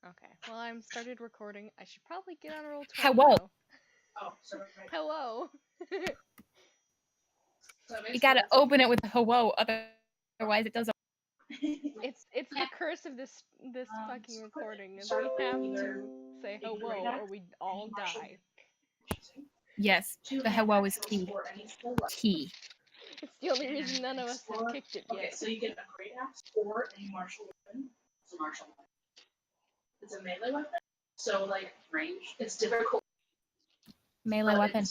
Okay. Well, I'm started recording. I should probably get on roll 20 Hello. now. Hello. You gotta open it with a hello, otherwise it doesn't. It's the curse of this fucking recording is we have to say hello or we all die. Yes, the hello is key. Key. It's the only reason none of us have kicked it yet. Okay, so you get a great axe or a martial weapon. It's a martial weapon. It's a melee weapon. So like range, it's difficult. Melee weapon.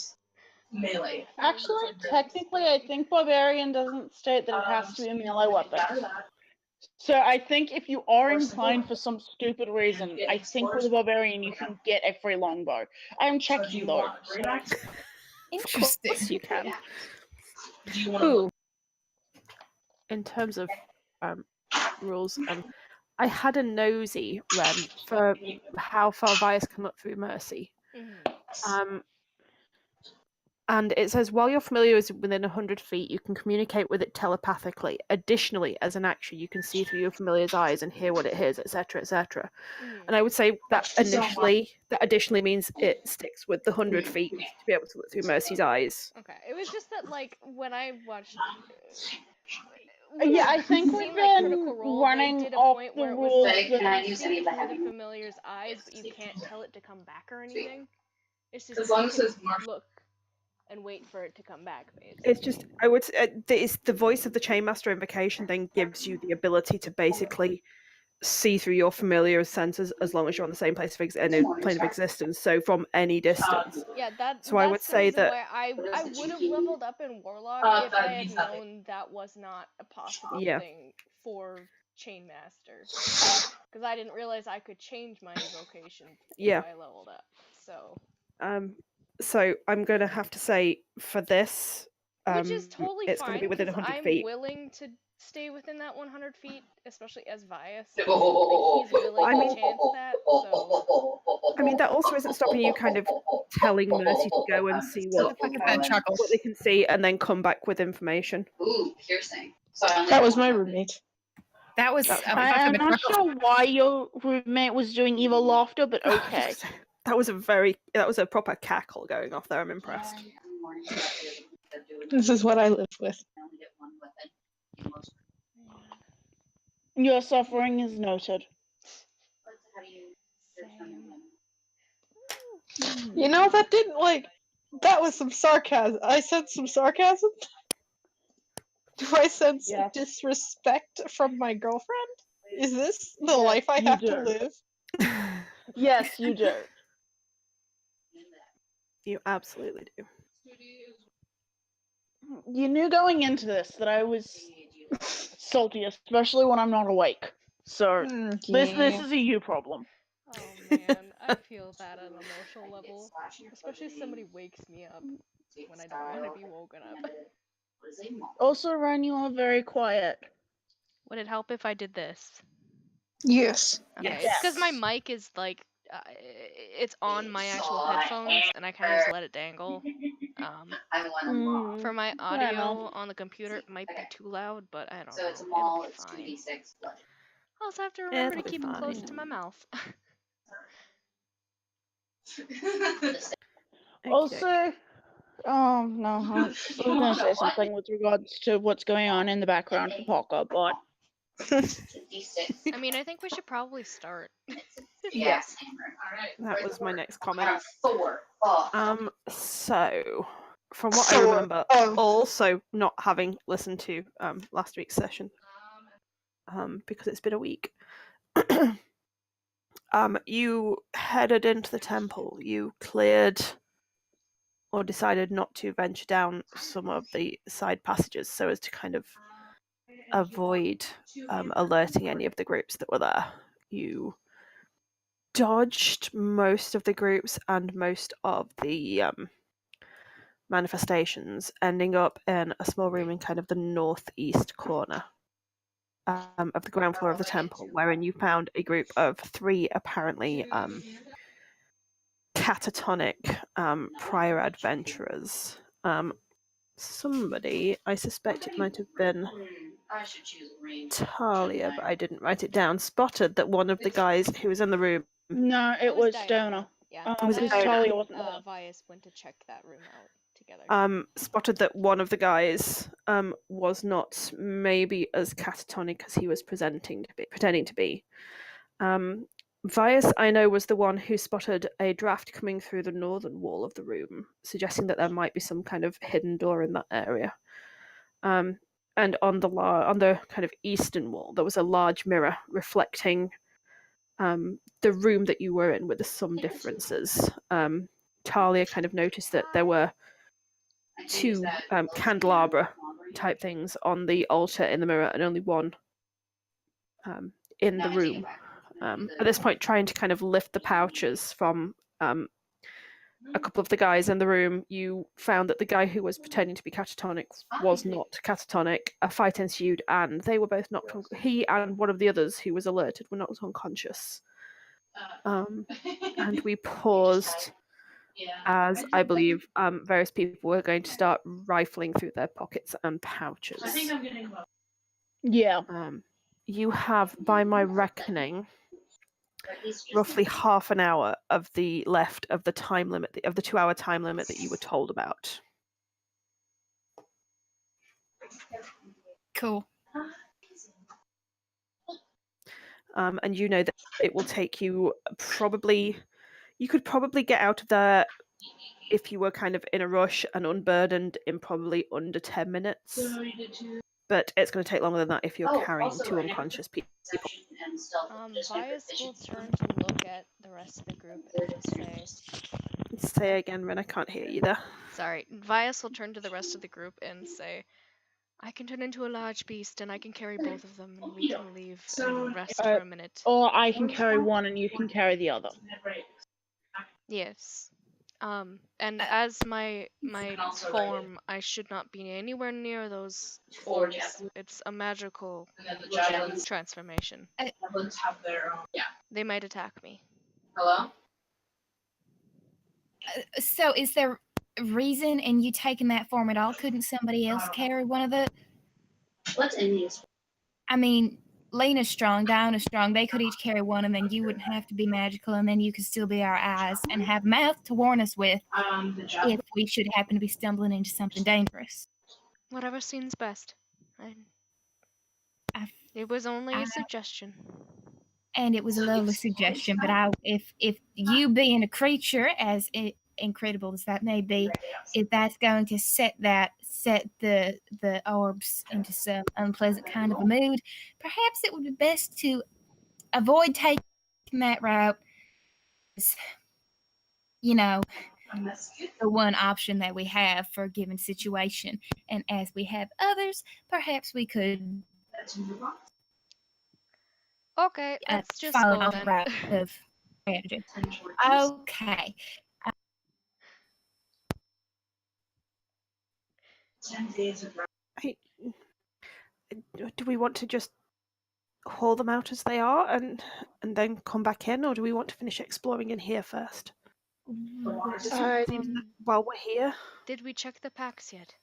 Melee. Actually, technically, I think Barbarian doesn't state that it has to be a melee weapon. So I think if you are inclined for some stupid reason, I think with a Barbarian you can get a free longbow. I'm checking though. Interesting. You can. Do you want Ooh. In terms of rules, I had a nosy Ren for how far Vias can look through Mercy. And it says, while your familiar is within 100 feet, you can communicate with it telepathically. Additionally, as an action, you can see through your familiar's eyes and hear what it hears, etc., etc. And I would say that additionally means it sticks with the 100 feet to be able to look through Mercy's eyes. Okay, it was just that, like, when I watched... Yeah, I think we've been running off the rules. Can I use any of the familiar's eyes, but you can't tell it to come back or anything? It's just as long as it's look and wait for it to come back, basically. It's just, I would say, it's the voice of the Chainmaster invocation thing gives you the ability to basically see through your familiar senses as long as you're on the same plane of existence, so from any distance. Yeah, so I would say that I would have leveled up in Warlock if I had known that was not a possible thing for Chainmaster. Because I didn't realize I could change my invocation if I leveled up. So I'm going to have to say for this, which is totally it's fine, going to be within 100 I'm feet. willing to stay within that 100 feet, especially as Vias. He's Oh. willing to chance that, so... I mean, that also isn't stopping you kind of telling Mercy to go and see what they can see and then come back with information. Ooh, piercing. That was my roommate. That was I'm not sure why your roommate was doing evil laughter, but okay. That was a proper cackle going off there. I'm impressed. This is what I live with. Your suffering is noted. You know, that was some sarcasm. I said some sarcasm? Do I sense disrespect from my girlfriend? Is this the life I have to live? Yes, you do. You absolutely do. You knew going into this that I was salty, especially when I'm not awake. So this is a you problem. Oh man, I feel that on an emotional level, especially if somebody wakes me up when I don't want to be woken up. Also, Ryan, you are very quiet. Would it help if I did this? Yes. Okay, it's because my mic is like, it's on my actual headphones, and I kind of just let it dangle. For my audio on the computer, it might be too loud, but I don't know. So it's a mall, it's it's fine. 2d6 bludgeoning. I'll also have to remember to keep them close to my mouth. Also, oh no, I was going to say something with regards to what's going on in the background for Parker, but... I mean, I think we should probably start. Yes. That was my next comment. Thor. So, from what I remember, also not having listened to last week's session, because it's been a week, you headed into the temple. You cleared or decided not to venture down some of the side passages so as to kind of avoid alerting any of the groups that were there. You dodged most of the groups and most of the manifestations, ending up in a small room in kind of the northeast corner of the ground floor of the temple, wherein you found a group of 3 apparently catatonic prior adventurers. Somebody, I suspect it might have been I should choose a range. Talia, but I didn't write it down, spotted that one of the guys who was in the room. No, it was Diana. Stoner. Yeah. Was it and Diana? Talia wasn't there. Vias went to check that room out together. Spotted that one of the guys was not maybe as catatonic as he was pretending to be. Vias, I know, was the one who spotted a draft coming through the northern wall of the room, suggesting that there might be some kind of hidden door in that area. And on the kind of eastern wall, there was a large mirror reflecting the room that you were in, with some differences. Talia kind of noticed that there were two candelabra type things on the altar in the mirror, and only one in the room. At this point, trying to kind of lift the pouches from a couple of the guys in the room, you found that the guy who was pretending to be catatonic was not catatonic. A fight ensued, and they were both knocked on. He and one of the others who was alerted were knocked unconscious. And we paused as I believe various people were going to start rifling through their pockets and pouches. I think I'm getting Yeah. You have, by my reckoning, roughly half an hour of the left of the time limit, of the 2-hour time limit that you were told about. Cool. And you know that it will take you you could probably get out of there if you were kind of in a rush and unburdened in probably under 10 minutes. But it's going to take longer than that if you're carrying two unconscious people. Vias will turn to look at the rest of the group and Say again, Ren, I can't hear you there. Sorry. Vias will turn to the rest of the group and say, I can turn into a large beast and I can carry both of them and we can leave and rest for a minute. Or I can carry one and you can carry the other. Yes. And as my form, I should not be anywhere near those orbs. It's a magical transformation. They might attack me. Hello? So is there a reason in you taking that form at all? Couldn't somebody else carry one of the... What's in these? I mean, Lena's strong, Diana's strong. They could each carry one, and then you wouldn't have to be magical, and then you could still be our eyes and have mouth to warn us with if we should happen to be stumbling into something dangerous. Whatever seems best. It was only a suggestion. And it was a lovely suggestion, but if you being a creature, as incredible as that may be, if that's going to set the orbs into some unpleasant kind of a mood, perhaps it would be best to avoid taking that route. You know, the one option that we have for a given situation, and as we have others, perhaps we could. Okay, let's just follow go on then. the route of strategy. Okay. 10 days of Do we want to just haul them out as they are and then come back in, or do we want to finish exploring in here first? While we're here. Did we check the packs yet?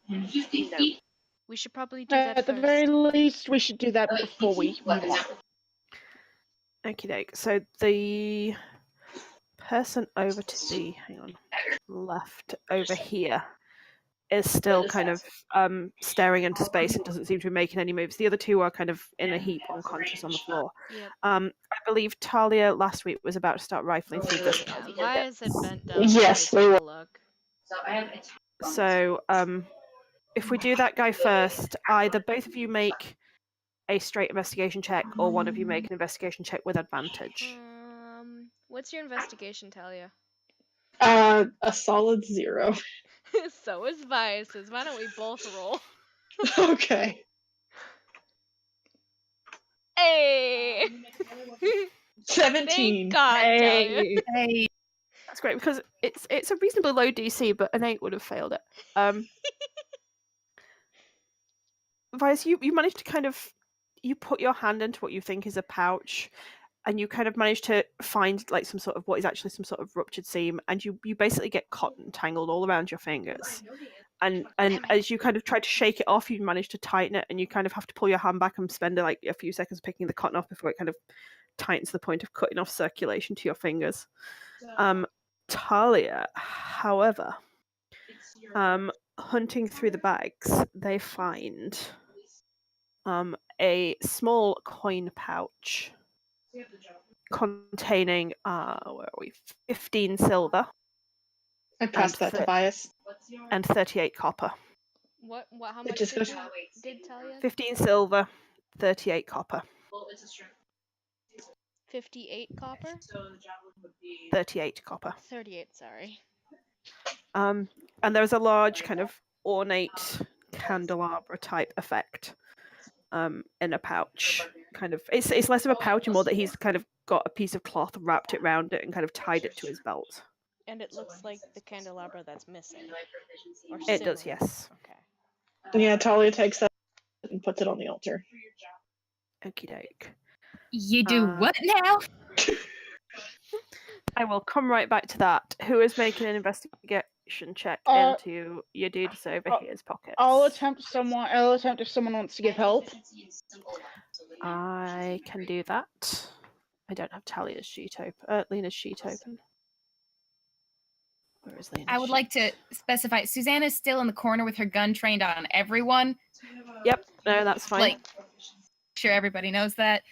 50 No. feet. We should probably do that At the first. very least, we should do that before we move on. Okie doke. So the person over to the left over here is still kind of staring into space and doesn't seem to be making any moves. The other two are kind of in a heap, unconscious on the floor. Yep. I believe Talia last week was about to start rifling through this. Vias had bent down. Yes, to they take were. a look. So I have a So if we do that guy first, either both of you make a straight investigation check, or one of you make an investigation check with advantage. What's your investigation, Talia? A solid 0. So is Vias's. Why don't we both roll? Okay. Hey! 17. Thank God, Talia. Hey, That's great, because it's a reasonably low DC, but an 8 would have failed it. Vias, you managed to kind of, you put your hand into what you think is a pouch, and you kind of manage to find like some sort of what is actually some sort of ruptured seam, and you basically get cotton tangled all around your fingers. and as you kind of try to shake it off, you manage to tighten it, and you kind of have to pull your hand back and spend like a few seconds picking the cotton off before it kind of tightens to the point of cutting off circulation to your fingers. Talia, however, hunting through the bags, they find a small coin pouch containing 15 silver. I passed that to Bias. And 38 copper. What? How much did Talia? 15 silver, 38 copper. 58 copper? 38 copper. 38, sorry. And there's a large kind of ornate candelabra type effect in a pouch. Kind of, it's less of a pouch and more that he's kind of got a piece of cloth, wrapped it around it, and kind of tied it to his belt. And it looks like the candelabra that's missing. Or it does, similar. yes. Okay. Yeah, Talia takes that and puts it on the altar. Okie doke. You do what now? I will come right back to that. Who is making an investigation check into your dudes over here's pockets? I'll attempt if someone wants to give help. I can do that. I don't have Talia's sheet open. Lena's sheet open. Where is Lena's I would like to specify Susanna's still in the corner with her gun trained on everyone. Yep, no, that's fine. Like, sure everybody knows that.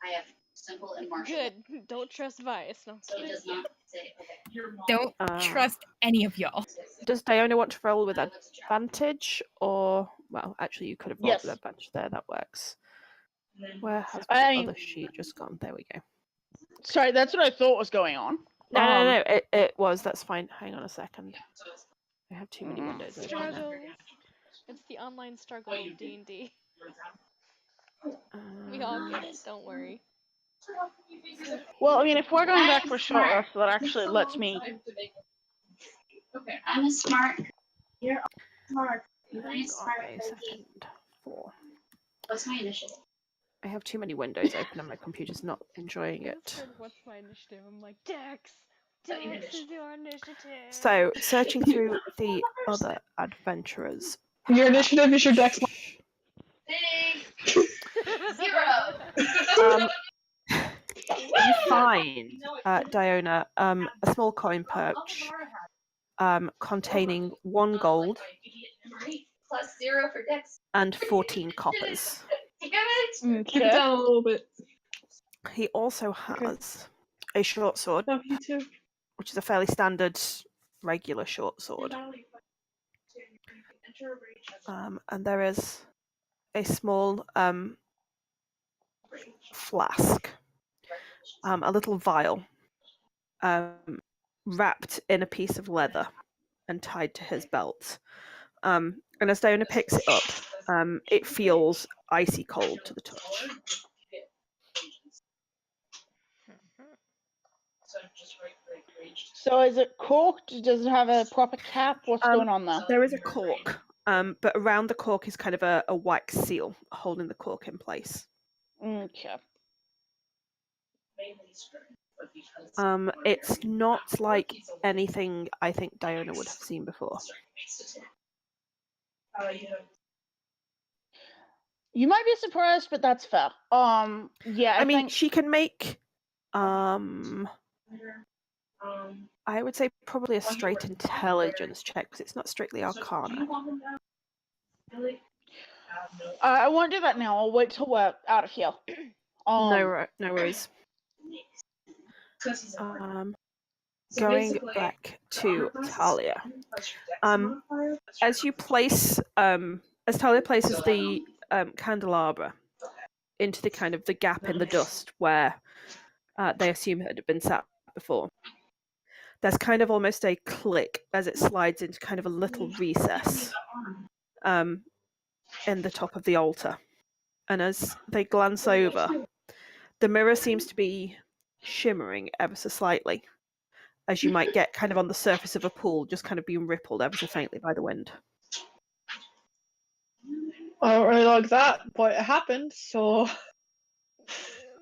I have simple and martial. Good. Don't trust bias. No. So it does not say. Okay. Don't trust any of y'all. Does Diona want to roll with advantage, or well, actually, you could have rolled with advantage there. That works. Where has my other sheet just gone? There we go. Sorry, that's what I thought was going on. No, it was. That's fine. Hang on a second. I have too many windows open. Struggle. It's the online struggle of D&D. We all get it. Don't worry. Well, I mean, if we're going back for a short rest, that actually lets me. Okay, I'm a smart. You're smart. You're Hang smart. on a second. 4. What's my initiative? I have too many windows open and my computer's not enjoying it. What's my initiative? I'm like, Dex! Dex is your initiative! So, searching through the other adventurers. Your initiative is your dex. 0. You find, Diona, a small coin pouch containing 1 gold Plus 0 for Dex. and 14 coppers. Damn it! Keep it down a little bit. He also has a short sword, Oh, you too. which is a fairly standard, regular short sword. And there is a small flask, a little vial, wrapped in a piece of leather and tied to his belt. And as Diona picks it up, it feels icy cold to the touch. So is it corked? Does it have a proper cap? What's going on there? There is a cork, but around the cork is kind of a wax seal holding the cork in place. Okay. It's not like anything I think Diona would have seen before. You might be surprised, but that's fair. Yeah. I mean, think... she can make, I would say probably a straight intelligence check because it's not strictly Arcana. I won't do that now. I'll wait till we're out of here. No worries. Going back to Talia. As Talia places the candelabra into the kind of the gap in the dust where they assume it had been sat before, there's kind of almost a click as it slides into kind of a little recess in the top of the altar. And as they glance over, the mirror seems to be shimmering ever so slightly, as you might get kind of on the surface of a pool, just kind of being rippled ever so faintly by the wind. I don't really like that, but it happened, so...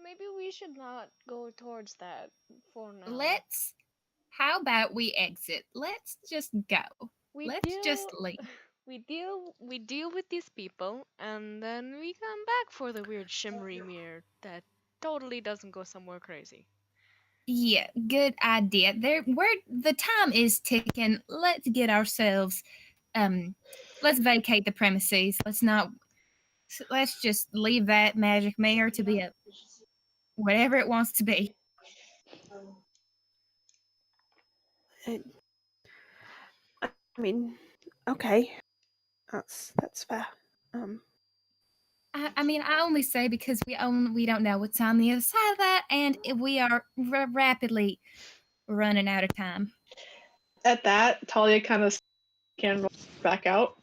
Maybe we should not go towards that for now. How about we exit? Let's just go. Let's just leave. We deal with these people, and then we come back for the weird shimmery mirror that totally doesn't go somewhere crazy. Yeah, good idea. The time is ticking. Let's get ourselves let's vacate the premises. Let's just leave that magic mirror to be whatever it wants to be. I mean, okay, that's fair. I mean, I only say because we don't know what's on the other side of that, and we are rapidly running out of time. At that, Talia kind of can back out.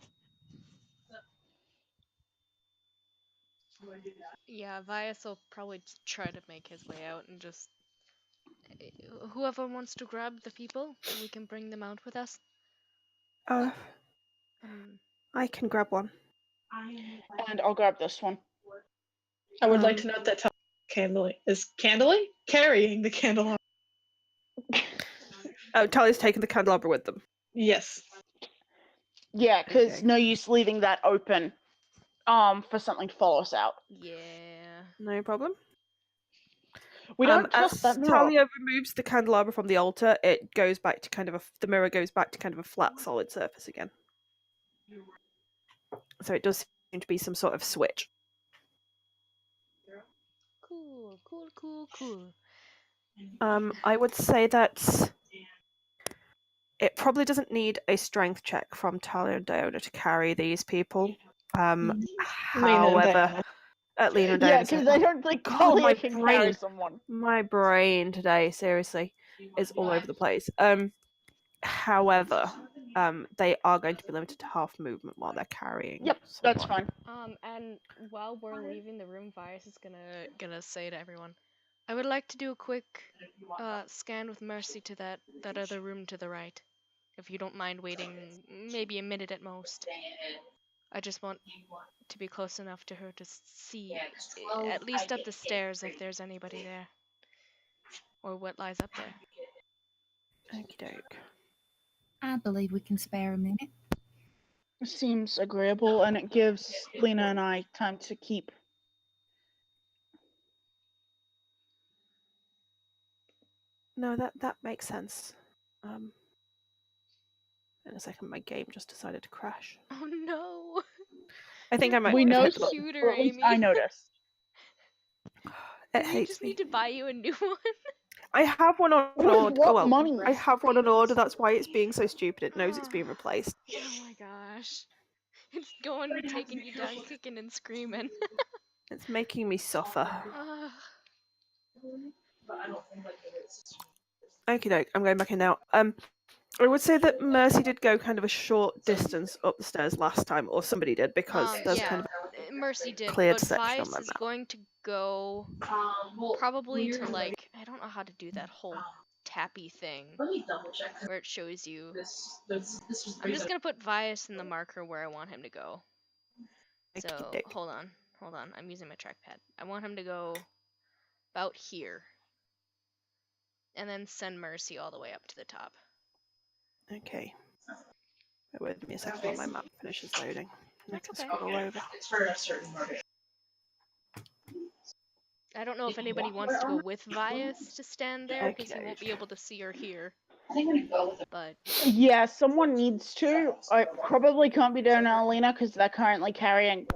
Yeah, Vias will probably try to make his way out and just... Whoever wants to grab the people, we can bring them out with us. I can grab one. And I'll grab this one. I would like to note that Talia is carrying the candelabra. Oh, Talia's taking the candelabra with them. Yes. Yeah, because Okay. no use leaving that open for something to follow us out. Yeah. No problem. We don't trust as that mirror. Talia removes the candelabra from the altar, it goes back to the mirror goes back to kind of a flat, solid surface again. So it does seem to be some sort of switch. Cool. I would say that it probably doesn't need a strength check from Talia and Diona to carry these people. However, Lena and Diona. Yeah, because I don't think Talia can carry someone. My brain today, seriously, is all over the place. However, they are going to be limited to half movement while they're carrying. Yep, that's fine. And while we're leaving the room, Vias is gonna say to everyone, I would like to do a quick scan with Mercy to that other room to the right. If you don't mind waiting maybe a minute at most. I just want to be close enough to her to see, at least up the stairs, if there's anybody there. Or what lies up there. Okie doke. I believe we can spare a minute. Seems agreeable, and it gives Lena and I time to keep. No, that makes sense. In a second, my game just decided to crash. Oh no! I think I might. We have know, hit the button. Computer, or at least Amy. I noticed. It We hates just me. need to buy you a new one. I have one on With order. what Oh, well, money? I have one on order. That's why it's being so stupid. It knows it's being replaced. Oh my gosh. It's taking you down kicking and screaming. It's making me suffer. Okie doke, I'm going back in now. I would say that Mercy did go kind of a short distance up the stairs last time, or somebody did, because there's kind of Mercy did, cleared but section Vice on my is map. going to go probably to like, I don't know how to do that whole tappy thing Let me double check. where it shows you. This was I'm just gonna put Vias in the marker where I want him to go. So Okey-doke. hold on, I'm using my trackpad. I want him to go about here. And then send Mercy all the way up to the top. Okay. Bear with me a second while my map finishes loading. That's I can okay. scroll over. It's for a certain market. I don't know if anybody wants to go with Vias to stand there, because he won't be able to see or hear. I think I'm gonna go with it. But Yeah, someone needs to. I probably can't be down now, Lena, because they're currently carrying.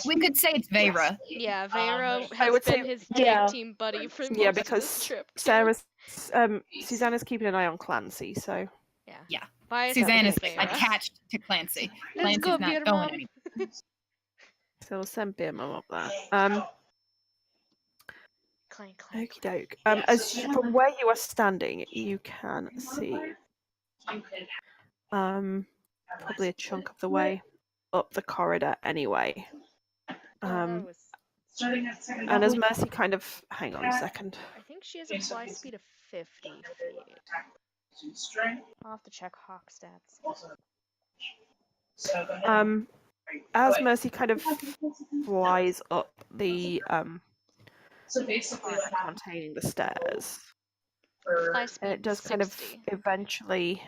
We could say it's Vera. yeah, Vera I has would been say- his Yeah. team buddy for most Yeah, of this because trip. too. Susanna's keeping an eye on Clancy, so Vias Suzanne is has Vera. attached to Clancy. Let's Clancy's go, not Beer going Mom. anywhere. we'll send Beer Mum up there. Clank, clank. Okie doke. From where you are standing, you can see probably a chunk of the way up the corridor anyway. That was- And as Mercy kind of hang on a second. I think she has a fly speed of 50 feet. I'll have to check Hawk stats. As Mercy kind of flies up the So basically, part containing the stairs, Fly speed it does kind of 60. eventually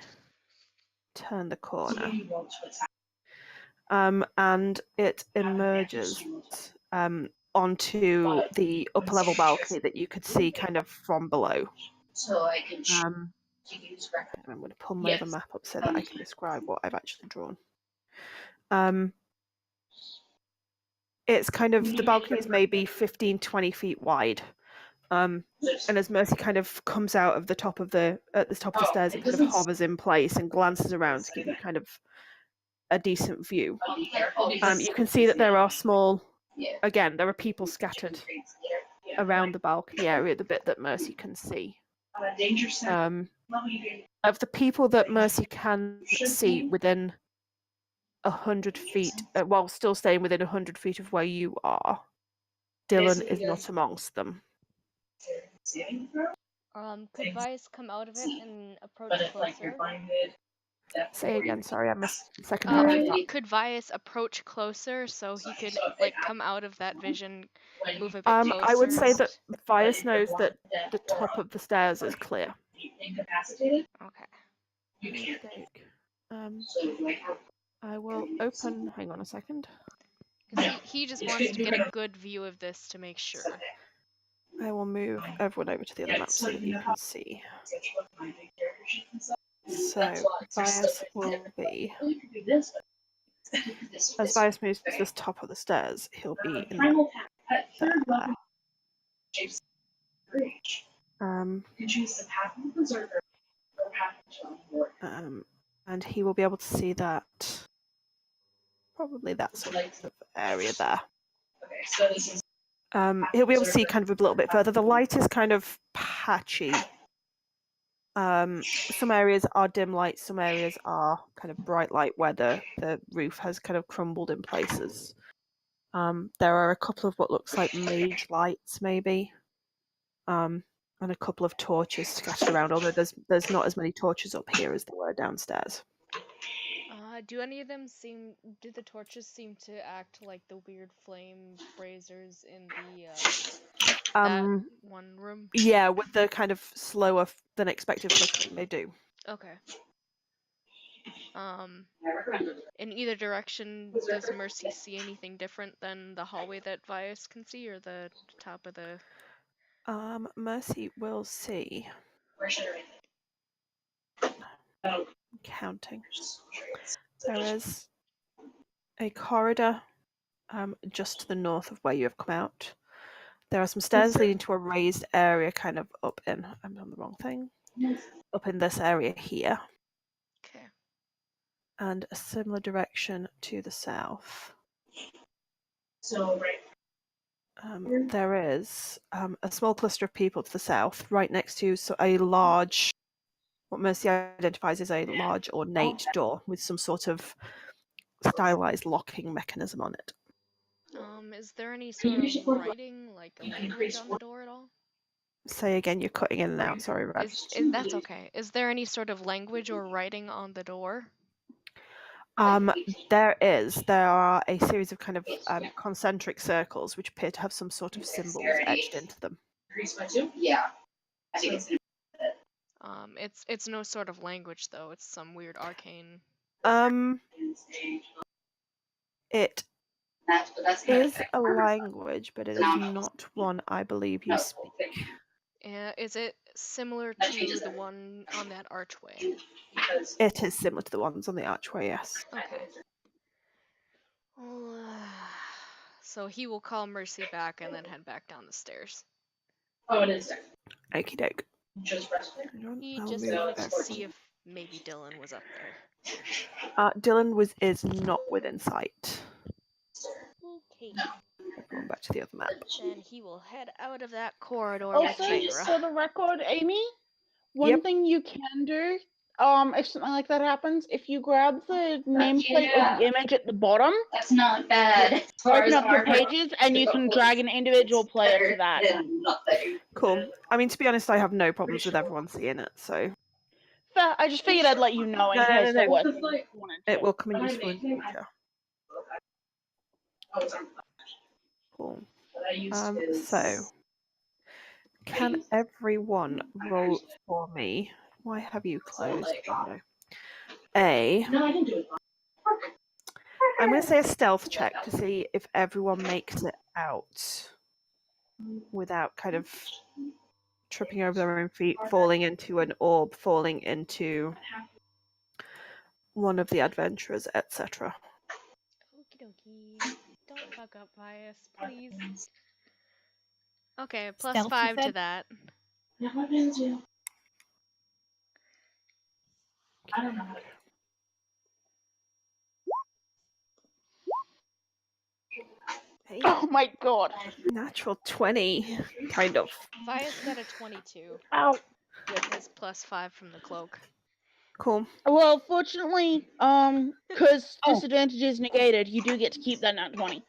turn the So corner. maybe you won't attack. And it emerges onto the upper level balcony that you could see kind of from below. So I can use I'm going to pull my other map up so that I can describe what I've actually drawn. It's kind of, the balcony is maybe 15, 20 feet wide. And as Mercy kind of comes out of the top of the stairs, it kind of hovers in place and glances around to give you kind of a decent view. I'll be careful. You can see that there are there are people scattered around the balcony area, the bit that Mercy can see. Danger Of the people that Mercy can see within 100 feet, while still staying within 100 feet of where you are, Dylan is not amongst them. Could Vice come out of it and approach closer? Say again, sorry, I missed the second half of that. Could Vice approach closer so he could like come out of that vision, move a bit closer? I would say that Vice knows that the top of the stairs is clear. Incapacitated? Okay. I will open. Hang on a second. Because he just wants to get a good view of this to make sure. I will move everyone over to the other map so that you can see. So Vice will be, as Vice moves to this top of the stairs, he'll be in there. And he will be able to see that, probably that sort of area there. He'll be able to see kind of a little bit further. The light is kind of patchy. Some areas are dim light, some areas are kind of bright light where the roof has kind of crumbled in places. There are a couple of what looks like mage lights maybe, and a couple of torches scattered around, although there's not as many torches up here as there were downstairs. Do any of them do the torches seem to act like the weird flame braziers in the that one room? Yeah, with the kind of slower than expected flickering, they do. Okay. In either direction, does Mercy see anything different than the hallway that Vias can see, or the top of the... Mercy will see... Counting. There is a corridor just to the north of where you have come out. There are some stairs leading to a raised area kind of up in... I'm on the wrong thing. Up in this area here. Okay. And a similar direction to the south. So, there is a small cluster of people to the south, right next to a large... What Mercy identifies as a large ornate door with some sort of stylized locking mechanism on it. Is there any sort of writing, like a language on the door at all? Say again, you're cutting in and out, sorry, Red. That's okay. Is there any sort of language or writing on the door? There is. There are a series of kind of concentric circles which appear to have some sort of symbols etched into them. Yeah. I think it's It's no sort of language though. It's some weird arcane. It is a language, but it is not one I believe you speak. Is it similar to the one on that archway? It is similar to the ones on the archway, yes. Okay. So he will call Mercy back and then head back down the stairs. Oh, it is. Okie doke. He just wanted to see if maybe Dylan was up there. Dylan is not within sight. Okay. Going back to the other map. Then he will head out of that corridor Also, with Feyre. for the record, Amy, one thing you can do, if something like that happens, if you grab the nameplate or the image at the bottom, That's not bad. open up your pages and you can drag an individual player to that. Cool. I mean, to be honest, I have no problems with everyone seeing it, so... Fair, I just figured I'd let you know in case there was. It will come in useful in future. Cool. So... Can everyone roll for me? Why have you closed? Oh, no. No, I didn't do it. I'm going to say a stealth check to see if everyone makes it out without kind of tripping over their own feet, falling into an orb, falling into one of the adventurers, etc. Okie dokie. Don't fuck up, Bias, please. Okay, plus Stealth, you 5 to said? that. Yeah, what means you? I don't know. Hey, Oh my god. natural 20, kind of. Bias got a 22 Ow. with his plus 5 from the cloak. Cool. Well, fortunately, because Oh. disadvantage is negated, you do get to keep that nat 20.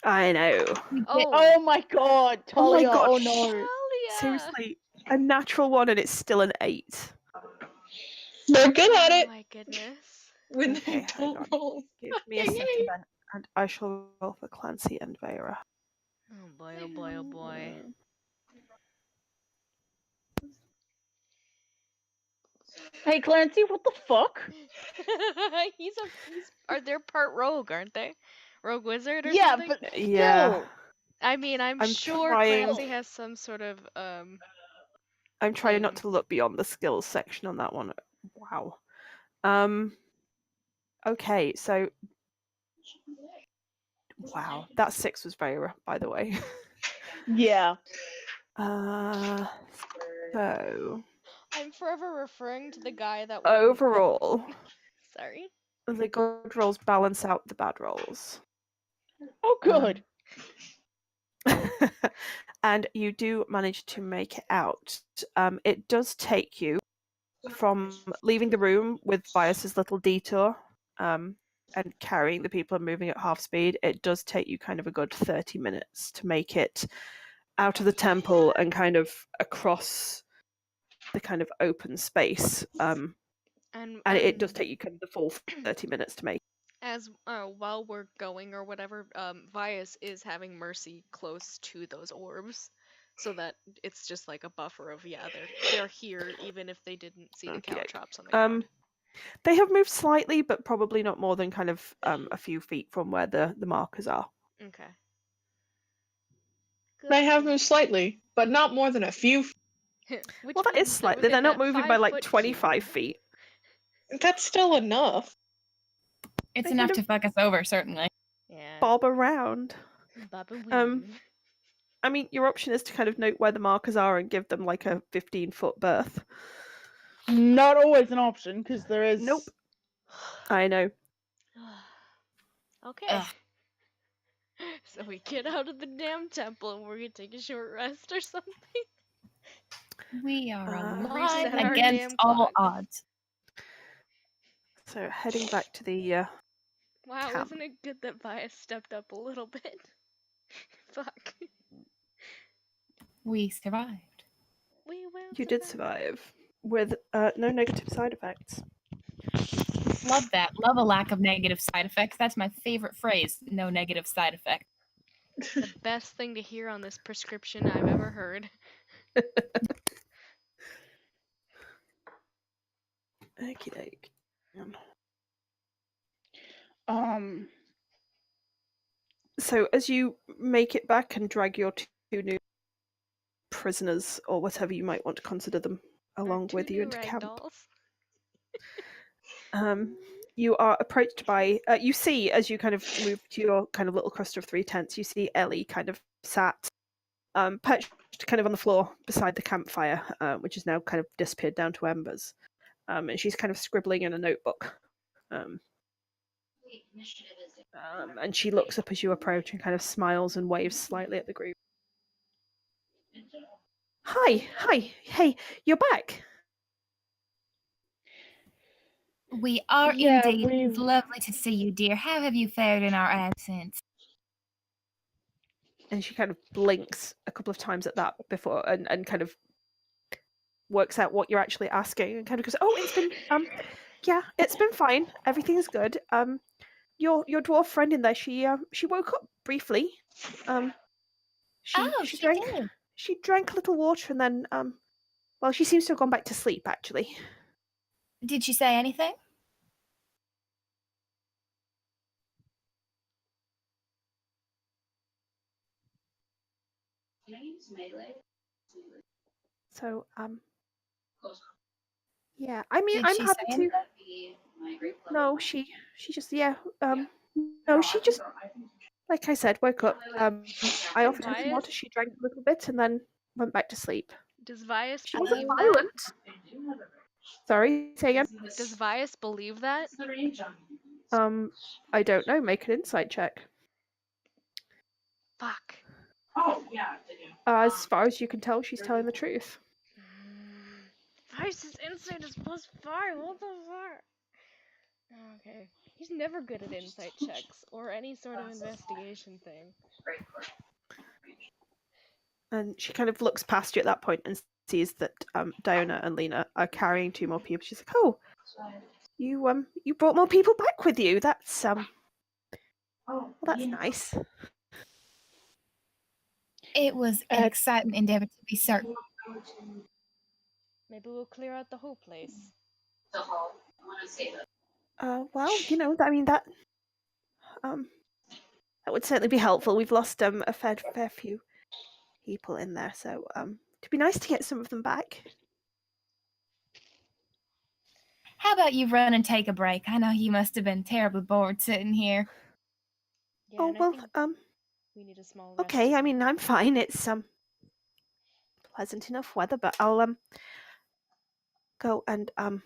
I know. Oh my god, Oh my Talia, god. oh no. Talia! Seriously, a natural 1 and it's still an 8. They're good at Oh it my goodness. when Okay, they hang don't on. roll. Give me a second then, and I shall roll for Clancy and Vera. Oh boy, oh boy, oh boy. Hey Clancy, what the fuck? he's they're part rogue, aren't they? Rogue wizard or Yeah, something? but Yeah. still. I mean, I'm I'm sure trying- Clancy has some sort of I'm trying not thing. to look beyond the skills section on that one. Wow. Okay, so wow, that 6 was Vera, by the way. Yeah. So I'm forever referring to the guy that overall, Sorry. the good rolls balance out the bad rolls. Oh good. And you do manage to make it out. It does take you from leaving the room with Bias's little detour and carrying the people and moving at half speed. It does take you kind of a good 30 minutes to make it out of the temple and kind of across the kind of open space. And it does take you kind of the full 30 minutes to make. As while we're going or whatever, Vias is having Mercy close to those orbs, so that it's just like a buffer of they're here even if they didn't see the caltrops on the ground. They have moved slightly, but probably not more than kind of a few feet from where the markers are. Okay. They have moved slightly, but not more than a few. Well, that is slightly. They're not moving by like 25 feet. That's still enough. It's They enough kind to fuck us over, certainly. Yeah. Bob around. Baba I mean, your option is to kind of note where the markers are and give them like a 15-foot berth. Not always an option, because there is. Nope. I know. Okay. Ugh. So we get out of the damn temple and we're gonna take a short rest or something. We are Reset alive our against damn all clock. odds. So heading back to the Wow, camp. isn't it good that Vias stepped up a little bit? Fuck. We survived. We will. You did survive with no negative side effects. Love that. Love a lack of negative side effects. That's my favorite phrase. No negative side effects. The best thing to hear on this prescription I've ever heard. Okie doke. So as you make it back and drag your 2 new prisoners, or whatever you might want to consider them, along with you into camp, you are approached by, you see, as you kind of move to your kind of little cluster of 3 tents, you see Ellie kind of sat, perched kind of on the floor beside the campfire, which has now kind of disappeared down to embers. And she's kind of scribbling in a notebook. And she looks up as you approach and kind of smiles and waves slightly at the group. Hi, hey, you're back. We are Yeah, indeed. It's lovely to see you, dear. How have you fared in our absence? And she kind of blinks a couple of times at that before and kind of works out what you're actually asking and kind of goes, "Oh, it's been yeah, it's been fine. Everything's good. Your dwarf friend in there, she woke up briefly. She drank a little water and then well, she seems to have gone back to sleep actually." Did she say anything? It's melee. So Close. yeah. I mean, Did I'm she happy say to. anything? Be my great No, she just no, she just like I said, woke up. I offered her some water. She drank a little bit and then went back to sleep. Does Vias She wasn't believe that? violent. Sorry, say again. Does Vias believe that? I don't know. Make an insight check. Fuck. Oh yeah, they do. As far as you can tell, she's telling the truth. Vias's insight is +5. What the fuck? Okay. He's never good at insight checks or any sort of investigation thing. And she kind of looks past you at that point and sees that Diona and Lena are carrying 2 more people. She's like, "Oh, you brought more people back with you. That's well, that's nice." It was an exciting endeavor to be certain. Maybe we'll clear out the whole place. The hall. I want to say that. Well, you know, I mean that would certainly be helpful. We've lost a fair few people in there, so it'd be nice to get some of them back. How about you run and take a break? I know you must have been terribly bored sitting here. Yeah, Oh and I well, think we need a small rest okay. as I well. mean, I'm fine. It's pleasant enough weather, but I'll go and find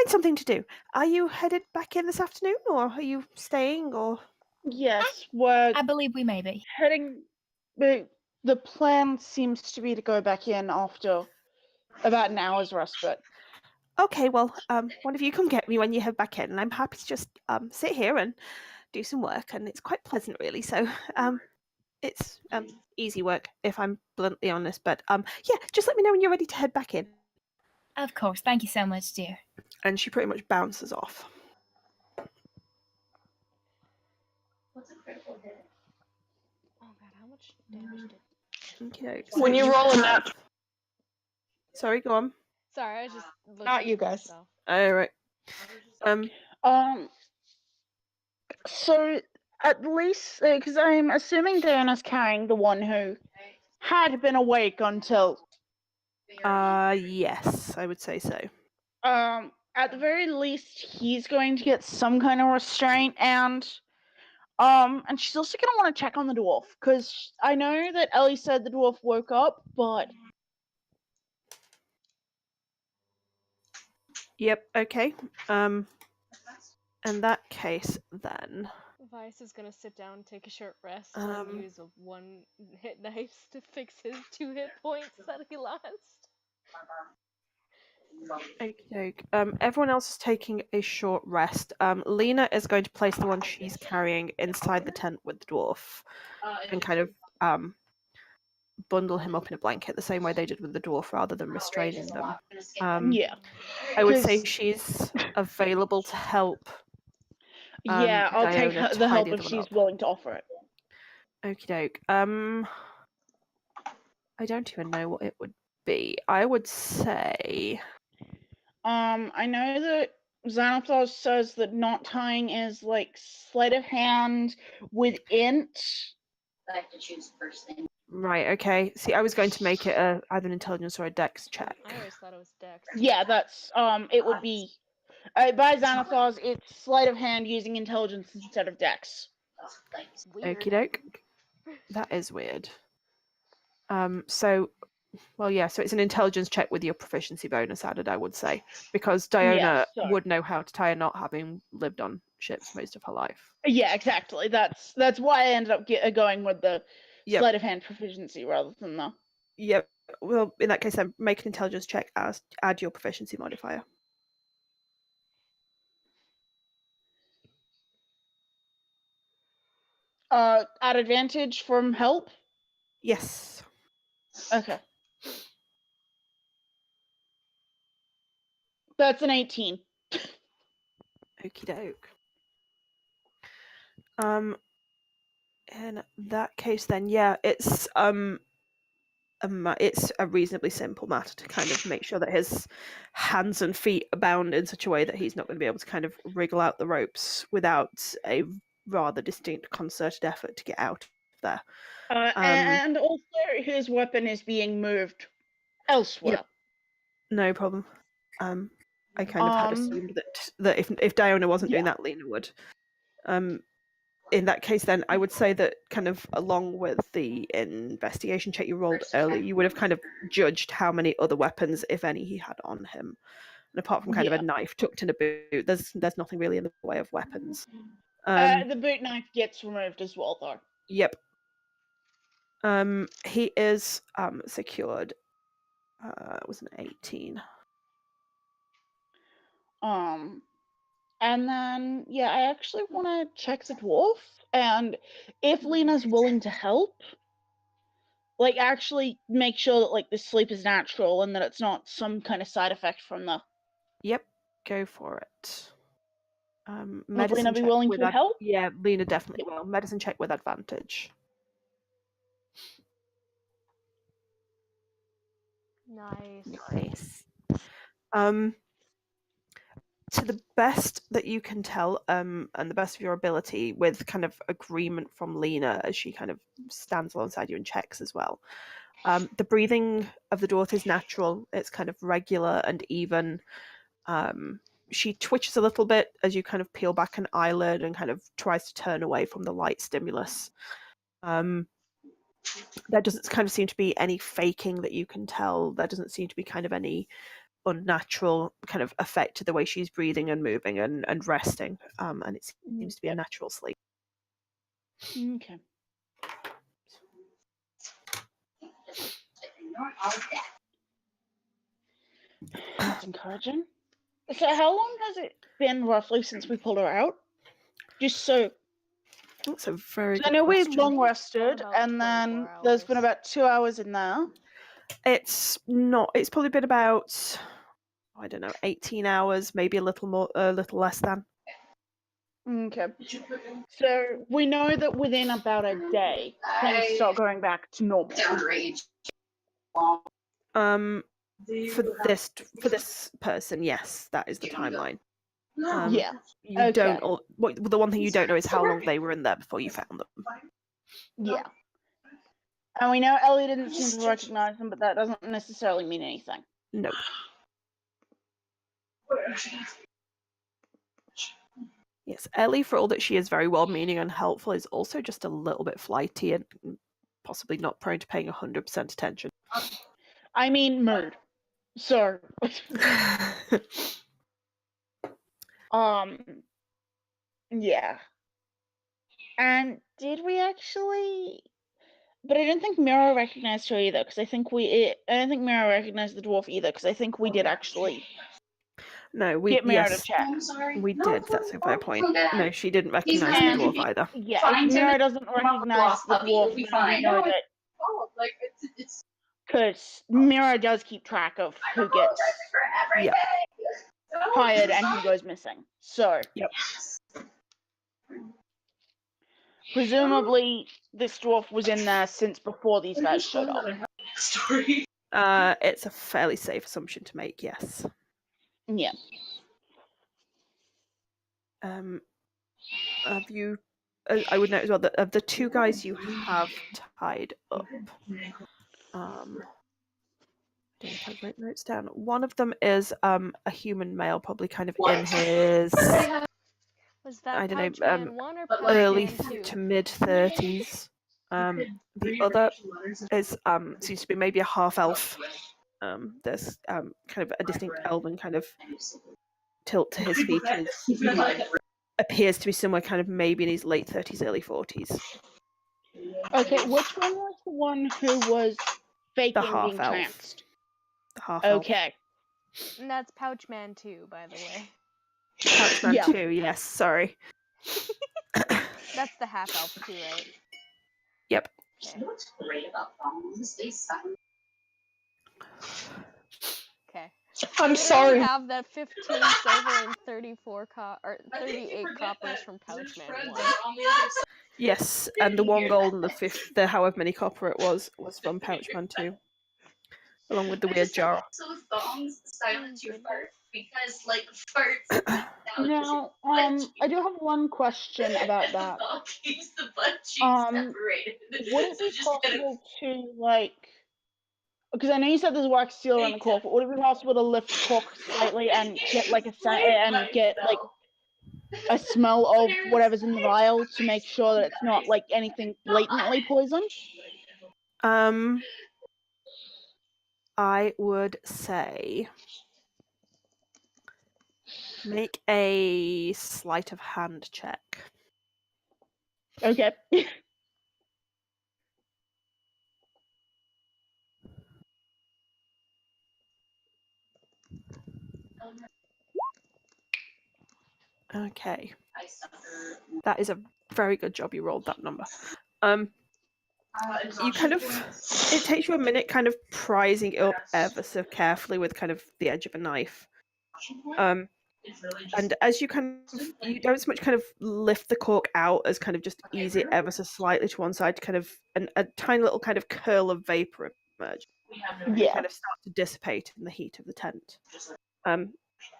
something to do. Are you headed back in this afternoon, or are you staying, or? Yes, we're I believe we may be. heading. The plan seems to be to go back in after about an hour's respite. Okay, well, one of you come get me when you head back in, and I'm happy to just sit here and do some work, and it's quite pleasant, really. So, it's easy work, if I'm bluntly honest. But yeah, just let me know when you're ready to head back in. Of course. Thank you so much, dear. And she pretty much bounces off. What's a critical hit? Oh god, how much damage did... Okay. When you roll a nat, Sorry, go on. Sorry, I was just looking Not you at guys. myself. All right. So at least because I'm assuming Diana's carrying the one who had been awake until. Yes, I would say so. At the very least, he's going to get some kind of restraint, and she's also gonna want to check on the dwarf because I know that Ellie said the dwarf woke up, but. Yep. Okay. In that case, then. Vice is gonna sit down, take a short rest, and use a 1-hit dice to fix his 2 hit points that he lost. Okay. Everyone else is taking a short rest. Lena is going to place the one she's carrying inside the tent with the dwarf, and kind of bundle him up in a blanket the same way they did with the dwarf, rather than restraining them. Yeah. I would say she's available to help. Yeah, I'll take Diona the help tie if other one she's up. willing to offer it. Okie doke. I don't even know what it would be. I would say. I know that Xanathos says that knot tying is like sleight of hand with int. I have to choose the first thing. Right. Okay. See, I was going to make it either an intelligence or a dex check. I always thought it was Dex. Yeah, that's it would be by Xanathos. It's sleight of hand using intelligence instead of dex. Weird. Okie doke. That is weird. So, well, yeah. So it's an intelligence check with your proficiency bonus added, I would say, because Diona would know how to tie a knot, having lived on ships most of her life. Yeah, exactly. That's why I ended up going with the Yep. sleight of hand proficiency rather than the. Yep. Well, in that case, then make an intelligence check. Add your proficiency modifier. At advantage from help. Yes. Okay. That's an 18. Okie doke. In that case, then yeah, it's a reasonably simple matter to kind of make sure that his hands and feet are bound in such a way that he's not going to be able to kind of wriggle out the ropes without a rather distinct concerted effort to get out of there. And also, his weapon is being moved elsewhere. Yep. No problem. I kind of had assumed that if Diona wasn't doing that, Lena would. In that case, then I would say that kind of along with the investigation check you rolled earlier, you would have kind of judged how many other weapons, if any, he had on him. And apart from kind of a knife tucked in a boot, there's nothing really in the way of weapons. The boot knife gets removed as well, though. Yep. He is secured. It was an 18. And then, I actually want to check the dwarf, and if Lena's willing to help, like, actually make sure that, like, the sleep is natural and that it's not some kind of side effect from the... Yep, go for it. Would Lena be willing to help? Yeah, Lena definitely will. Medicine check with advantage. Nice. To the best that you can tell, and the best of your ability, with kind of agreement from Lena as she kind of stands alongside you and checks as well. The breathing of the dwarf is natural. It's kind of regular and even. She twitches a little bit as you kind of peel back an eyelid and kind of tries to turn away from the light stimulus. There doesn't kind of seem to be any faking that you can tell. There doesn't seem to be kind of any unnatural kind of effect to the way she's breathing and moving and resting. And it seems to be a natural sleep. Okay. That's encouraging. So how long has it been roughly since we pulled her out? Just so... That's a very good I know question. we've long rested, and then there's been about 2 hours in there. It's probably been about, I don't know, 18 hours, maybe a little more, a little less than. Okay. So we know that within about a day, things start going back to normal. For this person, yes, that is the timeline. Yeah. You don't. The one thing you don't know is how long they were in there before you found them. Yeah. And we know Ellie didn't seem to recognize them, but that doesn't necessarily mean anything. No. Yes, Ellie, for all that she is very well-meaning and helpful, is also just a little bit flighty and possibly not prone to paying 100% attention. I mean, mood. So. Yeah. And did we actually? But I don't think Mira recognized her either, because I don't think Mira recognized the dwarf either, because I think we did actually. No, we get Mira to check. We did. That's a fair point. No, she didn't recognize the dwarf either. Yeah, if Mira doesn't recognize the dwarf, then we know that. Because Mira does keep track of who gets hired and who goes missing. So. Yep. Presumably, this dwarf was in there since before these guys showed up. It's a fairly safe assumption to make, yes. Yeah. Have you? I would note as well that of the two guys you have tied up, I don't know if I've written notes down. One of them is a human male, probably kind of in his. Was that I don't know, one or early two? to mid 30s. The other is seems to be maybe a half elf. There's kind of a distinct elven kind of tilt to his features. He appears to be somewhere kind of maybe in his late 30s, early 40s. Okay, which one was the one who was faking being tranced? The half elf. Okay. And that's Pouchman 2, by the way. Pouchman 2, yes, sorry. That's the half elf too, right? Yep. Okay. I'm sorry. I have that 15 silver and 34 or 38 coppers from Pouchman 1. Yes, and the 1 gold and the however many copper it was from Pouchman 2. along with the weird jar. So thongs silence your Goodness. fart because like farts. Now, I do have one question about that. The thong keeps the butt cheeks separated. Would it So be just gotta- possible to like? Because I know you said there's wax seal around the cork, but would it be possible to lift the cork slightly and get like and get like a smell of whatever's in the vial to make sure that it's not like anything blatantly poisoned? I would say make a sleight of hand check. Okay. Okay. That is a very good job you rolled that number. You kind of, it takes you a minute kind of prizing it up ever so carefully with kind of the edge of a knife. And as you you don't so much kind of lift the cork out as kind of just ease it ever so slightly to one side, kind of a tiny little kind of curl of vapor emerge. Yeah. Kind of start to dissipate in the heat of the tent.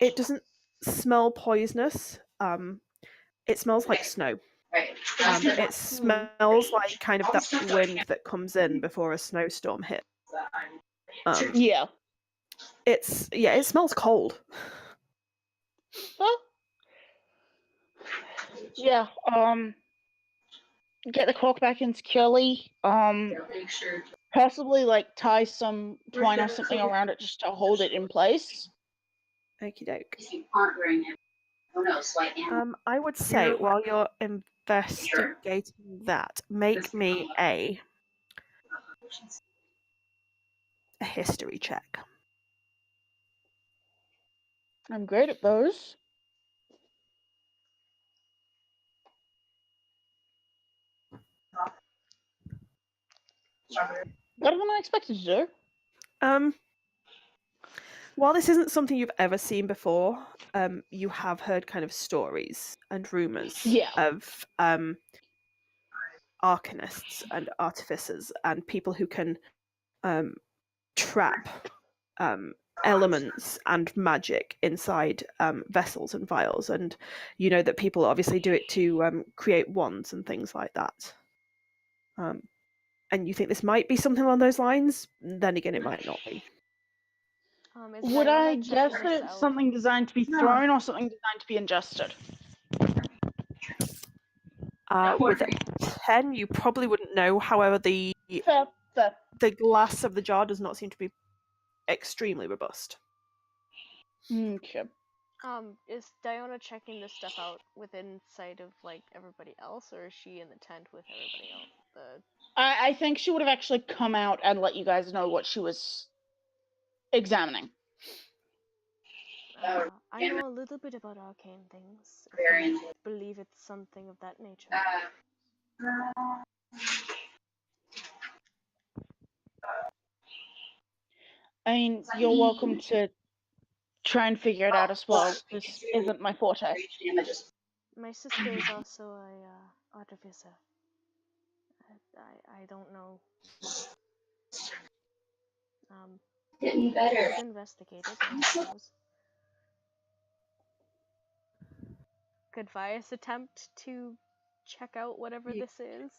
It doesn't smell poisonous. It smells like snow. It smells like kind of that wind that comes in before a snowstorm hits. Yeah. It smells cold. Well, yeah. Get the cork back in securely. Possibly like tie some twine or something around it just to hold it in place. Okie doke. If you aren't wearing it. Oh no, slight animal. I would say while you're investigating that, make me a history check. I'm great at those. Better than I expected to do. While this isn't something you've ever seen before, you have heard kind of stories and rumors of arcanists and artificers and people who can trap elements and magic inside vessels and vials, and you know that people obviously do it to create wands and things like that. And you think this might be something along those lines, then again it might not be. Would I guess that it's something designed to be thrown or something designed to be ingested? With a 10, you probably wouldn't know. However, the glass of the jar does not seem to be extremely robust. Okay. Is Diona checking this stuff out within sight of like everybody else, or is she in the tent with everybody else? I think she would have actually come out and let you guys know what she was examining. I know a little bit about arcane things. I believe it's something of that nature. I mean, you're welcome to try and figure it out as well. This isn't my forte. My sister is also a artificer. I don't know. Getting better. I've investigated, I suppose. Could Vias attempt to check out whatever this is?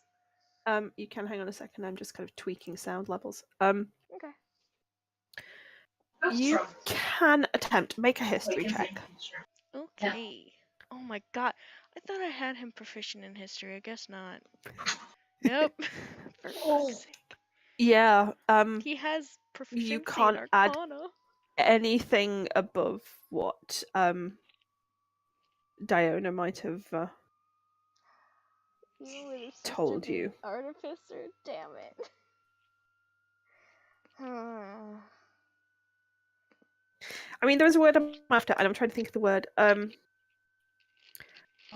You can hang on a second. I'm just kind of tweaking sound levels. Okay. You can attempt make a history check. Okay. Oh my god. I thought I had him proficient in history. I guess not. Nope. For fuck's sake. Yeah. He has proficiency You can't in add Arcana. anything above what Diona might have told you. Artificer, damn it. I mean, there is a word I'm after, and I'm trying to think of the word. Oh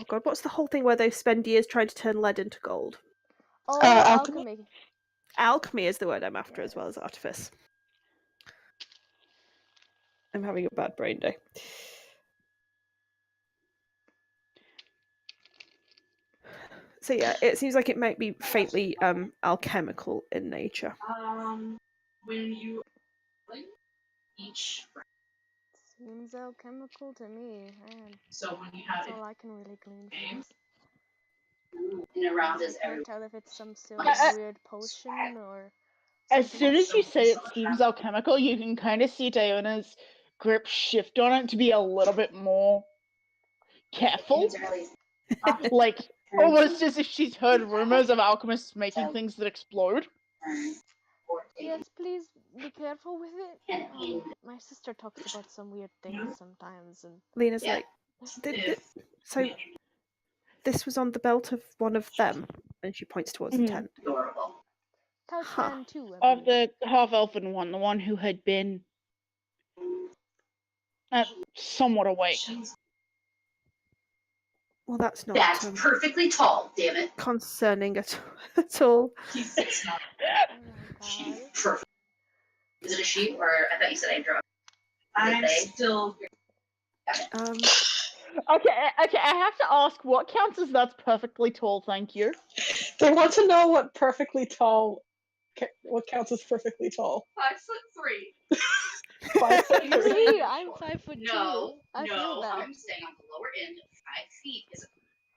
god, what's the whole thing where they spend years trying to turn lead into gold? Alchemy. Alchemy is the word I'm after, as well as artifice. I'm having a bad brain day. So yeah, it seems like it might be faintly alchemical in nature. When you each brand. Seems alchemical to me. Man, So when you have that's all I can really glean from this. and around I is can't every tell if it's some sort Nice. of weird potion or. As something soon as you So- say it so seems alchemical, you can kind of see Diona's grip shift on it to be a little bit more careful. Like, almost as if she's heard rumors of alchemists making things that explode. Yes, please be careful with it. My sister talks about some weird things sometimes, and Lena's Yeah. like, so this was on the belt of one of them, and she points towards the Mhm. tent. Adorable. Couchman too. I Of believe. the half-elfin one, the one who had been somewhat awake. Well, that's not That's perfectly tall, damn it. concerning at all. He's 6'9". Oh my She's god. perfect. Is it a she or I thought you said Andrew? I'm still. Okay, I have to ask, what counts as that's perfectly tall, thank you? They want to know what perfectly tall, what counts as perfectly tall. 5'3". 5'3". See, I'm 5'2". No, I feel no, that. I'm saying on the lower end, 5 feet is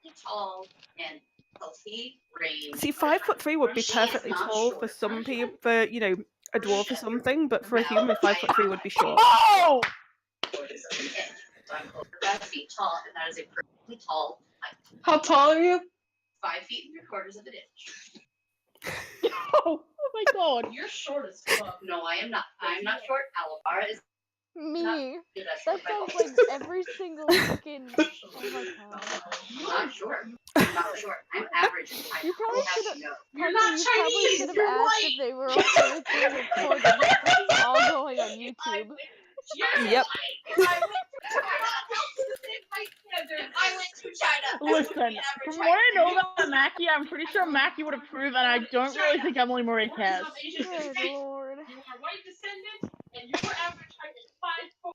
perfectly tall and healthy range. See, 5'3" would be She is perfectly not tall short. for some people, for a dwarf or something, but for a human, 5'3" would be short. Oh! So I'm over 5 feet tall, and that is a perfectly tall height. How tall are you? 5 feet and 3/4 of an inch. Oh my god. You're short as fuck. No, I am not. I'm not short. Alabara is Me. not. That sounds like every single fucking. Oh my god. I'm not short. I'm not short. I'm average in height. You probably I have should to have. know. You probably should have asked if they were okay with being recorded. This is all going on YouTube. Yep. I went to China. Listen, from what I know about Mackie, I'm pretty sure Mackie would approve, and I don't really think Emily Marie cares. Good lord. You are white descendant, and your average height is 5'4".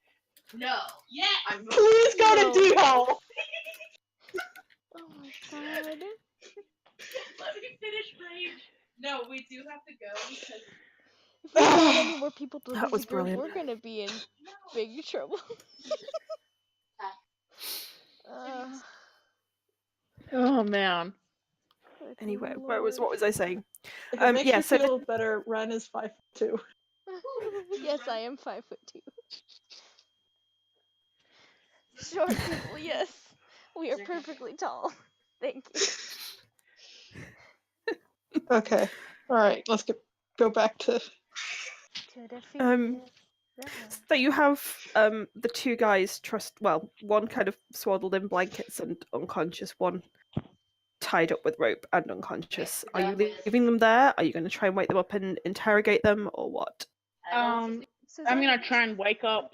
No. Yeah. Please go No. to D-Hole! Oh my god. Let me finish range. No, we do have to go because. If we got any more people to That was the group, brilliant. we're gonna be in big trouble. Oh man. Good Anyway, lord. what was I saying? If it makes yeah, you so feel better, Ren is 5'2". Yes, I am 5'2". Short people, yes. We are perfectly tall. Thank you. Okay. Alright, let's go back to... To defeat So you have the two guys one kind of swaddled in blankets and unconscious, one tied up with rope and unconscious. Are you leaving them there? Are you going to try and wake them up and interrogate them, or what? I'm gonna try and wake up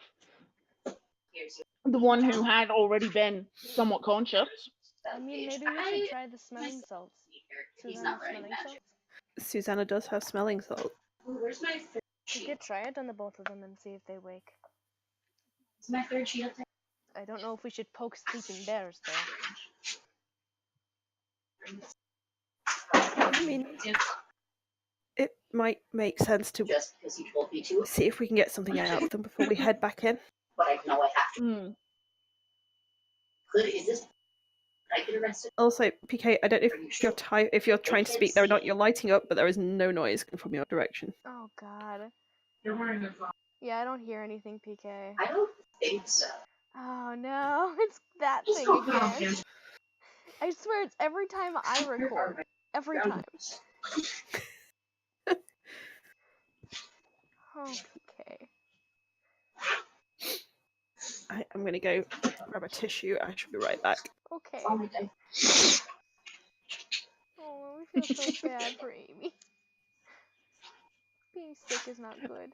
the one who had already been somewhat conscious. I mean, maybe we should try the smelling salts. He's Susanna not wearing smelling magic. salts? Susanna does have smelling salt. Where's my third We sheet? could try it on the both of them and see if they wake. Is my third sheet up there? I don't know if we should poke sleeping bears, though. I mean, it might make sense to Just because you told me to, see if we can get something out of them before we head back in. but I know I have to. Hmm. Could is this? Could I get arrested? Also, PK, I don't know if you're trying to speak there or not. You're lighting up, but there is no noise coming from your direction. Oh god. You're wearing a phone. Yeah, I don't hear anything, PK. I don't think so. Oh no, it's that Just thing go calm again. down. I swear it's every time I record. Every time. Oh, PK. I'm going to go grab a tissue. I shall be right back. Okay. Oh my God. Oh, we feel so bad for Amy. Being sick is not good.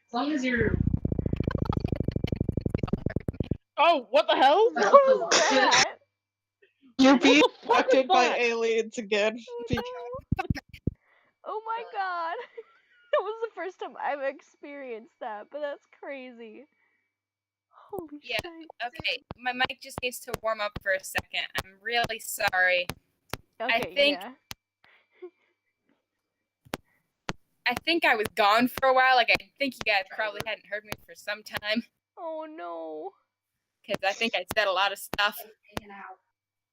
As long as you're. Oh, what the hell? What was that? You're being What the fuck is abducted by that? aliens again. Oh my god. That was the first time I've experienced that, but that's crazy. Holy Yeah. shit. Okay, my mic just needs to warm up for a second. I'm really sorry. Okay, think- yeah. I think I was gone for a while. Like, I think you guys probably hadn't heard me for some time. Oh no. Because I think I said a lot of stuff.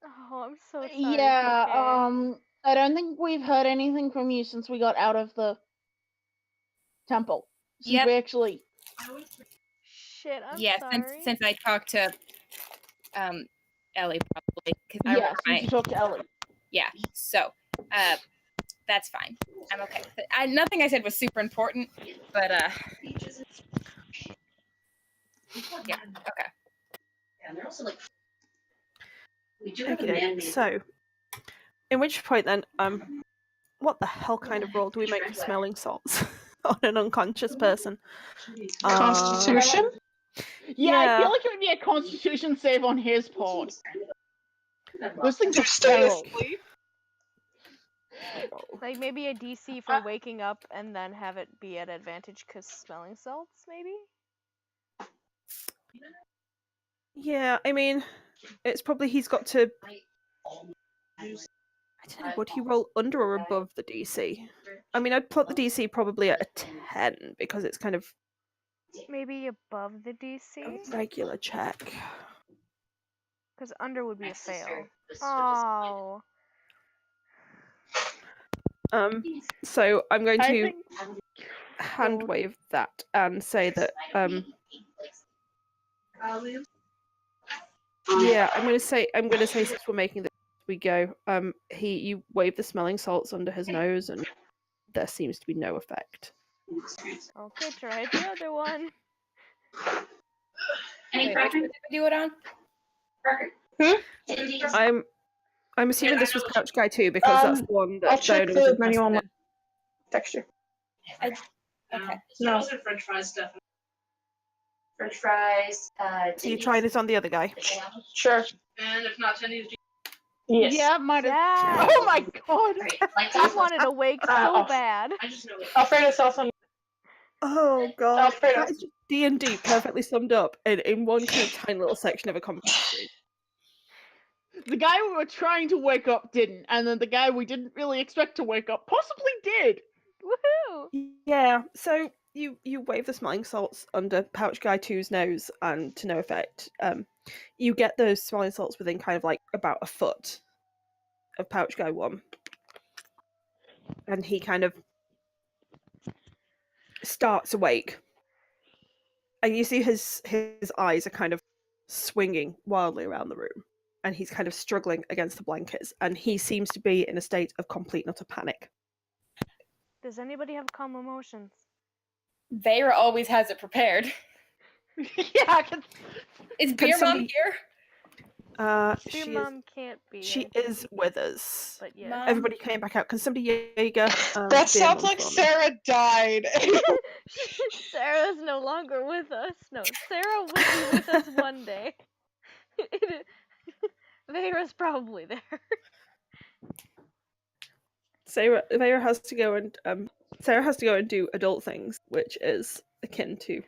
Oh, I'm so sorry. Yeah, PK. I don't think we've heard anything from you since we got out of the temple. Since Yep. we actually... Shit, I'm Yeah, sorry. since I talked to Ellie, probably. Cause I Yeah, remember since you talked to Ellie. Yeah, so that's fine. I'm okay with it. Nothing I said was super important, but yeah, okay. And they're also like, we do have a Okay, man-made. so in which point then, what the hell kind of roll do we make for smelling salts on an unconscious person? Constitution? Yeah, I Yeah. feel like it would be a constitution save on his part. Those things are Stay feral. asleep. Like maybe a DC for waking up and then have it be at advantage because smelling salts, maybe? Yeah, I mean, it's probably he's got to. I don't know. Would he roll under or above the DC? I mean, I'd put the DC probably at a 10 because it's kind of Maybe above the DC? a regular check. Because under would be a fail. Oh. So I'm going I to think... hand wave that and say that yeah, I'm gonna say since we're making this we go, you wave the smelling salts under his nose and there seems to be no effect. Okay, try the other one. Wait, which one did we do it on? I'm assuming this was Couch Guy too because that's the one that I'll check Diana was the menu on my interested texture. Okay. No. French fries stuff. French fries. in. So you try this on the other guy. Sure. And if not, Chinese. Yes. Yeah, might have... Yeah. Oh my god! I wanted to wake so bad. I just know it. Alfredo sauce on. Oh god, Alfredo. that is just D&D perfectly summed up in one kind of tiny little section of a conversation. The guy we were trying to wake up didn't, and then the guy we didn't really expect to wake up possibly did. Woohoo! Yeah, so you wave the smelling salts under Pouch Guy 2's nose and to no effect. You get those smelling salts within kind of like about a foot of Pouch Guy 1. And he kind of starts awake. And you see his eyes are kind of swinging wildly around the room. And he's kind of struggling against the blankets. And he seems to be in a state of complete and utter panic. Does anybody have calm emotions? Veyra always has it prepared. Yeah, Is Beer Mom somebody- here? Your mom can't be. She is with us. But yeah. Mom? Everybody came back out. Can somebody Jaeger? That Beer sounds Mum like for me? Sarah died. Sarah's no longer with us. No, Sarah will be with us one day. Veyra's probably there. Sarah has to go and do adult things, which is akin to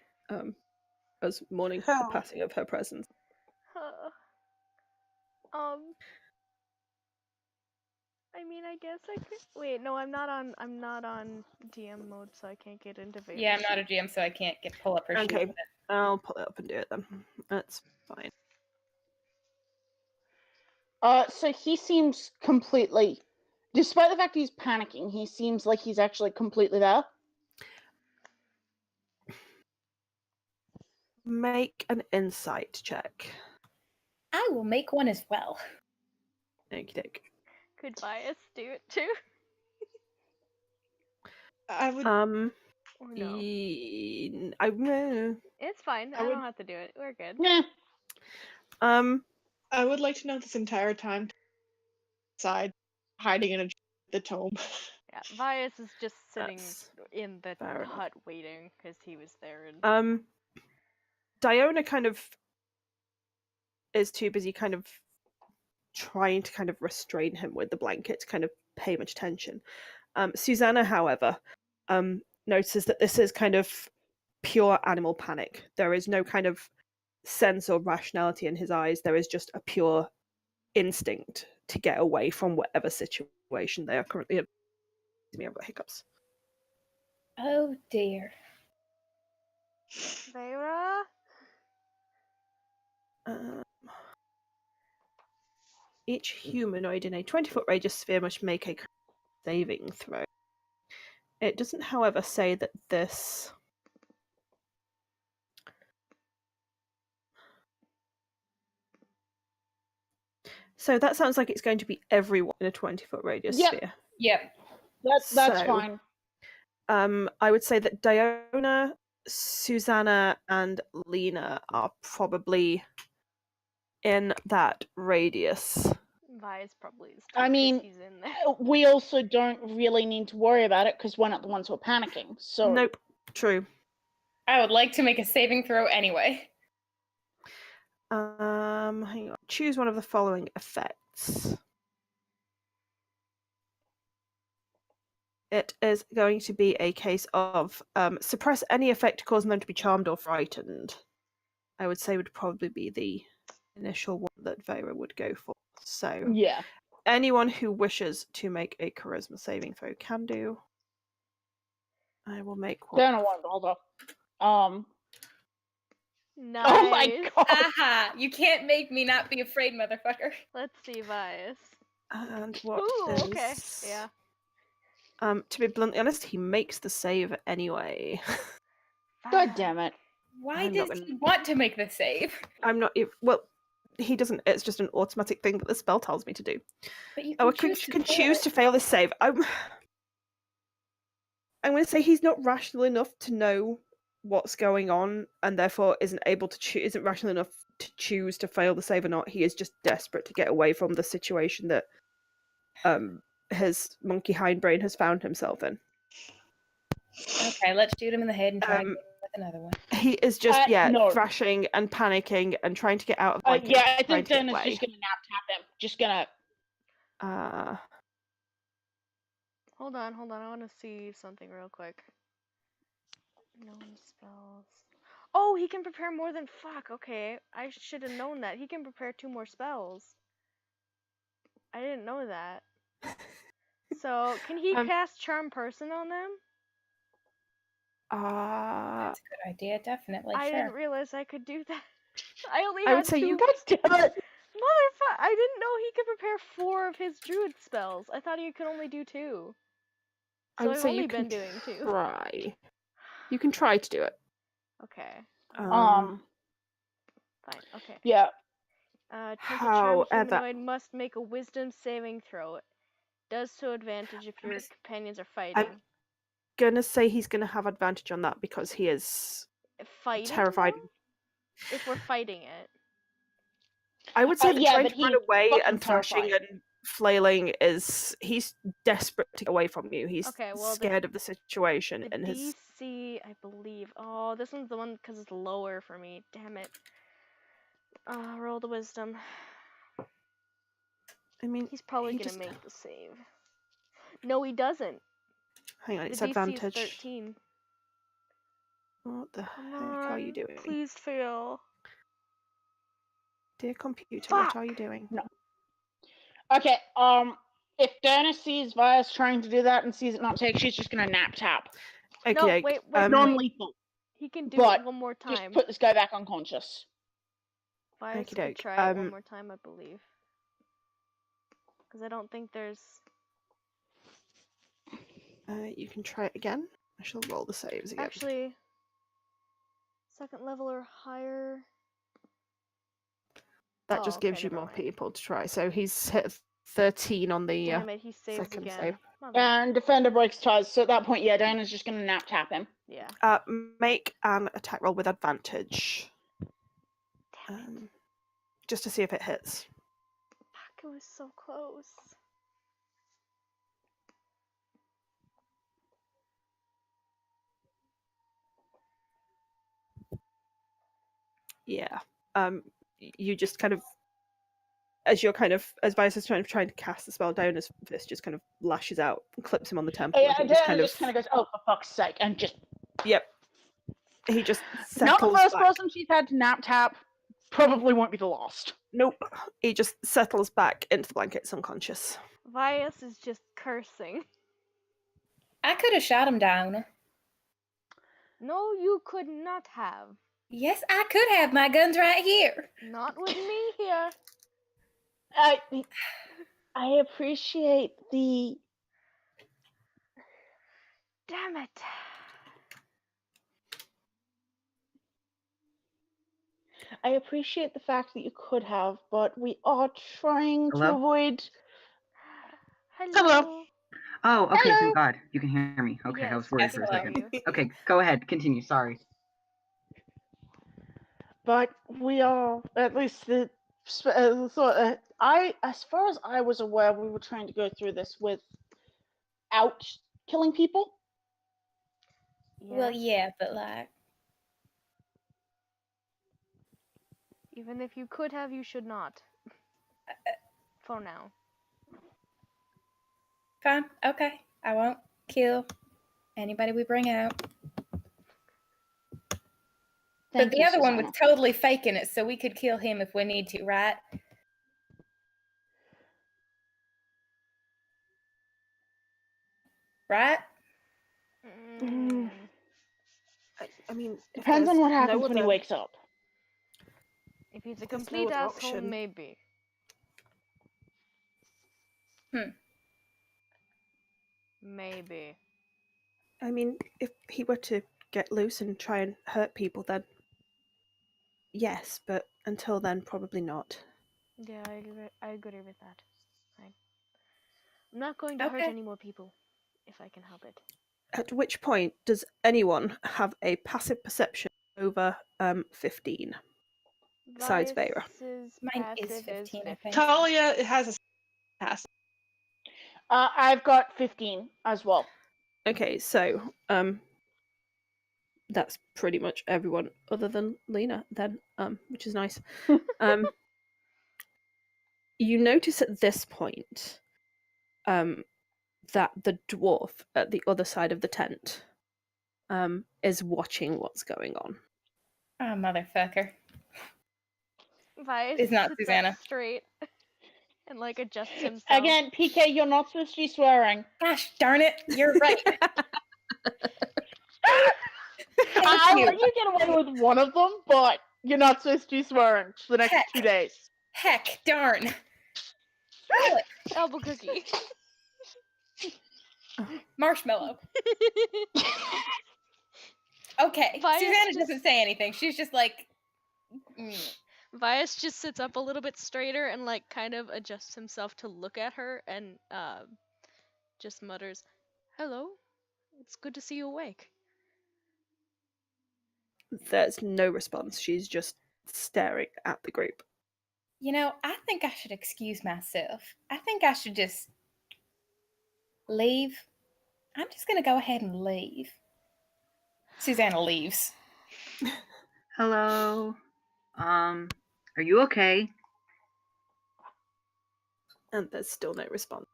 us mourning the passing of her presence. I mean, I guess I could. Wait, no, I'm not on DM mode, so I can't get into Veyra's. Yeah, I'm not a GM, so I can't pull up her sheet. Okay, I'll pull it up and do it then. That's fine. So he seems completely, despite the fact he's panicking, he seems like he's actually completely there. Make an insight check. I will make one as well. Okie doke. Could Bias do it too? I would. Or no? It's fine. I would- don't have to do it. We're good. Yeah. I would like to know this entire time. Side, hiding in the tome. Yeah, Bias is just sitting That's in the fair enough. hut waiting because he was there. And Diona kind of is too busy kind of trying to kind of restrain him with the blanket to kind of pay much attention. Susanna, however, notices that this is kind of pure animal panic. There is no kind of sense or rationality in his eyes. There is just a pure instinct to get away from whatever situation they are currently in. I've got hiccups. Oh dear. Vera? Each humanoid in a 20-foot radius sphere must make a saving throw. It doesn't, however, say that this... So that sounds like it's going to be everyone in a 20-foot radius Yep. sphere. Yep. That's So, fine. I would say that Diona, Susanna, and Lena are probably in that radius. Vi's probably is too, I 'cause mean, he's in there. we also don't really need to worry about it because we're not the ones who are panicking. So Nope. True. I would like to make a saving throw anyway. Hang on. Choose one of the following effects. It is going to be a case of suppress any effect causing them to be charmed or frightened. I would say would probably be the initial one that Vera would go for. So yeah. anyone who wishes to make a charisma saving throw can do. I will make one. Don't won't bother. Nice. Oh my god. Aha! You can't make me not be afraid, motherfucker. Let's see, Vias. And what Ooh, is... okay. Yeah. To be bluntly honest, he makes the save anyway. God damn it. Why I'm not does gonna- he want to make the save? I'm not... Well, he doesn't. It's just an automatic thing that the spell tells me to do. But you Oh, I can can fail choose it. to fail this save. I'm going to say he's not rational enough to know what's going on, and therefore isn't able to isn't rational enough to choose to fail the save or not. He is just desperate to get away from the situation that his monkey hindbrain has found himself in. Okay, let's shoot him in the head and try Um, with another one. He is just No. thrashing and panicking and trying to get out of the blanket. Yeah, I trying think to get Dennis away. just gonna nap tap him. Just gonna. Hold on. I want to see something real quick. Known spells. Oh, he can prepare more than fuck. Okay, I should have known that. He can prepare 2 more spells. I didn't know that. So, can he cast Charm Person on them? That's a good idea, definitely. I sure. didn't realize I could do that. I only I had would say 2. you- God damn it! Motherfucker! I didn't know he could prepare 4 of his druid spells. I thought he could only do 2. I So would I've say only you been can doing 2. try. You can try to do it. Okay. Um, Fine. Okay. Yeah. Temper Charm However- humanoid must make a Wisdom saving throw. Does to advantage if your companions are fighting. I'm gonna say he's gonna have advantage on that because he is Fighting? terrified. though? If we're fighting it. I would say that yeah, trying but to run he's away fucking and thrashing terrified. and flailing he's desperate to get away from you. He's Okay, well, the- scared of the situation The and his DC, I believe. Oh, this one's the one because it's lower for me. Damn it. Roll the wisdom. I mean He's probably he gonna just- make the save. No, he doesn't. hang on, The it's DC advantage. is 13. What the Come heck are you on, doing? Please fail. Dear computer, Fuck. what are you doing? Okay. If Dana sees Vias trying to do that and sees it not take, she's just gonna nap tap. Okay, No, wait, Non-lethal. He can do but it one more Just time. put this guy back unconscious. Vias could Okey-doke, try it one more time, I believe. Because I don't think there's... you can try it again. I shall roll the saves again. Actually... 2nd level or higher... that oh, just okay, gives you never more mind. people to try. So he's hit 13 on the Damn it, he saves second again. save. Mother- And defender breaks ties. So at that point, yeah, Dana's just gonna nap tap him. Yeah. Make an attack roll with advantage. Just to see if it hits. Fuck, it was so close. Yeah. You just kind of, as Vias is trying to cast the spell down, his fist just kind of lashes out and clips him on the temple. Yeah, and Dana he just kind of goes, "Oh, for fuck's sake!" and just Yep. He just not the settles first back. person she's had to nap tap. Probably won't be the last. Nope. He just settles back into the blankets unconscious. Vias is just cursing. I could have shot him down. No, you could not have. Yes, I could have my guns right here. Not with me here. I appreciate the. Damn it. I appreciate the fact that you could have, but we are trying to Hello? avoid. Hello. Oh, okay, Hello. thank God. You can hear me. Okay, I was Yes, worried yes, for a hello. second. you. Okay, go ahead. Continue. Sorry. But we are at least the. As far as I was aware, we were trying to go through this without killing people. Well, Yes. yeah, but like, Even if you could have, you should not. For now. fine, okay. I won't kill anybody we bring out. But Thank the you, other one was Susanna. totally faking it, so we could kill him if we need to, right? Right? Mm. I mean, if Depends on there's what happens no when he other- wakes up. If he's a There's no complete other asshole, option. maybe. Maybe. I mean, if he were to get loose and try and hurt people, then yes, but until then, probably not. Yeah, I agree with that. I'm not going to hurt Okay. any more people, if I can help it. At which point does anyone have a passive perception over 15? Besides Vera. Vice's Mine is passive 15, I think. Talia has a pass. I've got 15 as well. Okay, so that's pretty much everyone other than Lena then, which is nice. You notice at this point that the dwarf at the other side of the tent is watching what's going on. Oh, motherfucker. Vice It's not sits up Susanna. straight and like adjusts himself. Again, PK, you're not supposed to be swearing. Gosh darn it, you're right. I'll you. let you get away with one of them, but you're not supposed to be swearing for the next Heck. 2 days. Heck darn. Elbow cookie. Marshmallow. Okay, Vice Susanna just- doesn't say anything. She's just like, Vias just sits up a little bit straighter and like kind of adjusts himself to look at her and just mutters, "Hello, it's good to see you awake." There's no response. She's just staring at the group. you know, I think I should excuse myself. I think I should just leave. I'm just gonna go ahead and leave. Susanna leaves. Hello. Are you okay? And there's still no response.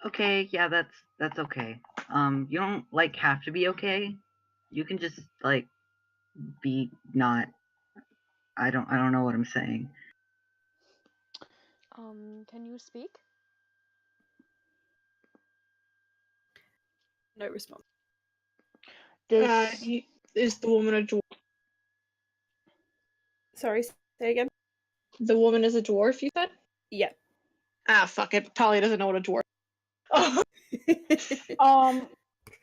Okay, yeah, that's okay. You don't like have to be okay. You can just like be not. I don't know what I'm saying. Can you speak? No response. Is the woman a dwarf? Sorry, say again? The woman is a dwarf, you said? Yeah. Ah, fuck it. Talia doesn't know what a dwarf.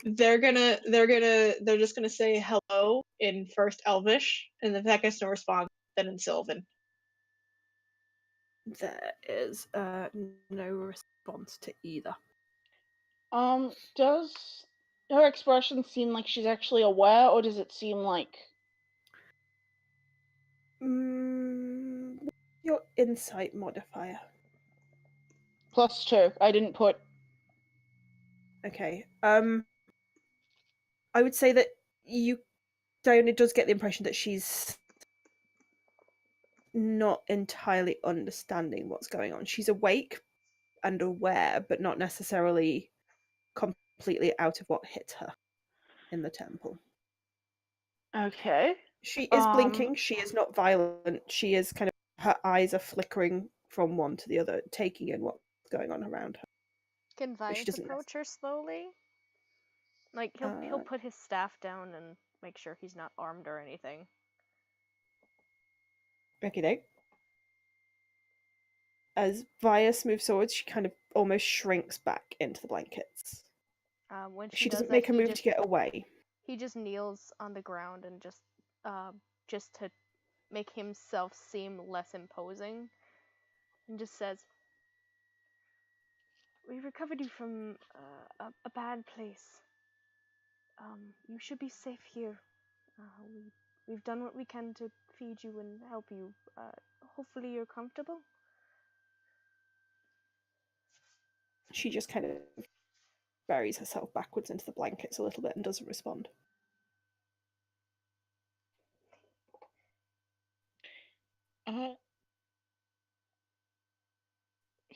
They're just gonna say hello in first Elvish, and if that gets no response, then in Sylvan. There is no response to either. Does her expression seem like she's actually aware, or does it seem like... What's your insight modifier? +2. I didn't put... Okay. I would say that Diona does get the impression that she's not entirely understanding what's going on. She's awake and aware, but not necessarily completely out of what hit her in the temple. Okay. She is blinking. She is not violent. She is kind of, her eyes are flickering from one to the other, taking in what's going on around her. Can Vias doesn't approach her slowly? Like he'll put his staff down and make sure he's not armed or anything. Okey-doke. As Vias moves forward, she kind of almost shrinks back into the blankets. When She does doesn't that, make a move to get away. He just kneels on the ground and just to make himself seem less imposing, and just says, "We recovered you from a bad place. You should be safe here. We've done what we can to feed you and help you. Hopefully you're comfortable." She just kind of buries herself backwards into the blankets a little bit and doesn't respond.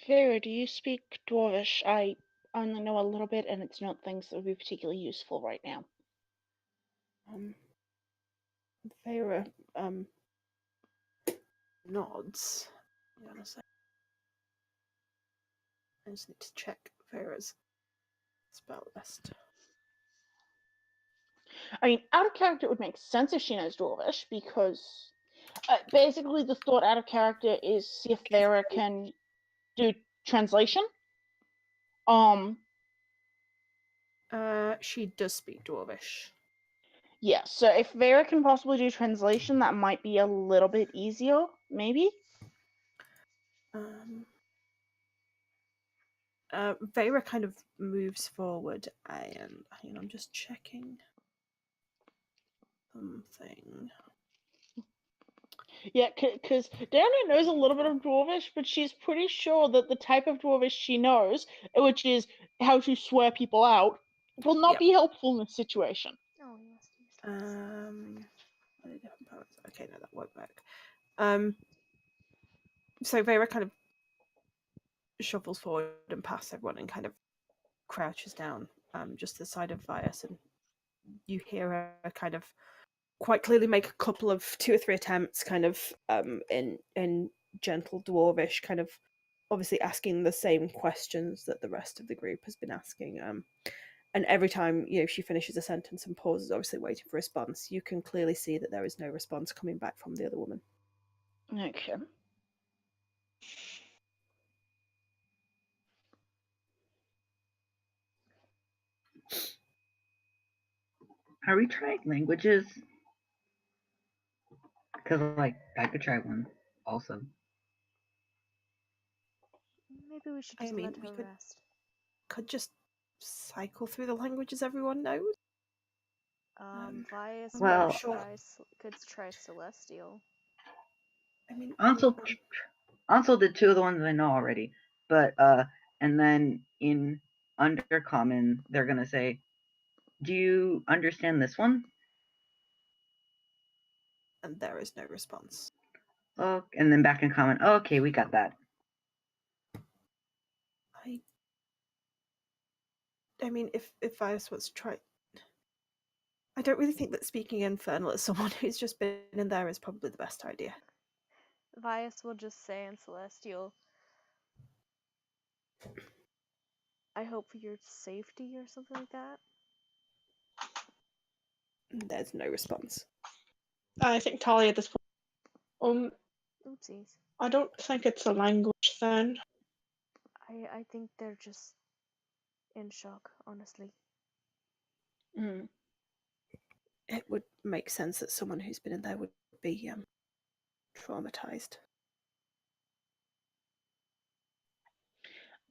Vera, do you speak Dwarvish? I only know a little bit, and it's not things that would be particularly useful right now. Vera nods. Hang on a sec. I just need to check Vera's spell list. I mean, out of character, it would make sense if she knows Dwarvish, because basically the thought out of character is see if Vera can do translation. She does speak Dwarvish. Yeah, so if Vera can possibly do translation, that might be a little bit easier, maybe? Vera kind of moves forward and hang on, I'm just checking something. Yeah, because Diana knows a little bit of Dwarvish, but she's pretty sure that the type of Dwarvish she knows, which is how to swear people out, will not be helpful in this situation. Oh, you must use Okay, no, that won't work. So Vera kind of shuffles forward and past everyone and kind of crouches down just to the side of Vias, and you hear her kind of quite clearly make a couple of 2 or 3 attempts kind of in gentle Dwarvish, kind of obviously asking the same questions that the rest of the group has been asking, and every time she finishes a sentence and pauses, obviously waiting for a response, you can clearly see that there is no response coming back from the other woman. Okay. Are we trying languages? Because, I could try one also. Maybe we should just let her rest. Could just cycle through the languages everyone knows. Vias could try Celestial. I mean, Ansel did 2 of the ones I know already, but and then in Undercommon they're gonna say, "Do you understand this one?" And there is no response. Oh, and then back in Common, oh, okay, we got that. I mean, if Vias wants to try, I don't really think that speaking Infernal as someone who's just been in there is probably the best idea. Vias will just say in Celestial, "I hope for your safety," or something like that. There's no response. I think Talia at this point. Oopsies. I don't think it's a language then. I think they're just in shock, honestly. It would make sense that someone who's been in there would be traumatized.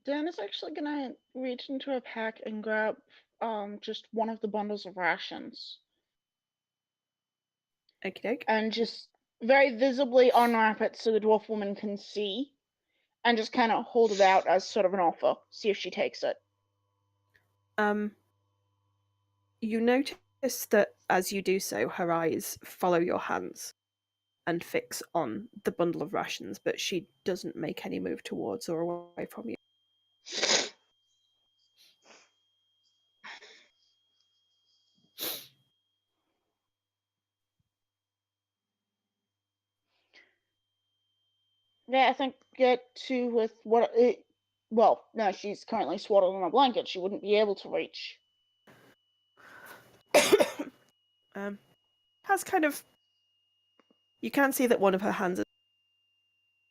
Diana's actually gonna reach into her pack and grab just one of the bundles of rations. Okey-doke. And just very visibly unwrap it so the dwarf woman can see, and just kind of hold it out as sort of an offer. See if she takes it. You notice that as you do so, her eyes follow your hands and fix on the bundle of rations, but she doesn't make any move towards or away from you. Yeah, I think get to with what it. Well, no, she's currently swaddled in a blanket. She wouldn't be able to reach. has kind of. You can see that one of her hands is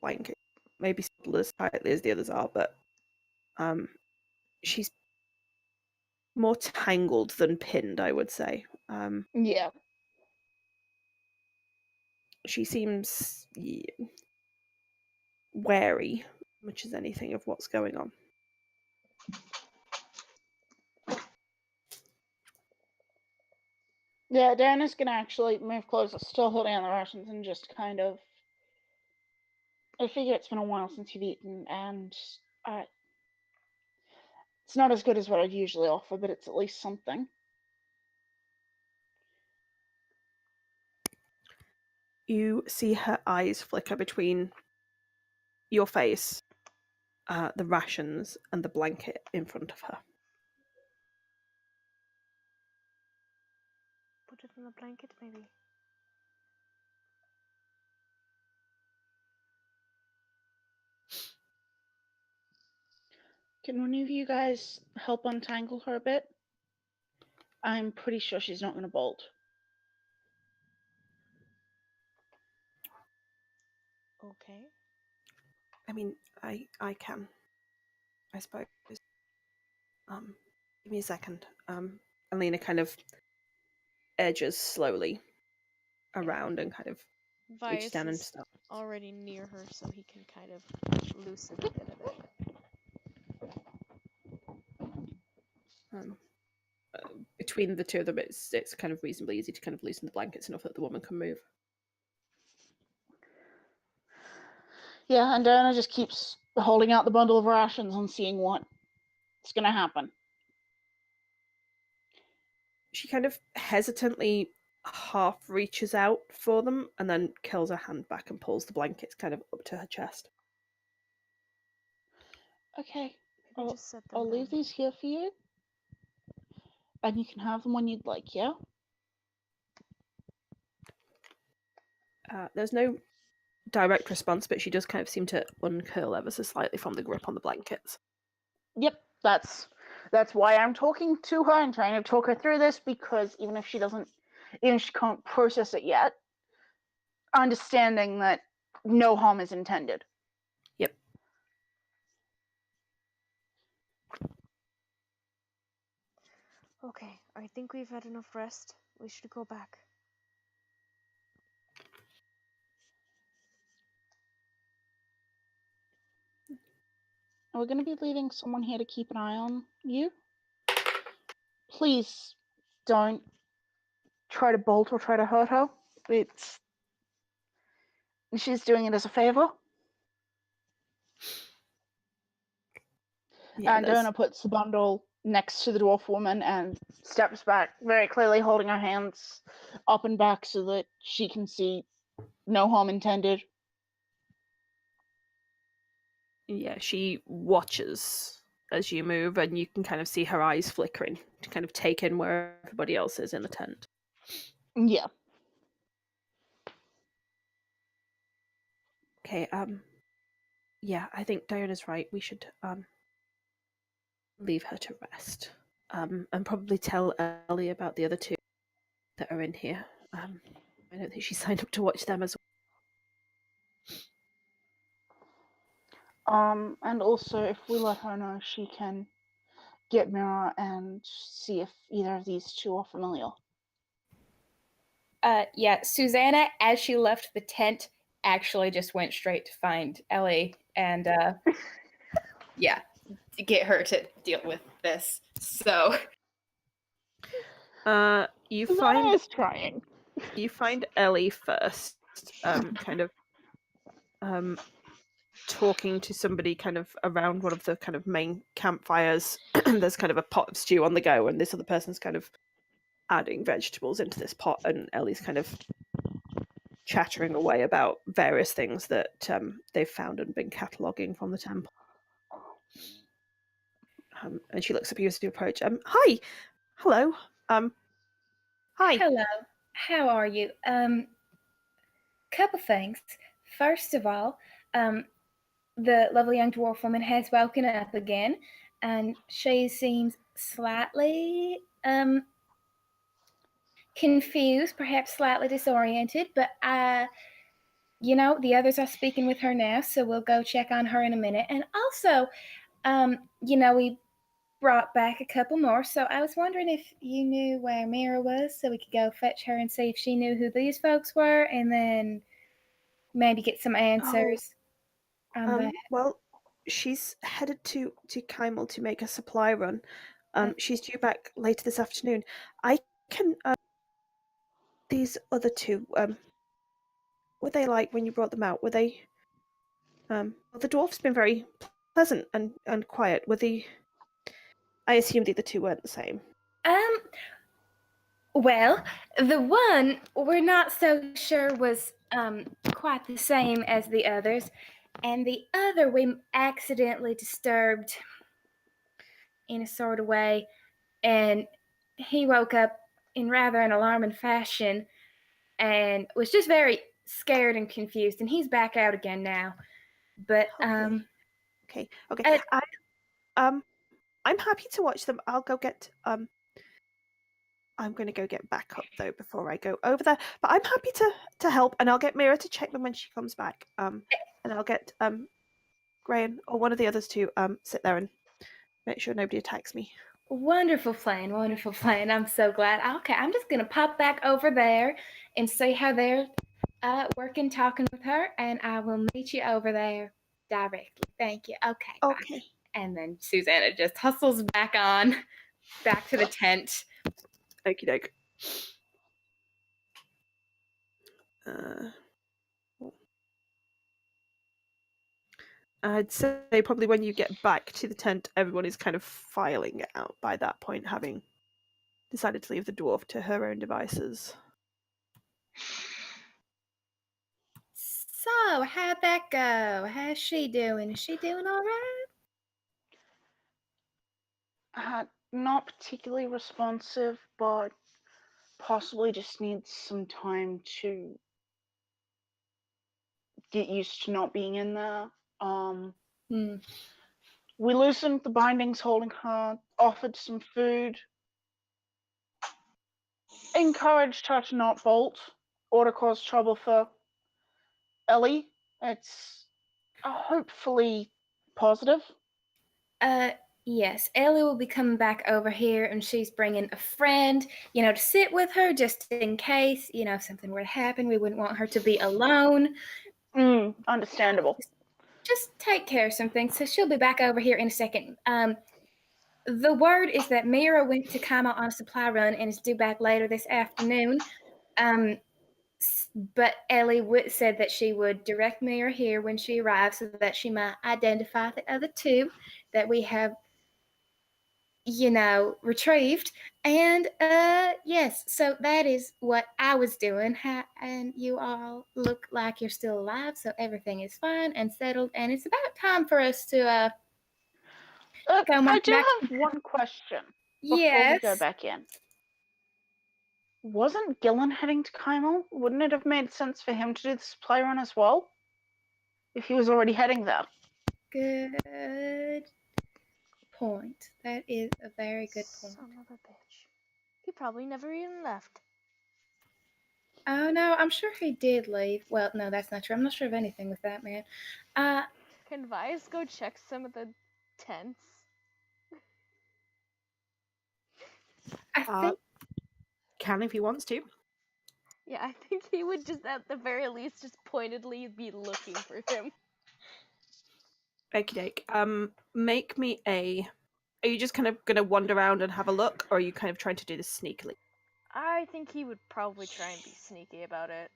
blanket, maybe still as tightly as the others are, but she's more tangled than pinned, I would say. Yeah. She seems wary, much as anything, of what's going on. Yeah, Diana's gonna actually move closer, still holding on the rations, and just kind of. I figure it's been a while since you've eaten, and it's not as good as what I'd usually offer, but it's at least something. You see her eyes flicker between your face, the rations, and the blanket in front of her. Put it in the blanket, maybe. Can one of you guys help untangle her a bit? I'm pretty sure she's not gonna bolt. Okay. I mean, I can, I suppose. Give me a second. Alina kind of edges slowly around and kind of reaches Vyas down and is stuff. already near her, so he can kind of loosen a bit of it. Between the two of them, it's kind of reasonably easy to kind of loosen the blankets enough that the woman can move. Yeah, and Diana just keeps holding out the bundle of rations and seeing what's gonna happen. She kind of hesitantly half reaches out for them and then curls her hand back and pulls the blankets kind of up to her chest. Okay, Maybe just set them I'll leave down. these here for you, and you can have them when you'd like, yeah? There's no direct response, but she does kind of seem to uncurl ever so slightly from the grip on the blankets. Yep, that's why I'm talking to her and trying to talk her through this, because even if she can't process it yet, understanding that no harm is intended. Yep. Okay, I think we've had enough rest. We should go back. We're going to be leaving someone here to keep an eye on you. Please don't try to bolt or try to hurt her. She's doing it as a favor. Yeah, and Diana puts the bundle next to the dwarf woman and steps back, very clearly holding her hands up and back so that she can see no harm intended. Yeah, she watches as you move, and you can kind of see her eyes flickering to kind of take in where everybody else is in the tent. Yeah. Okay, yeah, I think Diana's right. We should leave her to rest. And probably tell Ellie about the other two that are in here. I don't think she signed up to watch them as well. And also, if we let her know, she can get Mira and see if either of these two are familiar. Yeah, Susanna, as she left the tent, actually just went straight to find Ellie and, yeah, get her to deal with this. So, you Susanna find is trying. You find Ellie first, kind of talking to somebody kind of around one of the kind of main campfires. There's kind of a pot of stew on the go, and this other person's kind of adding vegetables into this pot, and Ellie's kind of chattering away about various things that they've found and been cataloguing from the temple. And she looks up you as you approach. Hi, hello. Hi. Hello. How are you? Couple things. First of all, the lovely young dwarf woman has woken up again, and she seems slightly confused, perhaps slightly disoriented, but the others are speaking with her now, so we'll go check on her in a minute. And also, we brought back a couple more, so I was wondering if you knew where Mira was, so we could go fetch her and see if she knew who these folks were, and then maybe get some answers on that. Well, she's headed to Kymel to make a supply run. She's due back later this afternoon. I can. These other two. Were they like when you brought them out? Were they? Well, the dwarf's been very pleasant and quiet. Were the? I assume the other two weren't the same. Well, the one we're not so sure was quite the same as the others, and the other we accidentally disturbed in a sort of way, and he woke up in rather an alarming fashion and was just very scared and confused, and he's back out again now. But Okay. I'm happy to watch them. I'll go get I'm going to go get backup though before I go over there. But I'm happy to help, and I'll get Mira to check them when she comes back. And I'll get Graham or one of the others to sit there and make sure nobody attacks me. Wonderful plan. I'm so glad. Okay, I'm just gonna pop back over there and see how they're working, talking with her, and I will meet you over there directly. Thank you. Okay. Okay. Bye. And then Susanna just hustles back to the tent. Okie doke. I'd say probably when you get back to the tent, everyone is kind of filing out by that point, having decided to leave the dwarf to her own devices. So, how'd that go? How's she doing? Is she doing all right? Not particularly responsive, but possibly just needs some time to get used to not being in there. We loosened the bindings holding her, offered some food, encouraged her to not bolt or to cause trouble for Ellie. It's hopefully positive. Yes, Ellie will be coming back over here, and she's bringing a friend, to sit with her just in case, if something were to happen. We wouldn't want her to be alone. Understandable. Just take care of some things, so she'll be back over here in a second. The word is that Mira went to Kymel on a supply run and is due back later this afternoon. But Ellie said that she would direct Mira here when she arrives so that she might identify the other two that we have, retrieved. And yes, so that is what I was doing. And you all look like you're still alive, so everything is fine and settled. And it's about time for us to I do have one question before we go back in. Wasn't Gillen heading to Kymel? Wouldn't it have made sense for him to do the supply run as well? If he was already heading there. Good point. That is a very good point. Son of a bitch. He probably never even left. Oh no, I'm sure he did leave. Well, no, that's not true. I'm not sure of anything with that man. Can Vice go check some of the tents? I think can if he wants to. Yeah, I think he would just at the very least just pointedly be looking for him. Okie doke. Make me a. Are you just kind of gonna wander around and have a look, or are you kind of trying to do this sneakily? I think he would probably try and be sneaky about it.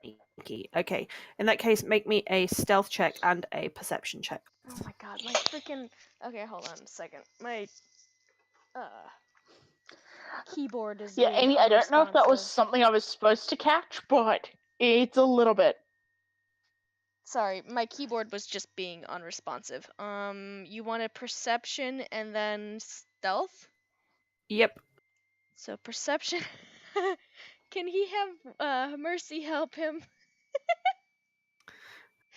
Sneaky. Okay. In that case, make me a stealth check and a perception check. Oh my god, my freaking. Okay, hold on a second. My keyboard is. Yeah, Amy, I don't know if that was something I was supposed to catch, but it's a little bit. Sorry, my keyboard was just being unresponsive. You want a perception and then stealth? Yep. So perception. Can he have Mercy help him?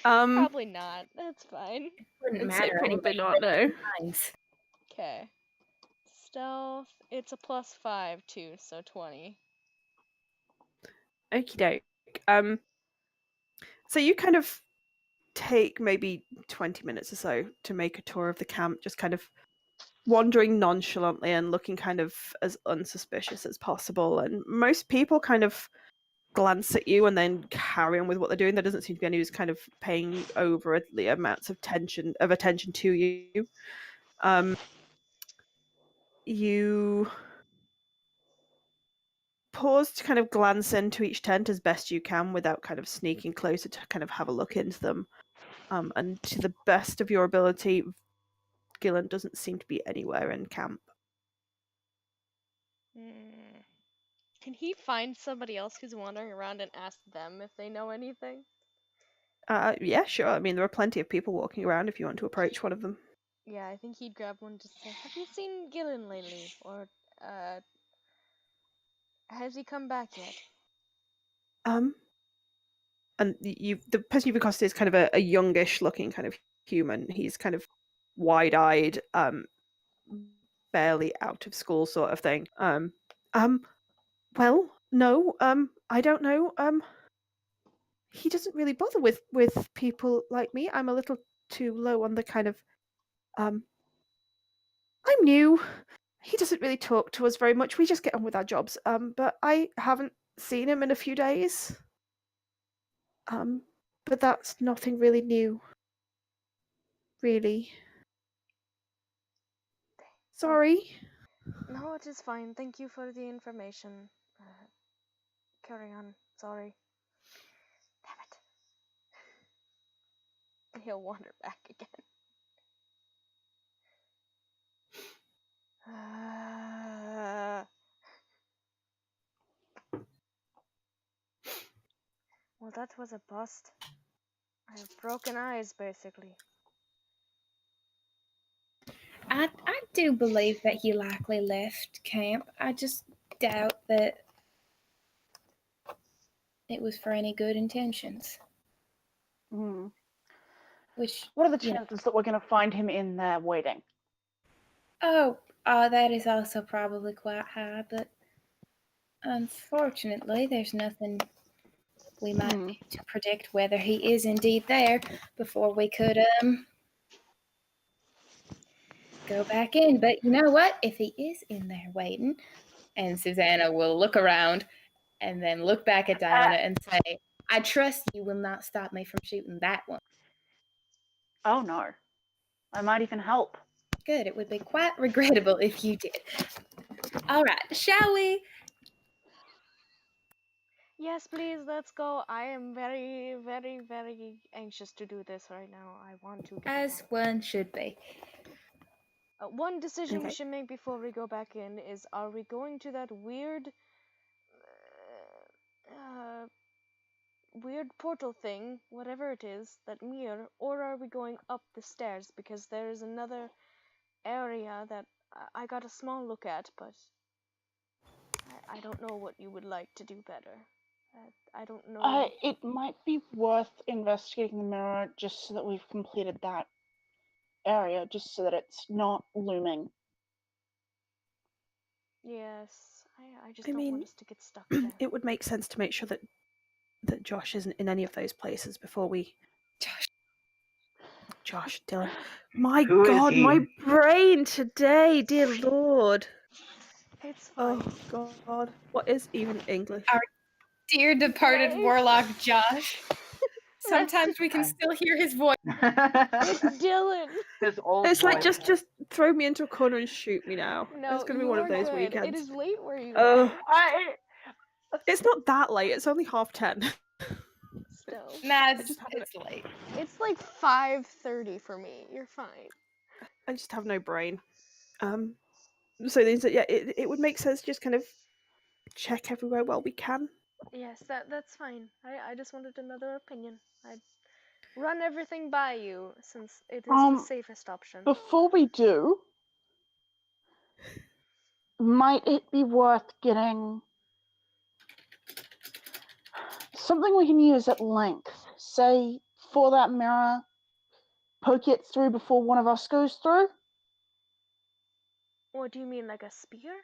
Probably not. That's fine. Wouldn't I'd matter. say probably not. No. Okay. Stealth. It's a +5 too, so 20. Okie doke. So you kind of take maybe 20 minutes or so to make a tour of the camp, just kind of wandering nonchalantly and looking kind of as unsuspicious as possible. And most people kind of glance at you and then carry on with what they're doing. There doesn't seem to be anyone who's kind of paying over the amounts of attention to you. You pause to kind of glance into each tent as best you can without kind of sneaking closer to kind of have a look into them. And to the best of your ability, Gillen doesn't seem to be anywhere in camp. Can he find somebody else who's wandering around and ask them if they know anything? Yeah, sure. I mean, there are plenty of people walking around if you want to approach one of them. Yeah, I think he'd grab one to say, "Have you seen Gillen lately?" Or, "Has he come back yet?" And the person you've accosted is kind of a youngish-looking kind of human. He's kind of wide-eyed, barely out of school sort of thing. Well, no, I don't know. He doesn't really bother with people like me. I'm a little too low on the kind of, I'm new. He doesn't really talk to us very much. We just get on with our jobs. But I haven't seen him in a few days. But that's nothing really new. Really. Sorry. No, it is fine. Thank you for the information. Carry on. Sorry. Damn it. He'll wander back again. Well, that was a bust. I have broken eyes, basically. I do believe that he likely left camp. I just doubt that it was for any good intentions. Which, what are the chances that we're going to find him in there waiting? Oh, that is also probably quite high, but unfortunately, there's nothing we might do to predict whether he is indeed there before we could go back in. But you know what? If he is in there waiting, and Susanna will look around and then look back at Diana and say, "I trust you will not stop me from shooting that one." Oh no. I might even help. Good. It would be quite regrettable if you did. All right. Shall we? Yes, please, let's go. I am very, very, very anxious to do this right now. I want to. As one should be. One decision we should make before we go back in is, are we going to that weird portal thing, whatever it is, that mirror, or are we going up the stairs? Because there is another area that I got a small look at, but I don't know what you would like to do better. I don't know. It might be worth investigating the mirror just so that we've completed that area, just so that it's not looming. Yes, I just don't want us to get stuck there. It would make sense to make sure that Josh isn't in any of those places before we... Josh, Dylan. My God, my brain today, dear Lord. It's fine. Oh God, what is even English? Our dear departed warlock Josh. Sometimes we can still hear his voice. It's Dylan. His old It's like voice. just throw me into a corner and shoot me now. No, it's gonna be one of those good. weekends. It is late where you Oh, are. it's not that late. It's only 10:30. Still. Nah, it's late. It's like 5:30 for me. You're fine. I just have no brain. So yeah, it would make sense to just kind of check everywhere while we can. Yes, that's fine. I just wanted another opinion. I'd run everything by you since it is the safest option. Before we do, might it be worth getting something we can use at length? Say, for that mirror, poke it through before one of us goes through? What do you mean, like a spear?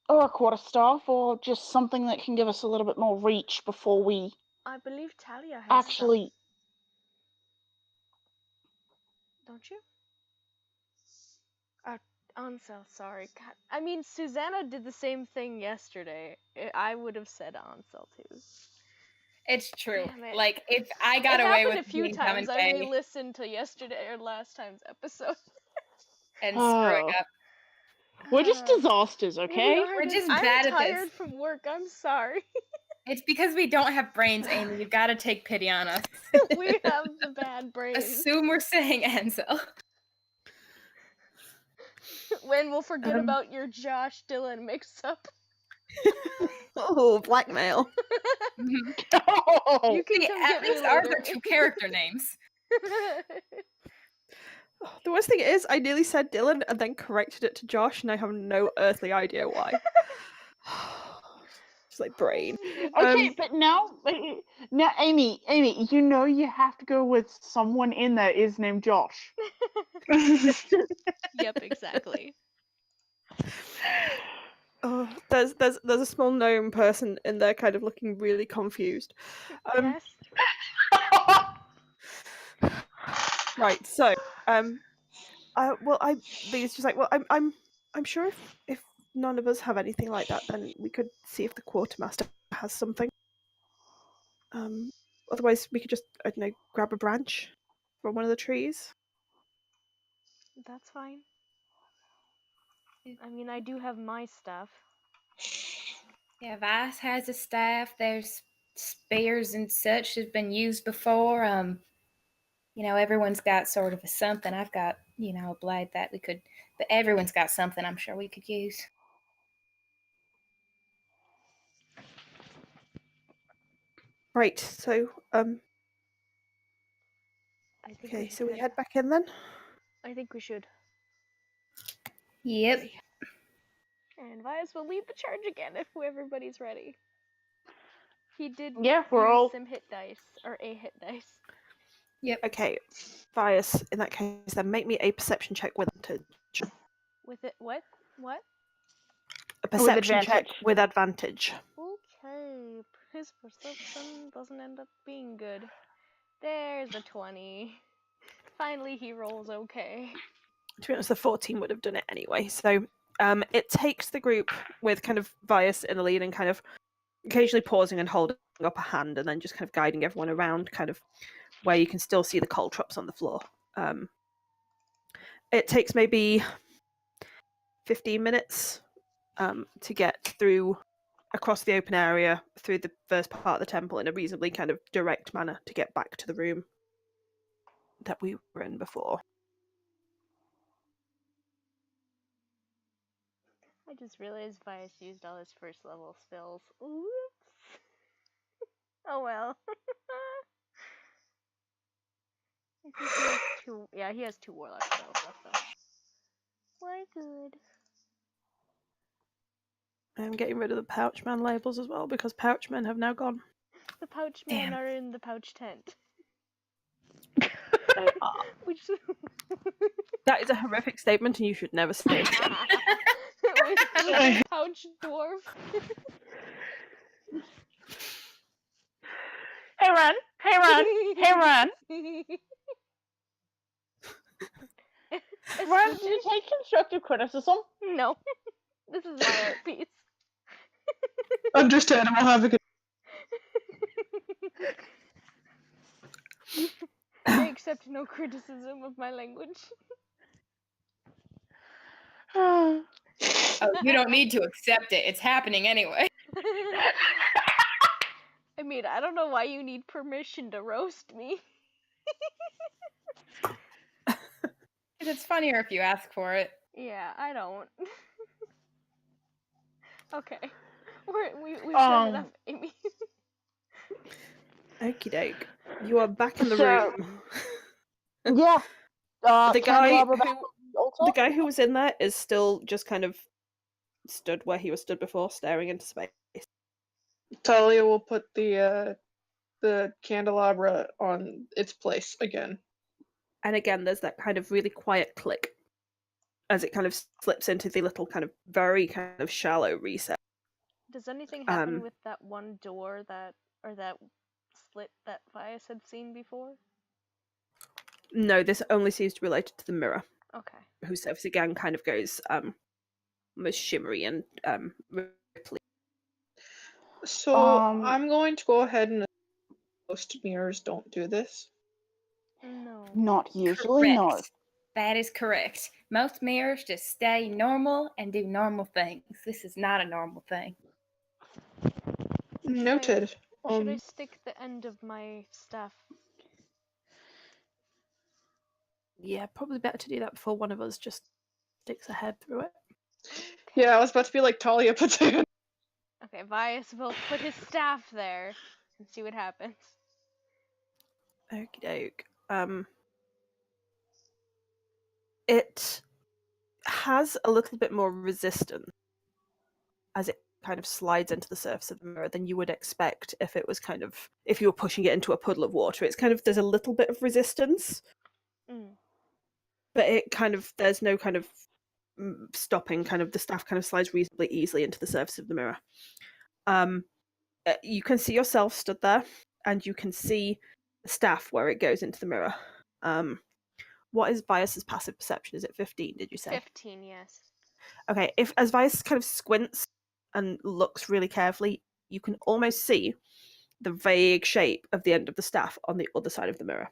Or a quarterstaff, or just something that can give us a little bit more reach before we I believe Talia has actually. some. Don't you? Ansel, sorry. God. I mean, Susanna did the same thing yesterday. I would have said Ansel too. It's true. Damn it. Like, if I got It away happened with a few being times. I Commentary re-listened to yesterday or last time's episode. and screwing up. We're just disasters, We okay? are We're just I'm bad at tired this. from work. I'm sorry. It's because we don't have brains, Amy. You've got to take pity on us. We have the bad brains. Assume we're saying Ansel. When we'll forget about your Josh Dylan mix-up. Oh, blackmail. Oh, You can See, come at get me least ours later. are two character names. The worst thing is, I nearly said Dylan and then corrected it to Josh, and I have no earthly idea why. Just like brain. okay, but now, Amy, you know you have to go with someone in there is named Josh. Yep, exactly. Oh, there's a small gnome person in there, kind of looking really confused. Yes. Right. So, Lee's just like, well, I'm sure if none of us have anything like that, then we could see if the quartermaster has something. Otherwise we could just, I don't know, grab a branch from one of the trees. That's fine. I mean, I do have my stuff. Yeah, Vice has a staff. There's spears and such has been used before. Everyone's got sort of a something. I've got, a blade that we could, but everyone's got something I'm sure we could use. Right. So, I think okay. So we should. head back in then. I think we should. Yep. And Vias will lead the charge again if everybody's ready. He did we're all some hit dice, or a hit dice. Yep. Okay, Vias, in that case, then make me a perception check with advantage. With it, what? What? A perception check advantage. with advantage. Okay, his perception doesn't end up being good. There's a 20. Finally, he rolls okay. To be honest, the 14 would have done it anyway. So, it takes the group with kind of Vias in the lead and kind of occasionally pausing and holding up a hand and then just kind of guiding everyone around, kind of where you can still see the caltrops on the floor. It takes maybe 15 minutes to get through across the open area through the first part of the temple in a reasonably kind of direct manner to get back to the room that we were in before. I just realized Vias used all his first level spells. Oops. Oh well. I think he has two. Yeah, he has 2 warlock spells left though. We're good. I'm getting rid of the Pouchman labels as well because Pouchmen have now gone. The pouch men Damn. are in the pouch tent. They are. Which That is a horrific statement and you should never say it again. with pouch dwarf. Hey, Ren! Ren, did you take constructive criticism? No. This is my art piece. Understandable. Have a good. I accept no criticism of my language. Oh, you don't need to accept it. It's happening anyway. I mean, I don't know why you need permission to roast me. It's funnier if you ask for it. Yeah, I don't. Okay. We've done enough, Amy. Okie doke. You are back in the So- room. Yeah. The the guy who was in there is still just kind of stood where he was stood before, staring into space. Talia will put the candelabra on its place again. And again, there's that kind of really quiet click as it kind of slips into the little kind of very kind of shallow recess. Does anything happen with that one door that slit that Vias had seen before? No, this only seems to be related to the mirror. Okay. Whose surface again kind of goes almost shimmery and ripply. So I'm going to go ahead and most mirrors don't do this. No. Not usually, no. Correct. That is correct. Most mirrors just stay normal and do normal things. This is not a normal thing. Noted. Should I stick the end of my staff? Yeah, probably better to do that before one of us just sticks a head through it. Yeah, I was about to be like Talia puts it. Okay, Vias will put his staff there and see what happens. Okie doke. It has a little bit more resistance as it kind of slides into the surface of the mirror than you would expect if it was kind of, if you were pushing it into a puddle of water. It's kind of, there's a little bit of resistance, but it kind of, there's no kind of stopping, kind of the staff kind of slides reasonably easily into the surface of the mirror. You can see yourself stood there, and you can see the staff where it goes into the mirror. What is Vias's passive perception? Is it 15, did you say? 15, yes. Okay, as Vias kind of squints and looks really carefully, you can almost see the vague shape of the end of the staff on the other side of the mirror.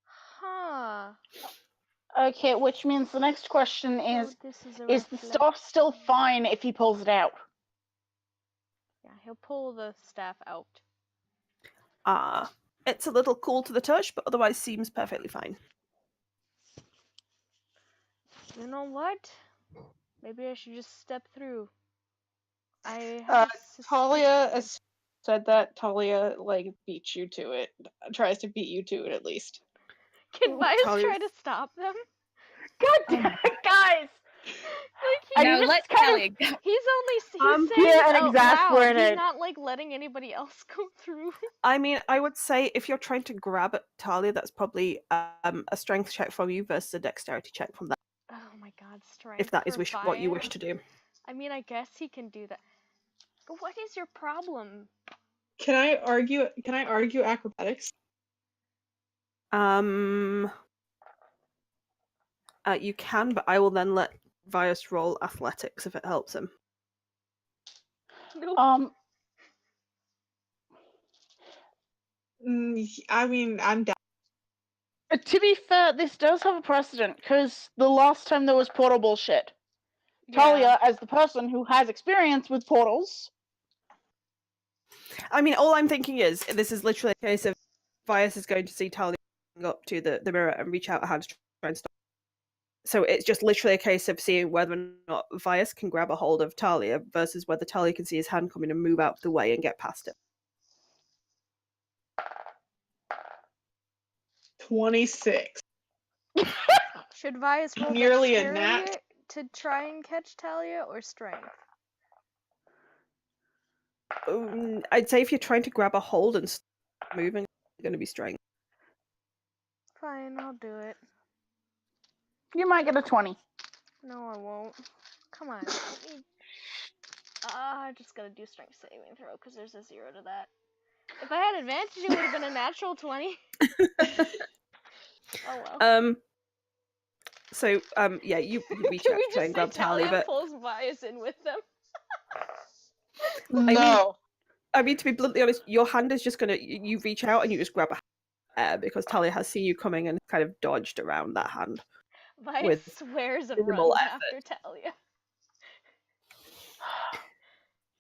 Huh. Okay, which means the next question is the staff staff still fine if he pulls it out? Yeah, he'll pull the staff out. It's a little cool to the touch, but otherwise seems perfectly fine. You know what? Maybe I should just step through. Talia has said that Talia beats you to it. Tries to beat you to it at least. Can Vias try to stop them? God damn it, guys! No, let Talia go. He's saying and out exasperated. loud. He's not letting anybody else go through. I mean, I would say if you're trying to grab at Talia, that's probably a strength check from you versus a dexterity check from that. Oh my god, strength. If that is for what you wish Vias? to do. I mean, I guess he can do that. What is your problem? Can I argue acrobatics? You can, but I will then let Vias roll athletics if it helps him. Nope. I mean, I'm down. To be fair, this does have a precedent, because the last time there was portal bullshit, Talia, as the person who has experience with portals... I mean, all I'm thinking is, this is literally a case of Vias is going to see Talia up to the mirror and reach out a hand to try and stop. So it's just literally a case of seeing whether or not Vias can grab a hold of Talia versus whether Talia can see his hand coming and move out of the way and get past it. 26. Should Vias roll Nearly a dexterity nat. to try and catch Talia, or strength? I'd say if you're trying to grab a hold and start moving, it's going to be strength. Fine, I'll do it. You might get a 20. No, I won't. Come on. I just gotta do strength saving throw because there's a 0 to that. If I had advantage, it would have been a natural 20. Oh well. So yeah, you reach out to try and grab Talia, but pulls Vias in with them. No. I mean, to be bluntly honest, your hand is just gonna, you reach out and you just grab a hand because Talia has seen you coming and kind of dodged around that hand. Vias swears and runs after Talia.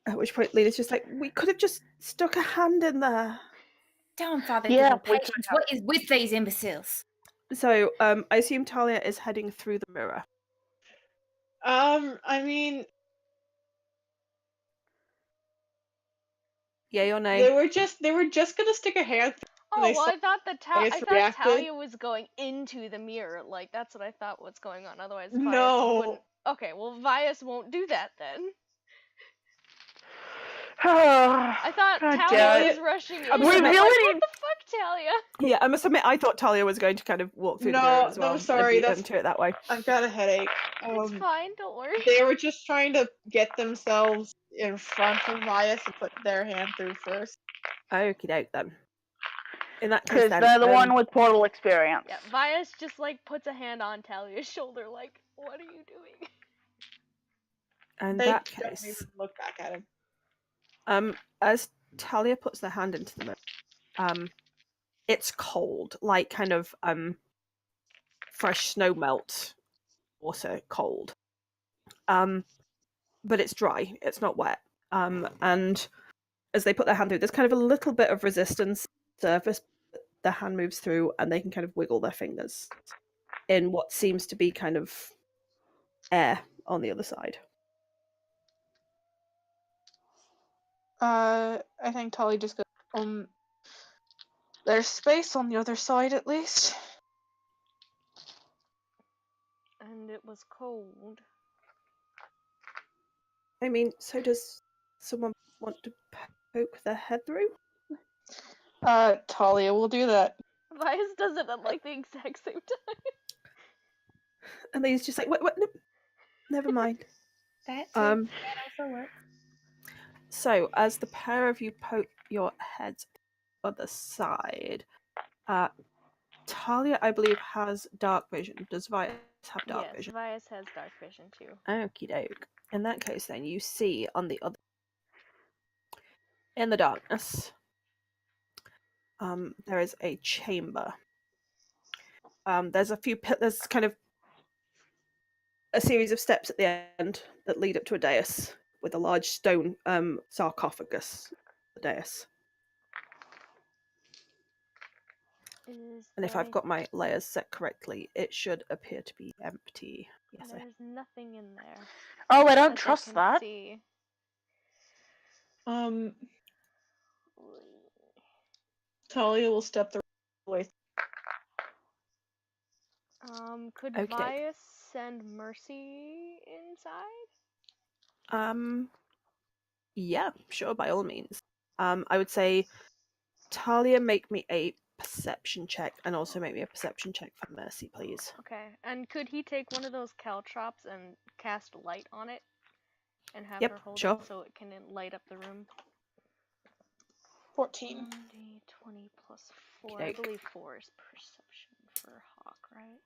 At which point, Lena's just like, we could have just stuck a hand in there. Don't father Yeah, patience. What is with these imbeciles? So, I assume Talia is heading through the mirror. I mean, yay or nay? they were just gonna stick a hand. Oh well, I thought reacted. Talia was going into the mirror. Like that's what I thought was going on. Otherwise, Vias No. wouldn't. Okay, well, Vias won't do that then. I thought God Talia damn was it. rushing in. We I was like, really what the fuck, Talia? Yeah, I must admit, I thought Talia was going to kind of walk through the mirror No, as well. no, sorry, and beat that's them to it that way. I've got a headache. It's fine, don't worry. They were just trying to get themselves in front of Vias and put their hand through first. Okie doke then. In that case, because then, they're the one with portal experience. Yeah, Vias just like puts a hand on Talia's shoulder, like, what are you doing? in They that don't case, even look back at him. as Talia puts their hand into the mirror, it's cold, like kind of fresh snow melt water cold. But it's dry, it's not wet. And as they put their hand through, there's kind of a little bit of resistance surface. Their hand moves through and they can kind of wiggle their fingers in what seems to be kind of air on the other side. I think Tali just goes, there's space on the other side at least. And it was cold. I mean, so does someone want to poke their head through? Talia will do that. Vias does it at like the exact same time. And he's just like, what? No, never mind. That also works. So, as the pair of you poke your heads on the other side, Talia, I believe, has dark vision. Does Vias have dark Yes, vision? Vias has dark vision too. Okie doke. In that case, then, you see on the other... in the darkness, there is a chamber. There's a few... there's kind of a series of steps at the end that lead up to a dais with a large stone sarcophagus. The dais. And if I've got my layers set correctly, it should appear to be empty. Yes, There's nothing in there. Oh, I don't as trust can that. see. Talia will step the way. Could Okey-doke. Vias send Mercy inside? Yeah, sure, by all means. I would say, Talia, make me a perception check, and also make me a perception check for Mercy, please. Okay, and could he take one of those caltrops and cast light on it? And have Yep, her hold sure. it so it can light up the room? 14. 20 plus 4. I Okey-doke. believe 4 is perception for Hawk, right?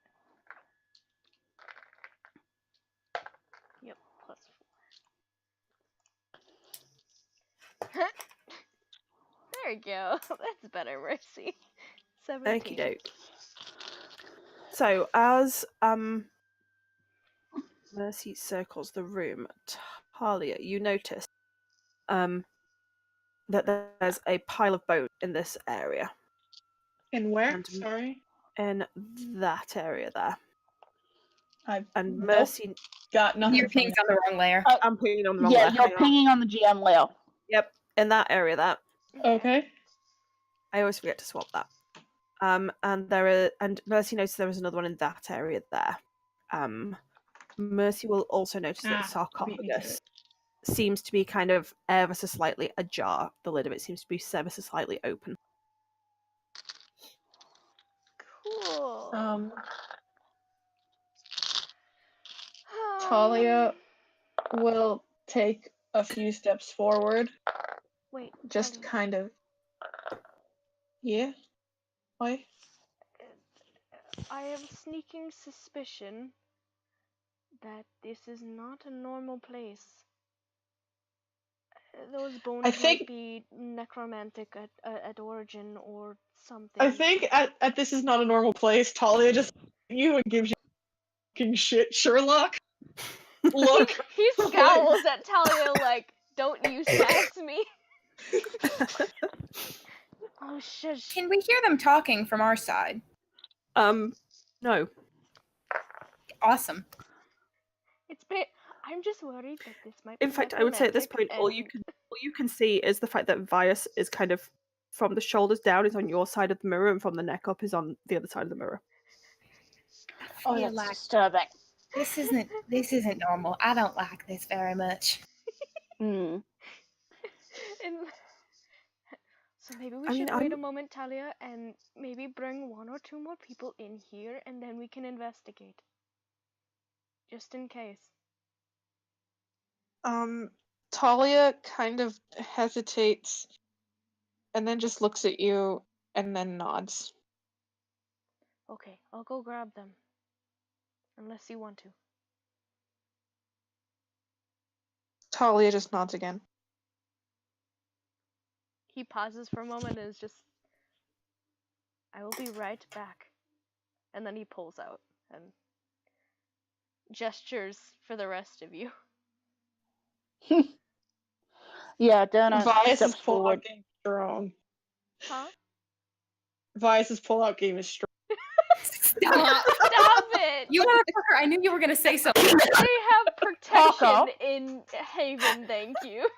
Yep, plus 4. There you go. That's better, Mercy. 17. Okie doke. So, as Mercy circles the room, Talia, you notice that there's a pile of bones in this area. In where? And- Sorry? In that area there. I've And Mercy... got nothing. You're pinging on the wrong layer. I'm pinging on the wrong Yeah, layer. you're Hang on. pinging on the GM layer. Yep, in that area there. Okay. I always forget to swap that. And Mercy noticed there was another one in that area there. Mercy will also notice that the sarcophagus seems to be kind of ever so slightly ajar. The lid of it seems to be ever so slightly open. Cool. Talia will take a few steps forward. Wait. Just Talia. kind of. Yeah? Why? I have a sneaking suspicion that this is not a normal place. Those bones think- might be necromantic at origin or something. I think at this is not a normal place, Talia just you and gives you fucking shit, Sherlock. Look. He scowls at Talia like, don't you sass me. Oh shit. Can we hear them talking from our side? No. Awesome. I'm just worried that this might be In fact, I would say at this point, necromantic all you can see is the fact that Vias is kind of from the shoulders down is on your side of the mirror, and from the neck up is on the other side of the mirror. Oh, feel that's like- disturbing. This isn't normal. I don't like this very much. Hmm. And so maybe we I should mean, wait a I'm moment, Talia, and maybe bring 1 or 2 more people in here, and then we can investigate. Just in case. Talia kind of hesitates and then just looks at you and then nods. Okay, I'll go grab them. Unless you want to. Talia just nods again. He pauses for a moment and is just, I will be right back. And then he pulls out and gestures for the rest of you. Yeah, Donut Vias's steps pull-out forward. game is strong. Huh? Vias's pull-out game is strong. Stop. Stop it! You motherfucker! I knew you were gonna say something. They have protection Taco. in Haven, thank you.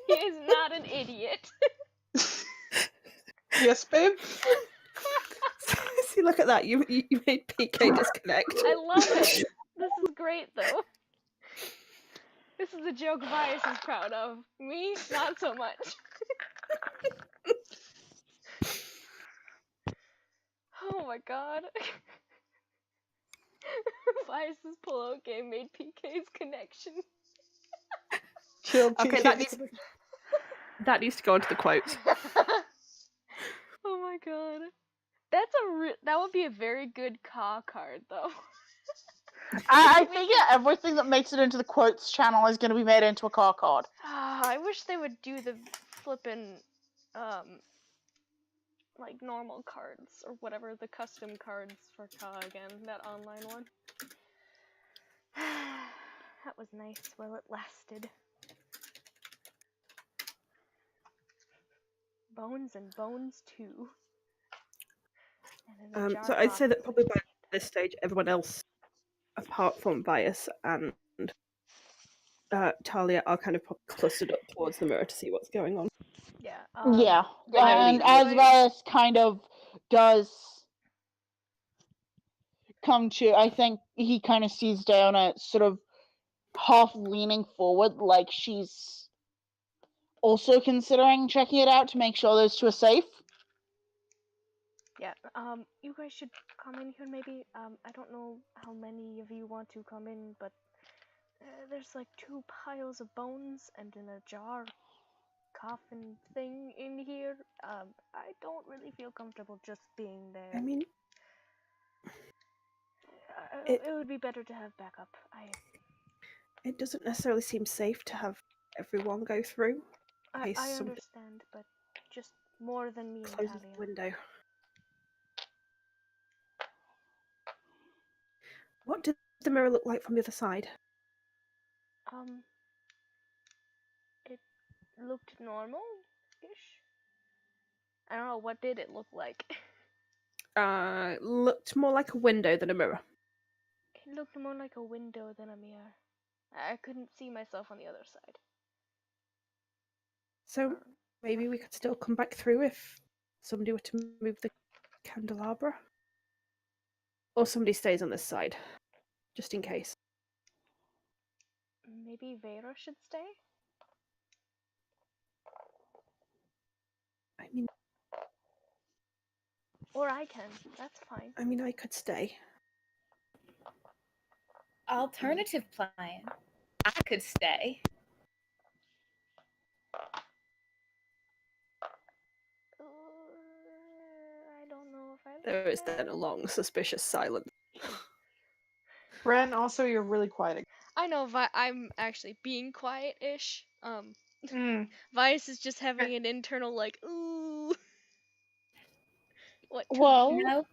He is not an idiot. Yes, babe? See, look at that. You made PK disconnect. I love it. This is great, though. This is a joke Vias is proud of. Me, not so much. Oh my god. Vias's pull-out game made PK's connection. Chill, Okay, that needs to go into the quotes. Oh my god. That would be a very good Ka card, though. I think everything that makes it into the quotes channel is going to be made into a car card. I wish they would do the flippin', like normal cards or whatever, the custom cards for Ka again, that online one. That was nice while it lasted. Bones and Bones 2. And in a So jar I'd box. say that probably by this stage, everyone else, apart from Vias and Talia, are kind of clustered up towards the mirror to see what's going on. Yeah. Yeah, and you as guys- Vias kind of does come to, I think he kind of sees Diona sort of half leaning forward, like she's also considering checking it out to make sure those two are safe. Yeah, you guys should come in here maybe. I don't know how many of you want to come in, but there's like 2 piles of bones and in a jar coffin thing in here. I don't really feel comfortable just being there. I mean, it would be better to have backup. it doesn't necessarily seem safe to have everyone go through. I Something understand, but just more than me and closes Talia. the window. What did the mirror look like from the other side? It looked normal-ish. I don't know, what did it look like? Looked more like a window than a mirror. It looked more like a window than a mirror. I couldn't see myself on the other side. So maybe we could still come back through if somebody were to move the candelabra. Or somebody stays on this side, just in case. Maybe Vera should stay? I mean, Or I can, that's fine. I mean, I could stay. Alternative plan. I could stay. I don't know if I like There is that. then a long, suspicious silence. Ren, also, you're really quiet. I know, I'm actually being quiet-ish. Vias is just having an internal, like, ooh. What? Well,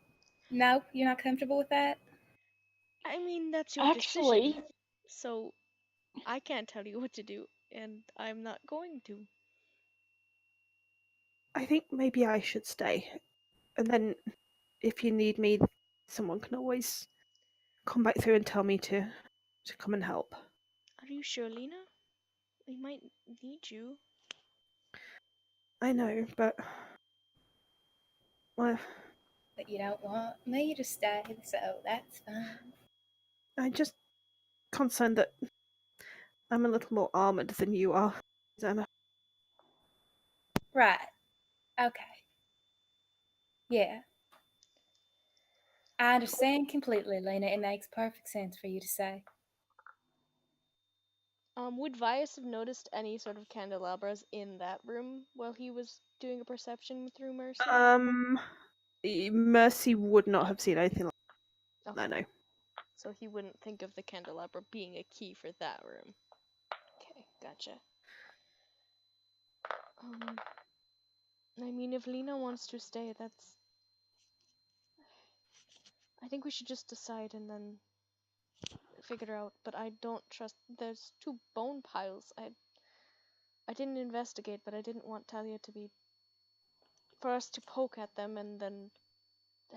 No, you're not comfortable with that? I mean, that's your actually, decision. So, I can't tell you what to do, and I'm not going to. I think maybe I should stay. And then, if you need me, someone can always come back through and tell me to come and help. Are you sure, Lena? We might need you. I know, but... well, But you don't want me to stay, so that's fine. I'm just concerned that I'm a little more armoured than you are, Zemma. Right. Okay. Yeah. I understand completely, Lena. It makes perfect sense for you to say. Would Vias have noticed any sort of candelabras in that room while he was doing a perception through Mercy? Mercy would not have seen anything like that. No. So he wouldn't think of the candelabra being a key for that room. Okay, gotcha. I mean, if Lena wants to stay, that's... I think we should just decide and then figure out, but I don't trust... There's 2 bone piles. I didn't investigate, but I didn't want Talia to be... For us to poke at them and then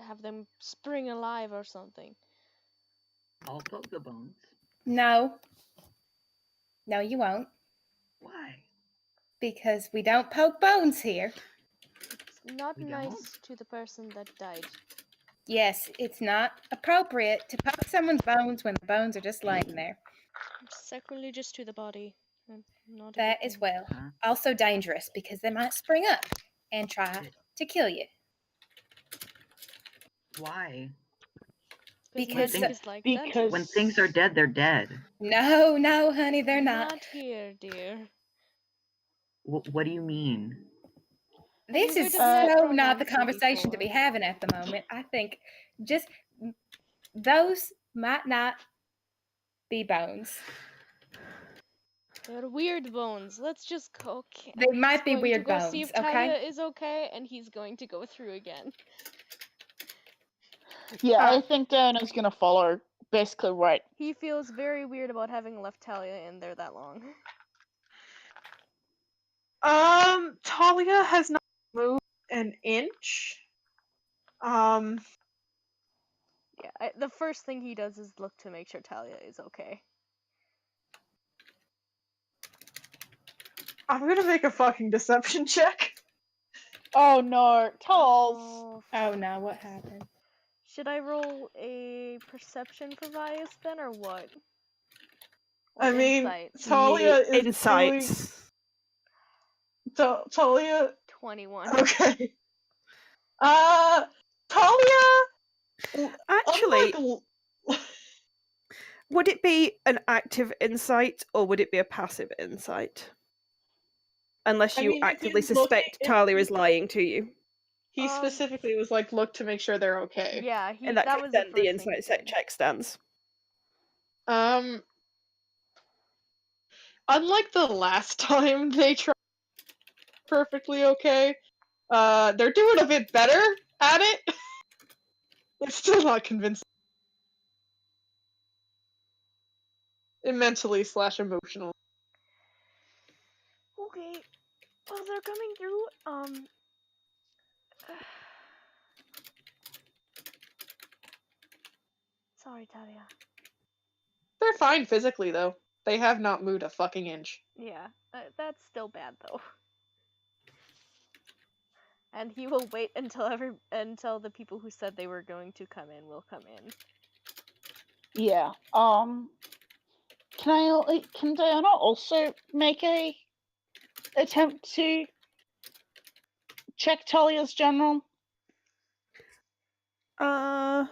have them spring alive or something. I'll poke the bones. No. No, you won't. Why? Because we don't poke bones here. It's not We nice don't? to the person that died. Yes, it's not appropriate to poke someone's bones when the bones are just laying there. It's sacrilegious to the body. Not a That good as thing. well. Huh? Also dangerous because they might spring up and try to kill you. Why? Because magic is like that. When things are dead, they're dead. No, no, honey, they're not. Not here, dear. What do you mean? This is heard of so not the necromancy conversation to be before? having at the moment. I think just those might not be bones. They're weird bones. Let's just go. Okay. They might be He's going to weird go bones, see if okay? Talia is okay, and he's going to go through again. Yeah, I think Diana's gonna follow. Basically, right. He feels very weird about having left Talia in there that long. Talia has not moved an inch. Yeah, the first thing he does is look to make sure Talia is okay. I'm gonna make a fucking deception check. Oh no, tell us. Oh no, what happened? Should I roll a perception for Vias then, or what? I mean, insight? Talia is Insights. Talia. 21. Okay. Talia. Actually, unlike- would it be an active insight or would it be a passive insight? Unless I you mean, if actively he's looking- suspect Talia is lying to you. He specifically was like, look to make sure they're okay. Yeah, In that case, was then the first thing he insight did. check stands. Unlike the last time they tried perfectly okay, they're doing a bit better at it. It's still not convincing. Mentally / emotional. Okay. Well, they're coming through. Sorry, Talia. They're fine physically though. They have not moved a fucking inch. Yeah, that's still bad though. And he will wait until the people who said they were going to come in will come in. Yeah. Can Diana also make a attempt to check Talia's general? Because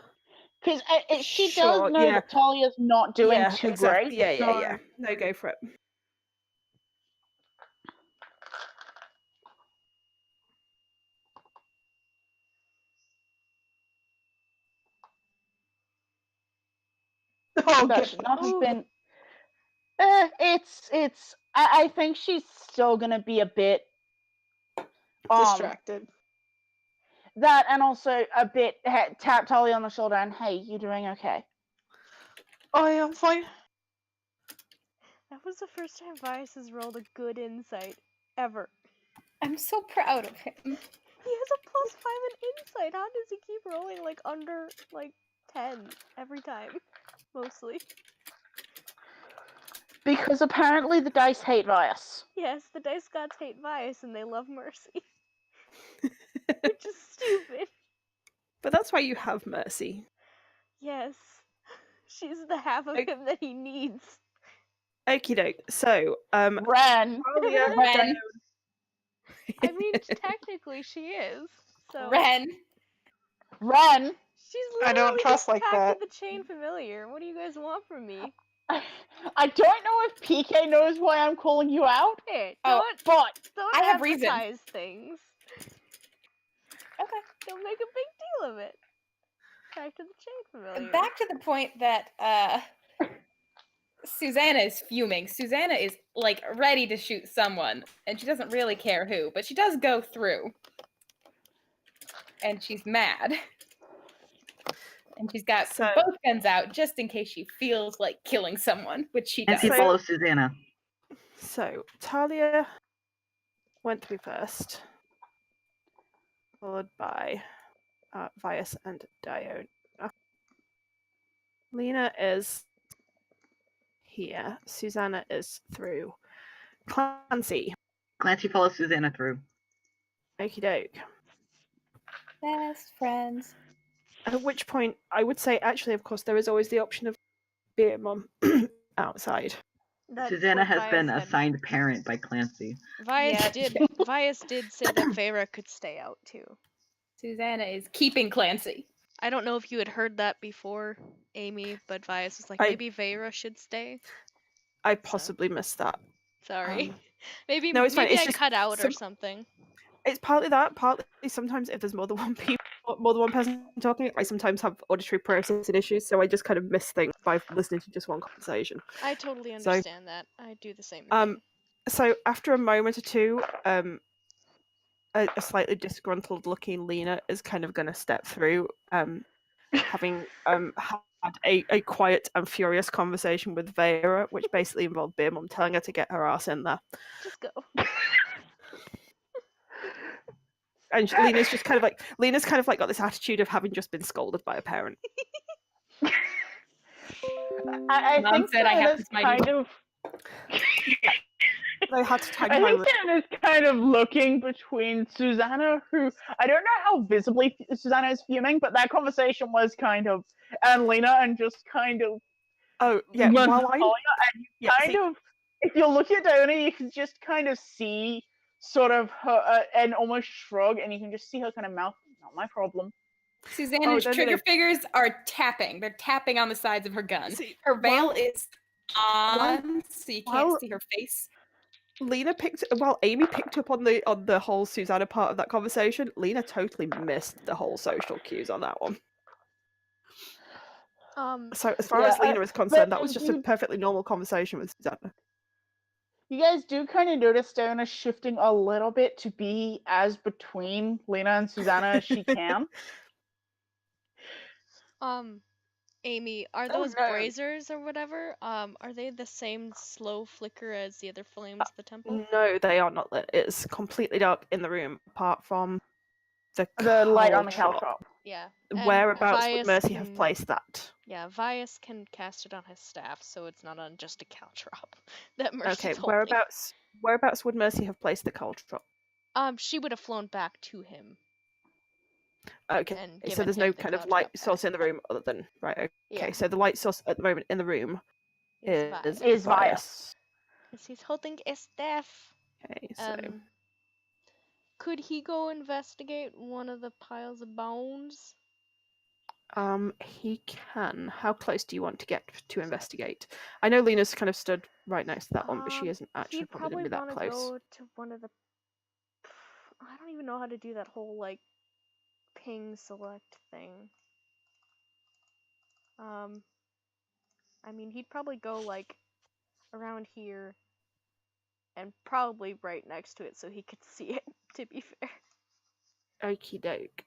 she Sure, does know yeah. that Talia's not doing Yeah, too exactly. great. Yeah. so- No, go for it. Oh, That get should not have Ooh. been. I think she's still gonna be a bit distracted. That and also a bit tap Talia on the shoulder and hey, you doing okay? Oh yeah, I'm fine. That was the first time Vias has rolled a good insight ever. I'm so proud of him. He has a +5 in insight. How does he keep rolling like under 10 every time? Mostly. Because apparently the dice hate Vias. Yes, the dice gods hate Vias and they love Mercy. Which is stupid. But that's why you have Mercy. Yes. She's the half of him that he needs. Okie doke. So, Ren. Talia Ren. I mean, technically she is. So Ren. Ren, she's I literally don't trust just like Pact that. of the Chain familiar. What do you guys want from me? I don't know if PK knows why I'm calling you out, Hey, Oh, but don't I have reason. advertise things. Okay. Don't make a big deal of it. Pact of the Chain familiar. Back to the point that Susanna is fuming. Susanna is like ready to shoot someone, and she doesn't really care who, but she does go through. And she's mad. And she's got So- both guns out just in case she feels like killing someone, which she And does. she So- follows Susanna. So Talia went to be first, followed by Vias and Diona. Lena is here. Susanna is through. Clancy. Clancy follows Susanna through. Okie doke. Best friends. At which point, I would say, actually, of course, there is always the option of beer mum outside. That's Susanna what has Vias been had. assigned parent by Clancy. Vias Yeah. did. Vias did say that Vera could stay out too. Susanna is keeping Clancy. I don't know if you had heard that before, Amy, but Vias was like, I- maybe Vera should stay. I possibly missed that. Sorry. Um, maybe no, it's fine, maybe it's I just cut out or some- something. It's partly that, partly sometimes if there's more than one person talking, I sometimes have auditory processing issues, so I just kind of miss things by listening to just one conversation. I totally So- understand that. I do the same Um, thing. So after a moment or two, a slightly disgruntled looking Lena is kind of going to step through, having had a quiet and furious conversation with Vera, which basically involved Beer Mum telling her to get her ass in there. Just go. And Lena's kind of like got this attitude of having just been scolded by a parent. I Mom think said I have Susanna's to smite kind you. of. They had to tag I my think Susanna's kind of looking between Susanna, who I don't know how visibly Susanna is fuming, but that conversation was kind of, and Lena, and just kind of. Oh yeah, runs while to I'm Talia, and you yeah, kind see- of, if you're looking at Diona, you can just kind of see sort of her and almost shrug, and you can just see her kind of mouth. Not my problem. Susanna's no, trigger fingers are tapping. They're tapping on the sides of her gun. See, Her veil while- is on, so you can't while- see her face. While Amy picked up on the whole Susanna part of that conversation, Lena totally missed the whole social cues on that one. So as far as Yeah, Lena is concerned, that but was just a you- perfectly normal conversation with Susanna. You guys do kind of notice Diona shifting a little bit to be as between Lena and Susanna as she can. Amy, are Oh, those no. braziers or whatever? Are they the same slow flicker as the other flames of the temple? No, they are not lit. It's completely dark in the room, apart from the The light on the caltrop. caltrop. Yeah. and Whereabouts would Vias Mercy have can- placed that? Yeah, Vias can cast it on his staff, so it's not on just a caltrop. That Mercy's Okay, holding. whereabouts would Mercy have placed the caltrop? She would have flown back to him. Okay, And so given there's him no the kind of caltrop light back. source in the room other than right. Okay, Yeah. so the light source at the moment in the room It's Is Vias. Because he's holding a staff. Okay, so Could he go investigate one of the piles of bones? he can. How close do you want to get to investigate? I know Lena's kind of stood right next to that one, but she isn't actually He'd probably going to be that wanna close. go to one of the. I don't even know how to do that whole like ping select thing. I mean, he'd probably go like around here and probably right next to it so he could see it, to be fair. Okie doke.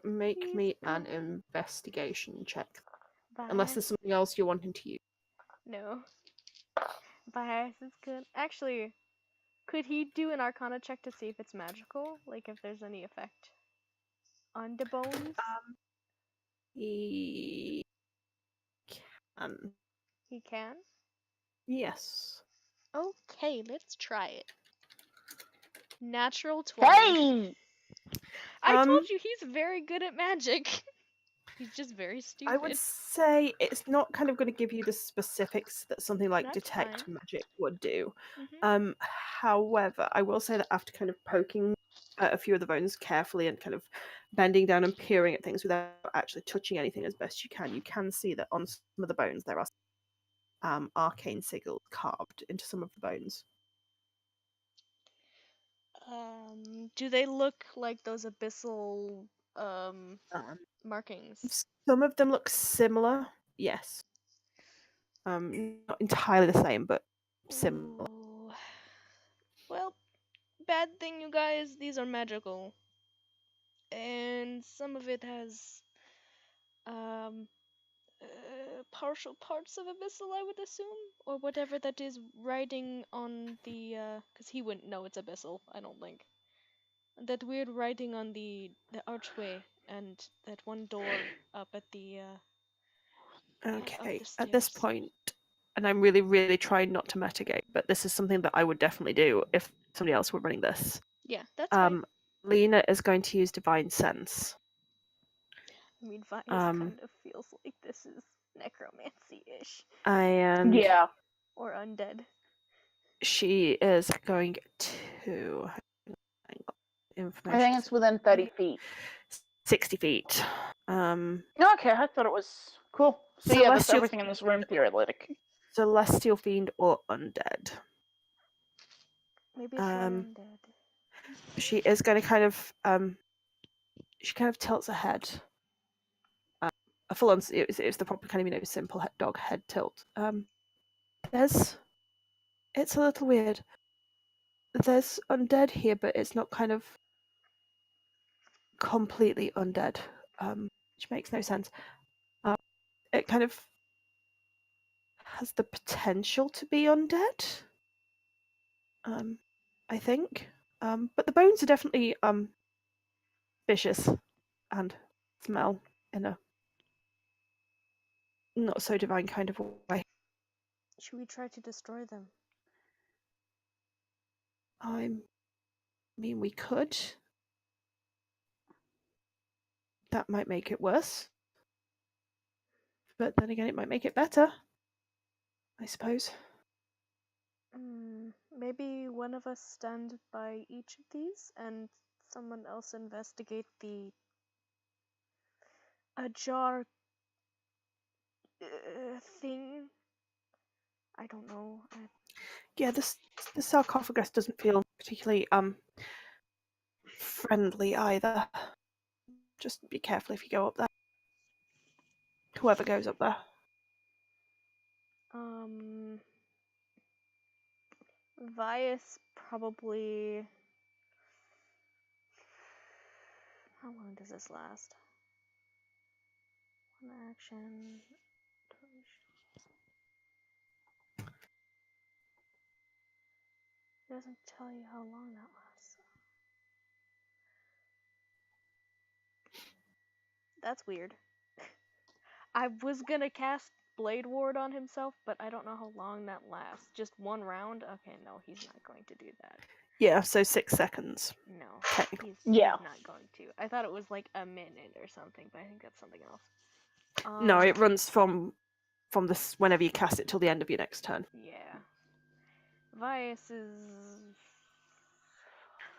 Make me an investigation check. Unless there's something else you're wanting to use. No. Bias is good. Actually, could he do an Arcana check to see if it's magical? Like if there's any effect on the bones? He can. He can? Yes. Okay, let's try it. Natural 20. Hey! I told you he's very good at magic. He's just very stupid. I would say it's not kind of going to give you the specifics that something like That's detect fine. magic would do. Mhm. However, I will say that after kind of poking at a few of the bones carefully and kind of bending down and peering at things without actually touching anything as best you can see that on some of the bones there are arcane sigils carved into some of the bones. Do they look like those abyssal markings? Some of them look similar, yes. Not entirely the same, but similar. Ooh. Well, bad thing, you guys. These are magical, and some of it has partial parts of abyssal, I would assume, or whatever that is writing on the because he wouldn't know it's abyssal, I don't think. That weird writing on the archway and that one door up at the Okay, up the at this stairs. point, and I'm really, really trying not to metagame, but this is something that I would definitely do if somebody else were running this. Yeah, that's fine. Lena is going to use Divine Sense. I mean, Vice kind of feels like this is necromancy-ish. And Yeah. Or undead. she is going to... I think it's within 30 feet. 60 feet. Okay, I thought it was cool. So yeah, that's everything in this room theoretic. Celestial Fiend or Undead. Maybe it's undead. She is going to kind of she kind of tilts her head. A full on it's the proper kind of simple dog head tilt. It's a little weird. There's undead here, but it's not kind of completely undead, which makes no sense. It kind of has the potential to be undead. I think. But the bones are definitely vicious and smell in a not so divine kind of way. Should we try to destroy them? I mean, we could. That might make it worse. But then again, it might make it better. I suppose. Maybe one of us stand by each of these and someone else investigate the jar thing. I don't know. Yeah, the sarcophagus doesn't feel particularly friendly either. Just be careful if you go up there. Whoever goes up there. Vias probably. How long does this last? One action. It doesn't tell you how long that lasts. That's weird. I was gonna cast Blade Ward on himself, but I don't know how long that lasts. Just one round? Okay, no, he's not going to do that. Yeah, so 6 seconds. No, technically. he's not going to. I thought it was like a minute or something, but I think that's something else. No, it runs from this whenever you cast it till the end of your next turn. Yeah. Vias is...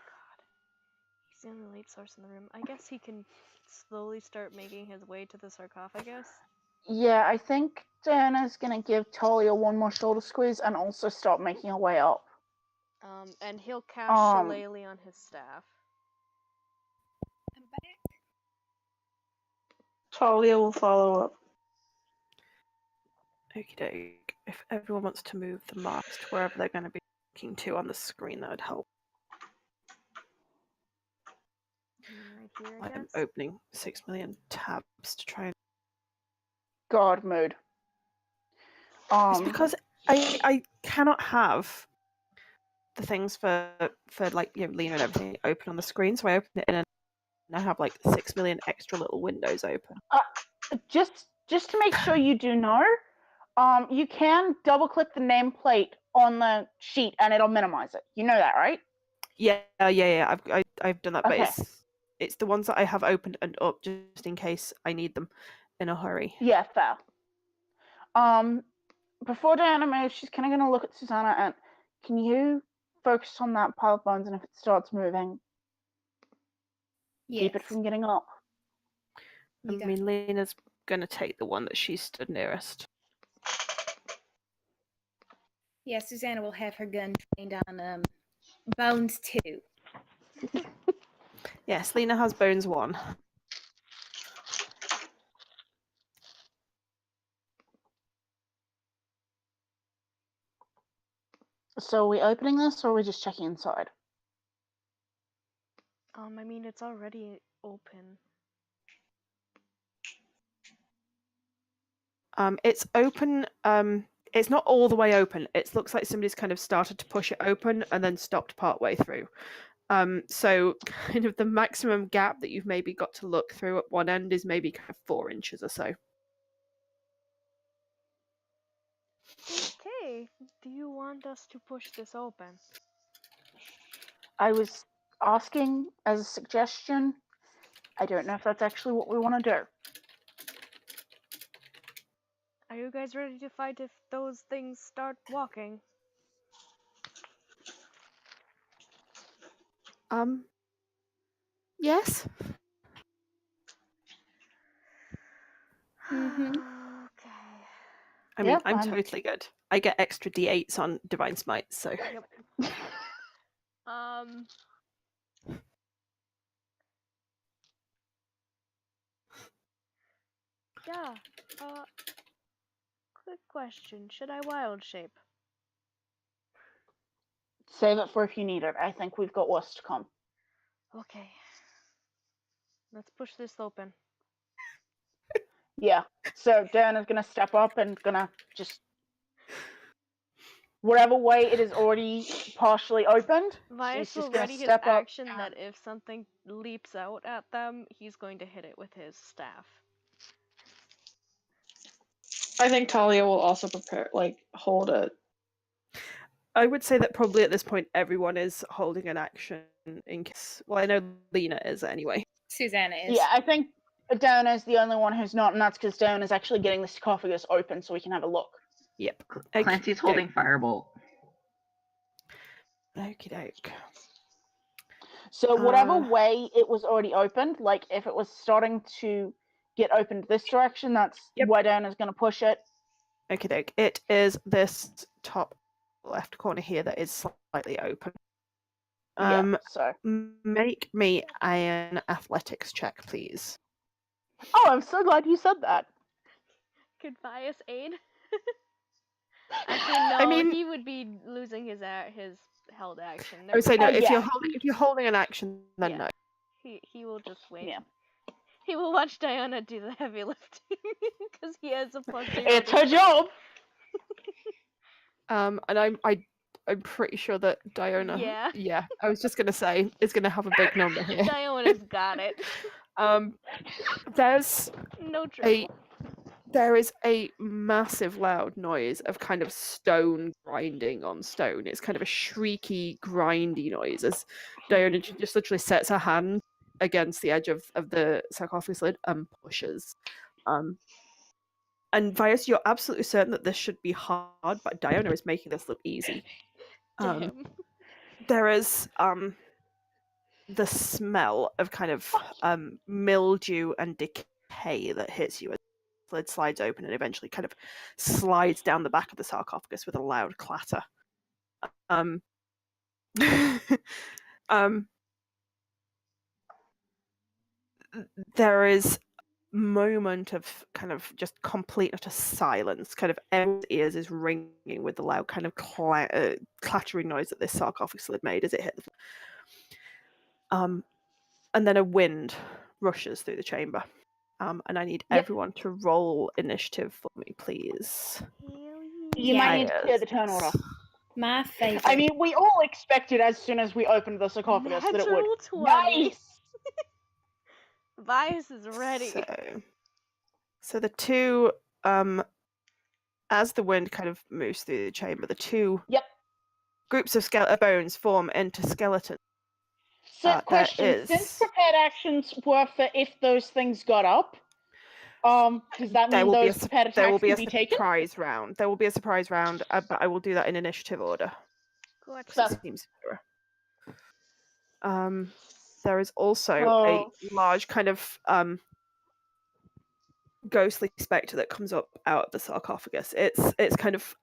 God. He's the only light source in the room. I guess he can slowly start making his way to the sarcophagus. Yeah, I think Diana's gonna give Talia one more shoulder squeeze and also start making her way up. And he'll cast Shillelagh on his staff. I'm back. Talia will follow up. Okie doke. If everyone wants to move the marks to wherever they're going to be looking to on the screen, that would help. Right here, I I'm guess. opening 6 million tabs to try and... God mode. It's because I cannot have the things for like, you know, Lena and everything open on the screen, so I open it in and I have like 6 million extra little windows open. Just to make sure you do know, you can double click the nameplate on the sheet and it'll minimize it. You know that, right? Yeah. I've done that, Okay. but it's the ones that I have opened and up just in case I need them in a hurry. Yeah, fair. Before Diana moves, she's kind of going to look at Susanna and can you focus on that pile of bones, and if it starts moving, Keep it from getting up. I mean, Lena's gonna take the one that she stood nearest. Yeah, Susanna will have her gun trained on Bones too. Yes, Lena has Bones 1. So are we opening this, or are we just checking inside? I mean, it's already open. It's open. It's not all the way open. It looks like somebody's kind of started to push it open and then stopped partway through. So kind of the maximum gap that you've maybe got to look through at one end is maybe kind of 4 inches or so. Okay, do you want us to push this open? I was asking as a suggestion. I don't know if that's actually what we want to do. Are you guys ready to fight if those things start walking? Yes. Mm-hmm. Okay. I mean, Yeah, I'm fine. totally good. I get extra d8s on Divine Smite, so. Yep. Yeah. Quick question. Should I wild shape? Save it for if you need it. I think we've got worse to come. Okay. Let's push this open. Yeah. So Diana's gonna step up and gonna just whatever way it is already partially opened. Vice she's will just gonna ready his step up. action that if something leaps out at them, he's going to hit it with his staff. I think Talia will also prepare, like, hold a. I would say that probably at this point everyone is holding an action in case. Well, I know Lena is anyway. Susanna is. Yeah, I think Diana's the only one who's not, and that's because Diana's actually getting the sarcophagus open so we can have a look. Yep. Clancy's holding Firebolt. Okie doke. So whatever way it was already opened, like if it was starting to get opened this direction, that's why Diana's going to push it. Okie doke. It is this top left corner here that is slightly open. So make me an athletics check, please. Oh, I'm so glad you said that. Could Vias aid? Actually, no. I mean, he would be losing his held action. I would say no. Oh, If yeah. you're holding an action, then Yeah. no. He will just wait. Yeah. He will watch Diana do the heavy lifting because he has a +0. It's her job. And I'm pretty sure that Diana. Yeah. Yeah. I was just gonna say is gonna have a big number here. Diana's got it. There's No trouble. there is a massive loud noise of kind of stone grinding on stone. It's kind of a shrieky, grindy noise as Diana just literally sets her hand against the edge of the sarcophagus lid and pushes. And Vias, you're absolutely certain that this should be hard, but Diana is making this look easy. There is the smell of kind of mildew and decay that hits you as the lid slides open and eventually kind of slides down the back of the sarcophagus with a loud clatter. There is moment of kind of just complete utter silence. Kind of everyone's ears is ringing with the loud kind of clattering noise that this sarcophagus lid made as it hit the floor. And then a wind rushes through the chamber. And I need everyone to roll initiative for me, please. You might need to clear the turn order. My favorite. I mean, we all expected as soon as we opened the sarcophagus that it would. Natural 20. Nice. Vias is ready. So the two, as the wind kind of moves through the chamber, the two groups of bones form into skeletons. So, question: since prepared actions were for if those things got up, does that mean those prepared attacks can be taken? Surprise round. There will be a surprise round, but I will do that in initiative order. Gotcha. Seems fairer. there is also Oh. a large kind of ghostly spectre that comes up out of the sarcophagus. It's kind of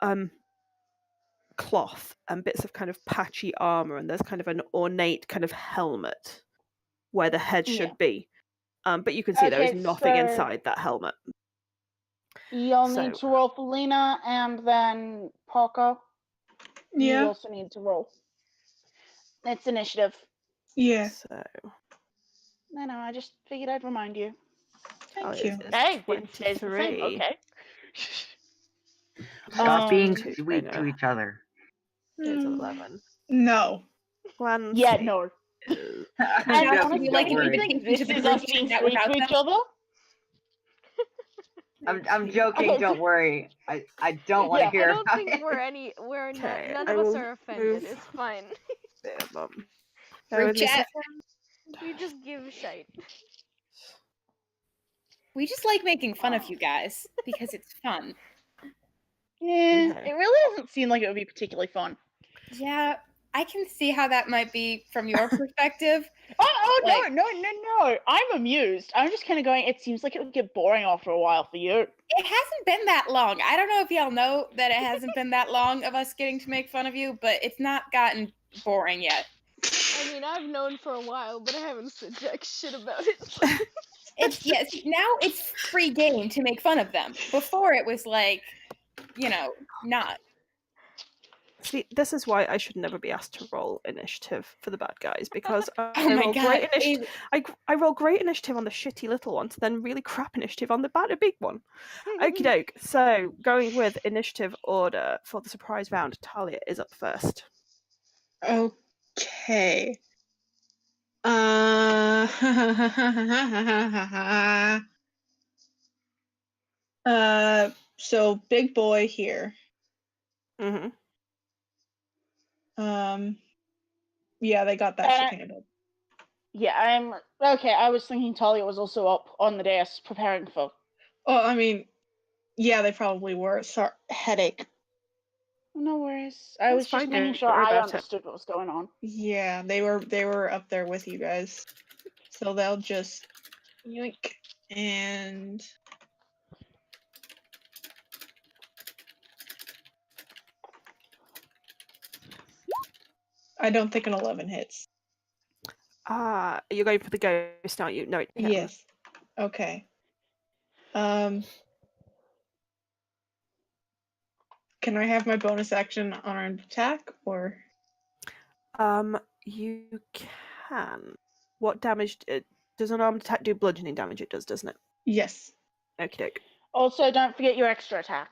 cloth and bits of kind of patchy armor, and there's kind of an ornate kind of helmet where the head should be. But you can see there is Okay, nothing so- inside that helmet. You'll need So- to roll for Lena and then Parker. You Yeah. also need to roll. It's initiative. Yeah. So No, I just figured I'd remind you. Thank you. Hey, it stays the same. 23. Okay. Stop being Two, sweet I to know. each other. It's 11. No. Gwen Yeah, no. is- I'm And joking, honestly, don't like, if you worry. think this the is group us being chat sweet without to each them? other, I'm joking, Okay, don't worry. I don't want to Yeah, hear I don't about think it. Okay, none I of us will are offended. move- It's fine. Bear bum. Group Bear with me a chat. second. We just give shite. We just like making fun of you guys because it's fun. yeah, Okay. it really doesn't seem like it would be particularly fun. Yeah, I can see how that might be from your perspective. Oh Like- no! I'm amused. I'm just kind of going. It seems like it would get boring after a while for you. It hasn't been that long. I don't know if y'all know that it hasn't been that long of us getting to make fun of you, but it's not gotten boring yet. I mean, I've known for a while, but I haven't said jack shit about it. It's yes, now it's free game to make fun of them. Before it was like, not. See, this is why I should never be asked to roll initiative for the bad guys, because I Oh my roll god. great initiative. I roll great initiative on the shitty little ones, then really crap initiative on the big one. Okie doke. So going with initiative order for the surprise round, Talia is up first. Okay. So big boy here. Mm-hmm. Yeah, they got that shit handled. Yeah, I'm okay. I was thinking Talia was also up on the dais preparing for. Oh, I mean, yeah, they probably were. Sorry, headache. No worries. I That's was just fine, making don't sure worry I about it. understood what was going on. Yeah, they were up there with you guys. So they'll just yoink and I don't think an 11 hits. You're going for the ghost, aren't you? No, it can't. Yes. Okay. Can I have my bonus action on an attack or? You can. What damage does an armed attack do? Bludgeoning damage, it does, doesn't it? Yes. Okie doke. Also, don't forget your extra attack.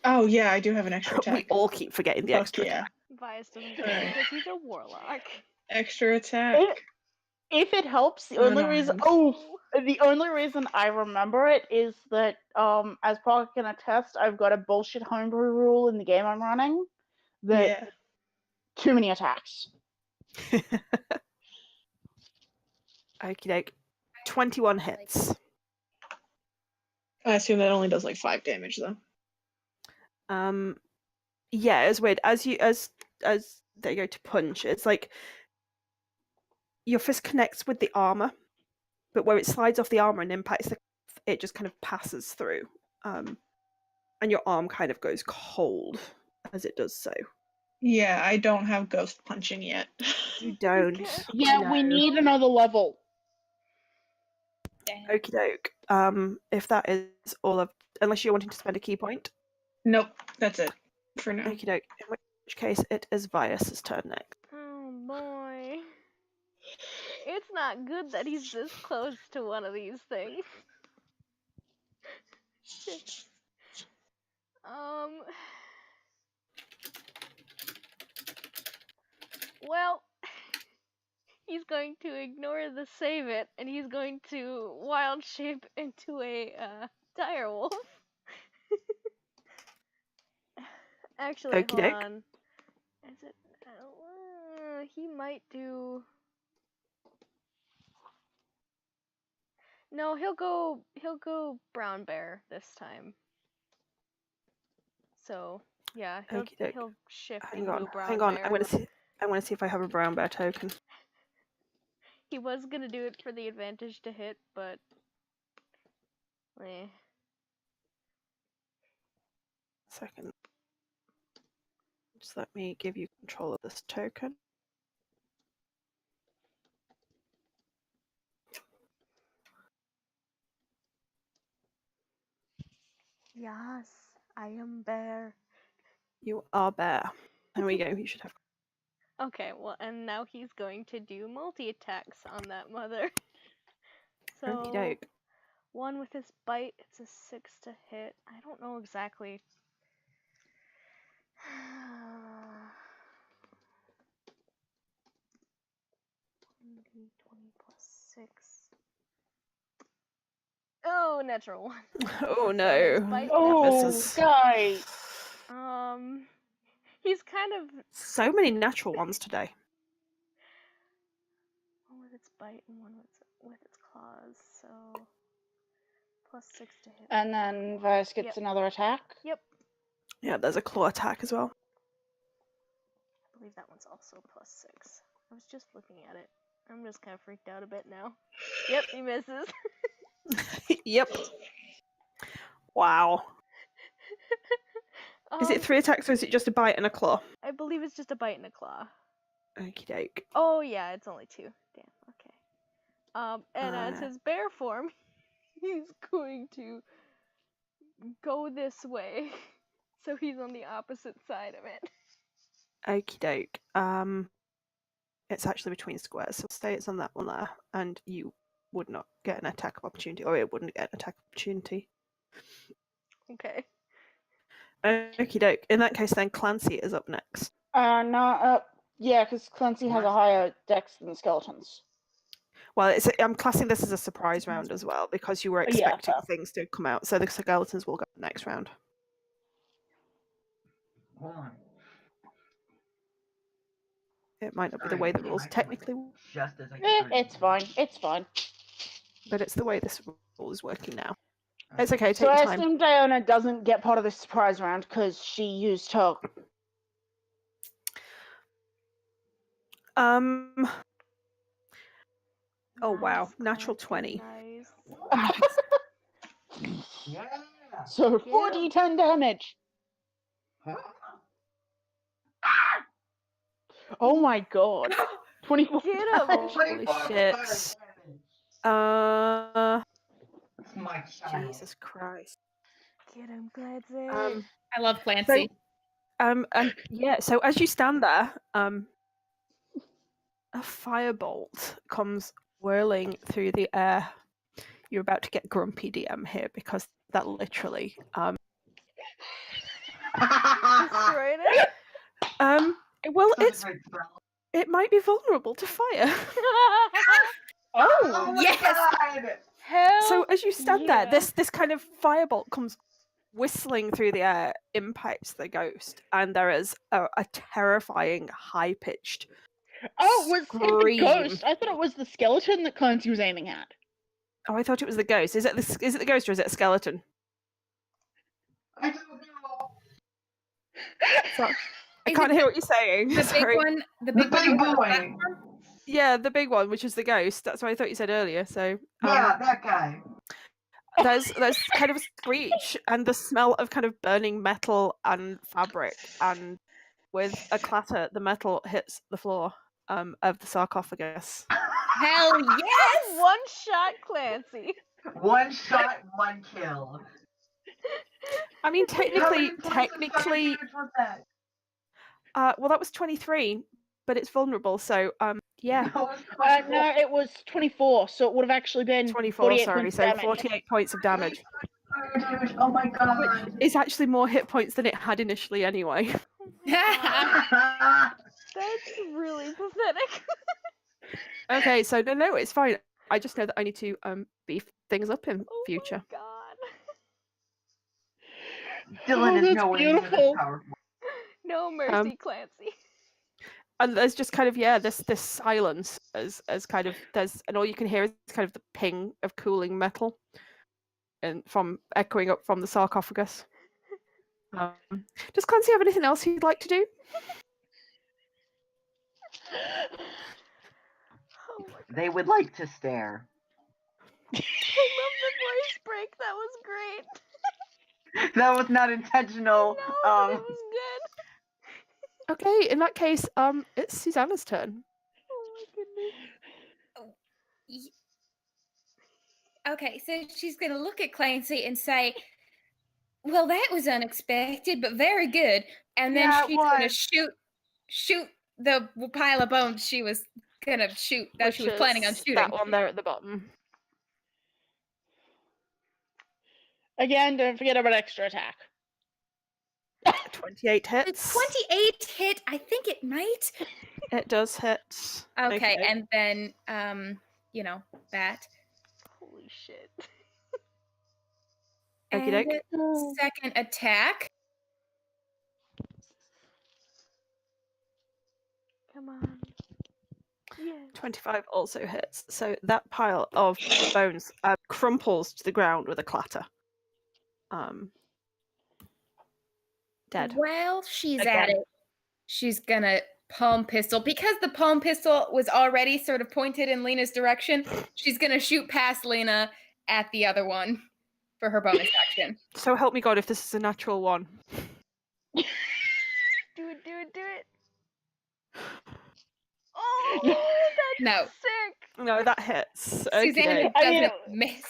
Oh yeah, I do have an extra attack. We all keep forgetting the Fuck extra. yeah. Bias doesn't do it because he's a warlock. Extra attack. If it helps, the only reason Unarmed. the only reason I remember it is that as Parker can attest, I've got a bullshit homebrew rule in the game I'm running that Yeah. too many attacks. Okie doke. 21 hits. I assume that only does like 5 damage though. Yeah, it's weird. As they go to punch, it's like your fist connects with the armor, but where it slides off the armor and impacts it just kind of passes through. And your arm kind of goes cold as it does so. Yeah, I don't have ghost punching yet. You don't. Yeah, we No. need another level. Okie doke. If that is all of, unless you're wanting to spend a key point. Nope, that's it for now. Okie doke. In which case, it is Vias's turn next. Oh boy. It's not good that he's this close to one of these things. Well, he's going to ignore the save it, and he's going to wild shape into a dire wolf. Actually, Okie hold doke. on. Is it? He might do. No, he'll go brown bear this time. So yeah, Okie doke. he'll shift Hang into on, brown hang on. bear. I'm gonna see if I have a brown bear token. He was gonna do it for the advantage to hit, but Second. Just let me give you control of this token. Yes, I am bear. You are bear. There we go. You should have. Okay, well, and now he's going to do multi-attacks on that mother. So, Okey doke. one with his bite, it's a 6 to hit. I don't know exactly. 20 plus 6. Oh, natural 1. Oh his no. bite Oh, This is- guy. He's kind of So many natural ones today. one with its bite and one with its claws, so plus 6 to hit. And then Vice gets Yep. another attack. Yep, Yeah, there's a claw attack as well. I believe that one's also plus 6. I was just looking at it. I'm just kind of freaked out a bit now. Yep, he misses. Yep. Wow. Is it 3 attacks or is it just a bite and a claw? I believe it's just a bite and a claw. Okie doke. Oh yeah, it's only 2. Damn. Okay. And as his bear form, he's going to go this way, so he's on the opposite side of it. Okie doke. It's actually between squares, so say it's on that one there, and you would not get an attack of opportunity, or it wouldn't get an attack opportunity. Okay. Okie doke. In that case, then Clancy is up next. Yeah, because Clancy has a higher dex than the skeletons. Well, I'm classing this as a surprise round as well, because you were Yeah, expecting fair. things to come out, so the skeletons will go next round. Hold on. It might not be the Sorry, way the my rules mic technically, Just as I It's fine. It's fine. but it's the way this rule is working now. It's okay, take So your I time. assume Diona doesn't get part of the surprise round because she used her. Oh wow, Nice, natural Clancy, 20. Nice. Yeah. So 4d10 damage. Oh my god. 24 Get him! damage. Holy shit. It's my child. Jesus Christ. Get him, Clancy. I love Clancy. And yeah, so as you stand there, a firebolt comes whirling through the air. You're about to get grumpy DM here because that literally Destroyed it? well it might be vulnerable to fire. Oh, yes! Hell So as you stand there, yeah. this kind of firebolt comes whistling through the air, impacts the ghost, and there is a terrifying, high-pitched Oh, it was the scream. ghost. I thought it was the skeleton that Clancy was aiming at. Oh, I thought it was the ghost. Is it the ghost or is it a skeleton? I don't know. So, I Is can't it hear what you're saying. The big Sorry. one. The The big one. big with the boy. platform? Yeah, the big one, which is the ghost. That's what I thought you said earlier. So Yeah, that guy. there's kind of a screech and the smell of kind of burning metal and fabric, and with a clatter, the metal hits the floor of the sarcophagus. Hell yes! One shot, Clancy. One shot, one kill. I mean, How many technically, points of fire damage was that? well, that was 23, but it's vulnerable. So yeah, No, No, it was 24, so it would have actually been 24. 48 Sorry, points so damage. 48 points of damage. fire damage. Oh my god. It's actually more hit points than it had initially, anyway. That's really pathetic. Okay, so no, it's fine. I just know that I need to beef things up in Oh future. my god. Dylan is that's nowhere near this beautiful. powerful. No mercy, Clancy. And there's just kind of this silence as kind of and all you can hear is kind of the ping of cooling metal, and from echoing up from the sarcophagus. Does Clancy have anything else he'd like to do? Oh my god. they would like to stare. I love the voice break. That was great. That was not intentional. No, but it was good. Okay, in that case, it's Susanna's turn. Oh my goodness. Okay, so she's going to look at Clancy and say, well, that was unexpected, but very good. And then Yeah, it she's going to was. shoot the pile of bones she was going to shoot, that she was planning on Which is shooting. that one there at the bottom. Again, don't forget about extra attack. 28 The hits. 28 hit, I think it might. It does hit. Okay, and then, that. Holy shit. Okie And doke. second attack. Come on. Yeah. 25 also hits. So that pile of bones crumples to the ground with a clatter. Dead. While she's Again. at it, she's gonna palm pistol. Because the palm pistol was already sort of pointed in Lena's direction, she's gonna shoot past Lena at the other one for her bonus action. So help me God if this is a natural one. Do it, do it, do it. Oh, that's No. sick. No, that hits. Susanna Okay. doesn't miss.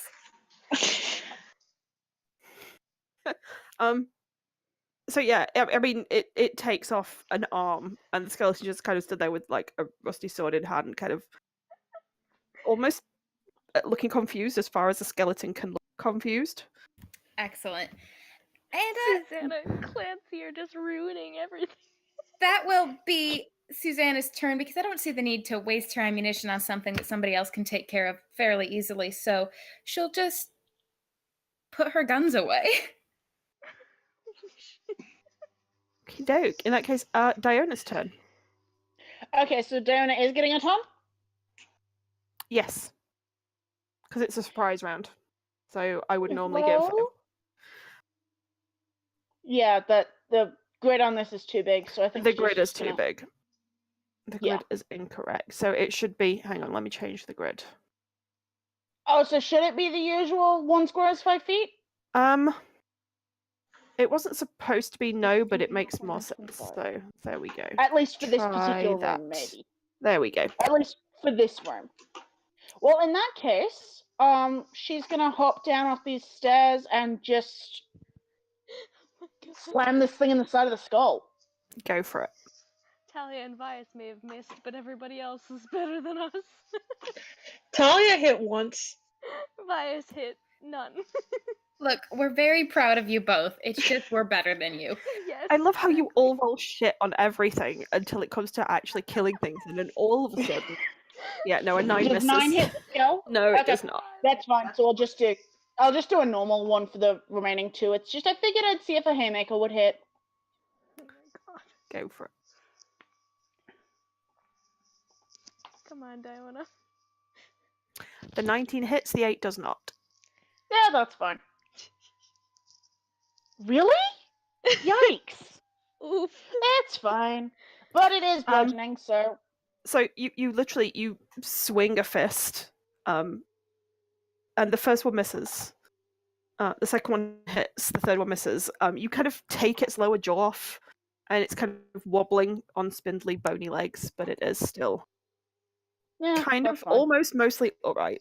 So yeah, I mean, it takes off an arm, and the skeleton just kind of stood there with like a rusty sword in hand, kind of almost looking confused as far as the skeleton can look confused. Excellent. And Susanna and Clancy are just ruining everything. that will be Susanna's turn because I don't see the need to waste her ammunition on something that somebody else can take care of fairly easily. So she'll just put her guns away. Okie doke. In that case, Diona's turn. Okay, so Diona is getting a Tom? Yes. Because it's a surprise round. So I would normally give... Well, yeah, the grid on this is too big, so I think The she's grid is just too gonna- big. The Yeah. grid is incorrect. So it should be... Hang on, let me change the grid. Oh, so should it be the usual 1 square is 5 feet? It wasn't supposed to be no, but it makes more 25. sense. So there we go. At least for this Try particular that. room, maybe. There we go. At least for this room. Well, in that case, she's gonna hop down off these stairs and just slam this thing in the side of the skull. Go for it. Talia and Vias may have missed, but everybody else is better than us. Talia hit once. Vias hit none. Look, we're very proud of you both. It's just we're better than you. Yes. I love how you all roll shit on everything until it comes to actually killing things, and then all of a sudden, yeah, no, a 9 Does misses. 9 hit the skull? No, it Okay. does not. That's fine. So I'll just do a normal one for the remaining 2. It's just I figured I'd see if a haymaker would hit. Oh my god. Go for it. Come on, Diona. The 19 hits, the 8 does not. Yeah, that's fine. Really? Yikes. Oof. It's fine. But it is bludgeoning, so So you literally you swing a fist, and the first one misses. The second one hits. The third one misses. You kind of take its lower jaw off, and it's kind of wobbling on spindly, bony legs, but it is still yeah, kind that's of fine. almost mostly alright.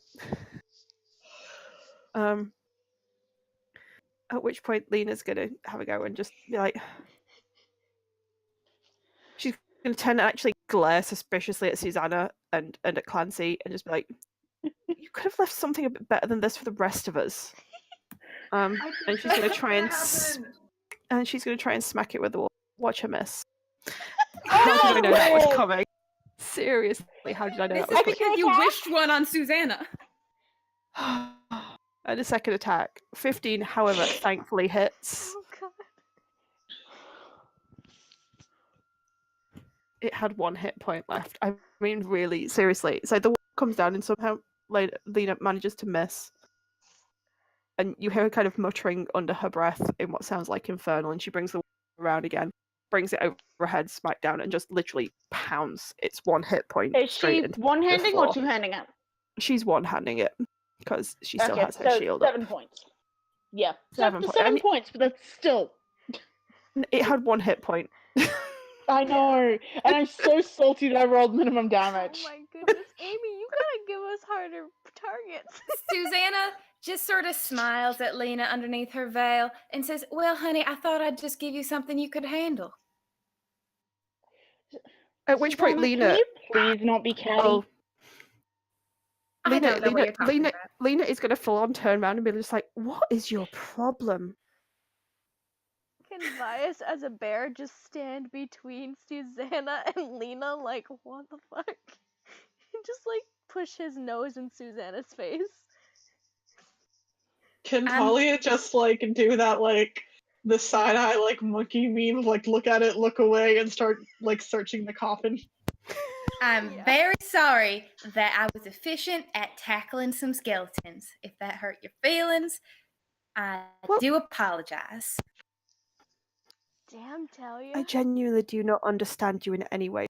At which point Lena's gonna have a go and just be like, she's gonna turn and actually glare suspiciously at Susanna and at Clancy and just be like, you could have left something a bit better than this for the rest of us. And she's gonna try and smack it with the wall. Watch her miss. How did I know that was coming? Seriously, how did I know This that is was coming? because you wished one on Susanna. And a second attack. 15, however, thankfully hits. Oh god. It had 1 hit point left. I mean, really, seriously. So the wall comes down and somehow Lena manages to miss. And you hear her kind of muttering under her breath in what sounds like infernal, and she brings the wall around again, brings it over her head, smack down, and just literally pounds its 1 hit point Is straight she into one-handing the or floor. two-handing it? She's one-handing it because she still Okay, has her so shield 7 up. points. Yeah, 7 points. 7 points, but that's still. It had 1 hit point. I know, and I'm so salty that I rolled minimum damage. Oh my goodness, Amy, you gotta give us harder targets. Susanna just sort of smiles at Lena underneath her veil and says, "Well, honey, I thought I'd just give you something you could handle." At which point, Susanna, Lena. can you please not be catty? Oh, I don't know what you're talking about. Lena is going to full on turn around and be just like, "What is your problem?" Can Vias as a bear just stand between Susanna and Lena like, what the fuck? Just like push his nose in Susanna's face. Can Talia just like do that like the side eye like monkey meme of like look at it, look away, and start like searching the coffin? I'm very sorry that I was efficient at tackling some skeletons. If that hurt your feelings, I do apologize. Damn, Talia. I genuinely do not understand you in any way,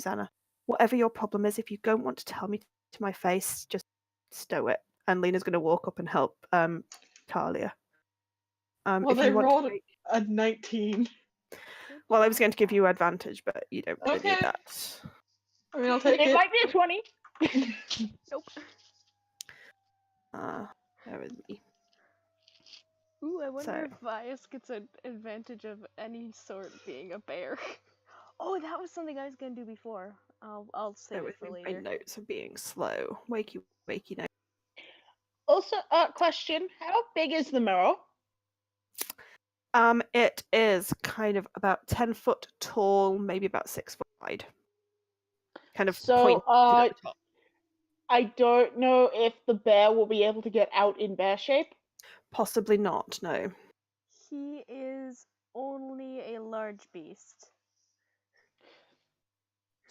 Susanna. Whatever your problem is, if you don't want to tell me to my face, just stow it. And Lena's going to walk up and help Talia. Well, if they you want rolled to make... a 19. Well, I was going to give you advantage, but you don't really need that. I mean, I'll take It it. might be a 20. Nope. Bear with me. Ooh, I wonder So- if Vias gets an advantage of any sort being a bear. Oh, that was something I was gonna do before. I'll save Bear it for with me. My later. notes are being slow. Wakey, wakey note. Also, question: how big is the mirror? It is kind of about 10 foot tall, maybe about 6 foot wide. Kind of pointed at the top. I don't know if the bear will be able to get out in bear shape. Possibly not, no. He is only a large beast.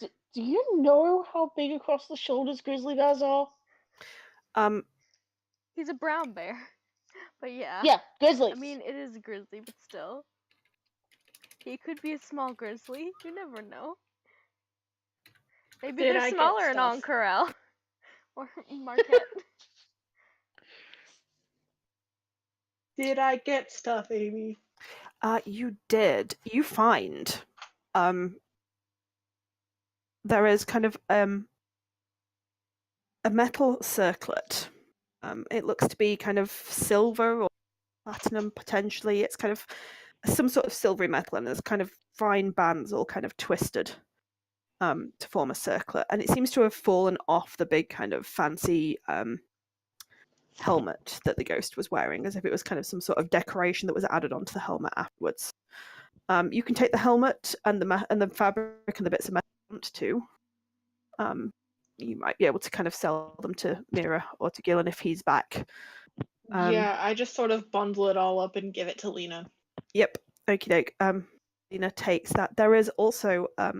Do you know how big across the shoulders grizzly bears are? He's a brown bear. But yeah. Yeah, grizzlies. I mean, it is a grizzly, but still. He could be a small grizzly. You never know. Maybe Did they're I get smaller in stuff? Ank'Harel. Or Marquette. Did I get stuff, Amy? You did. You find there is kind of a metal circlet. It looks to be kind of silver or platinum potentially. It's kind of some sort of silvery metal, and there's kind of fine bands all kind of twisted to form a circlet. And it seems to have fallen off the big kind of fancy helmet that the ghost was wearing, as if it was kind of some sort of decoration that was added onto the helmet afterwards. You can take the helmet and the fabric and the bits of metal you want to. You might be able to kind of sell them to Mira or to Gillen if he's back. Yeah, I just sort of bundle it all up and give it to Lena. Yep. Okie doke. Lena takes that. There is also a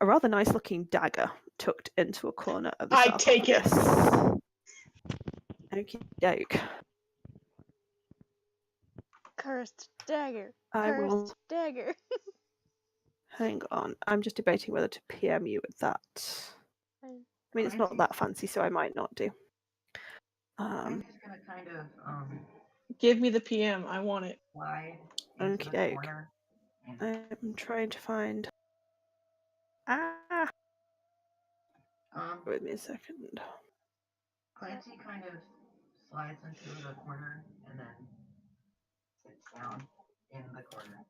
rather nice looking dagger tucked into a corner of the I take it. Okie doke. Cursed dagger. I Cursed will. dagger. Hang on. I'm just debating whether to PM you with that. I mean, it's not that fancy, so I might not do. I'm just gonna kind of Give me the PM. I want it. slide into the Okey-doke. corner. I'm trying to find. Wait me a second. Clancy kind of slides into the corner and then sits down in the corner.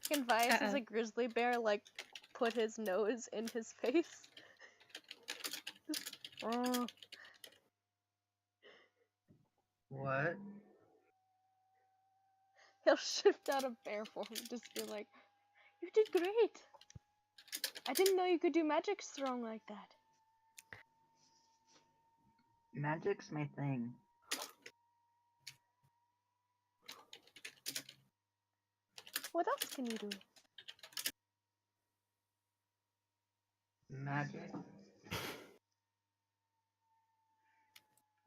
Can Vias as a grizzly bear like put his nose in his face? Oh. What? He'll shift out of bear form and just be like, "You did great. I didn't know you could do magic strong like that." Magic's my thing. What else can you do? Magic.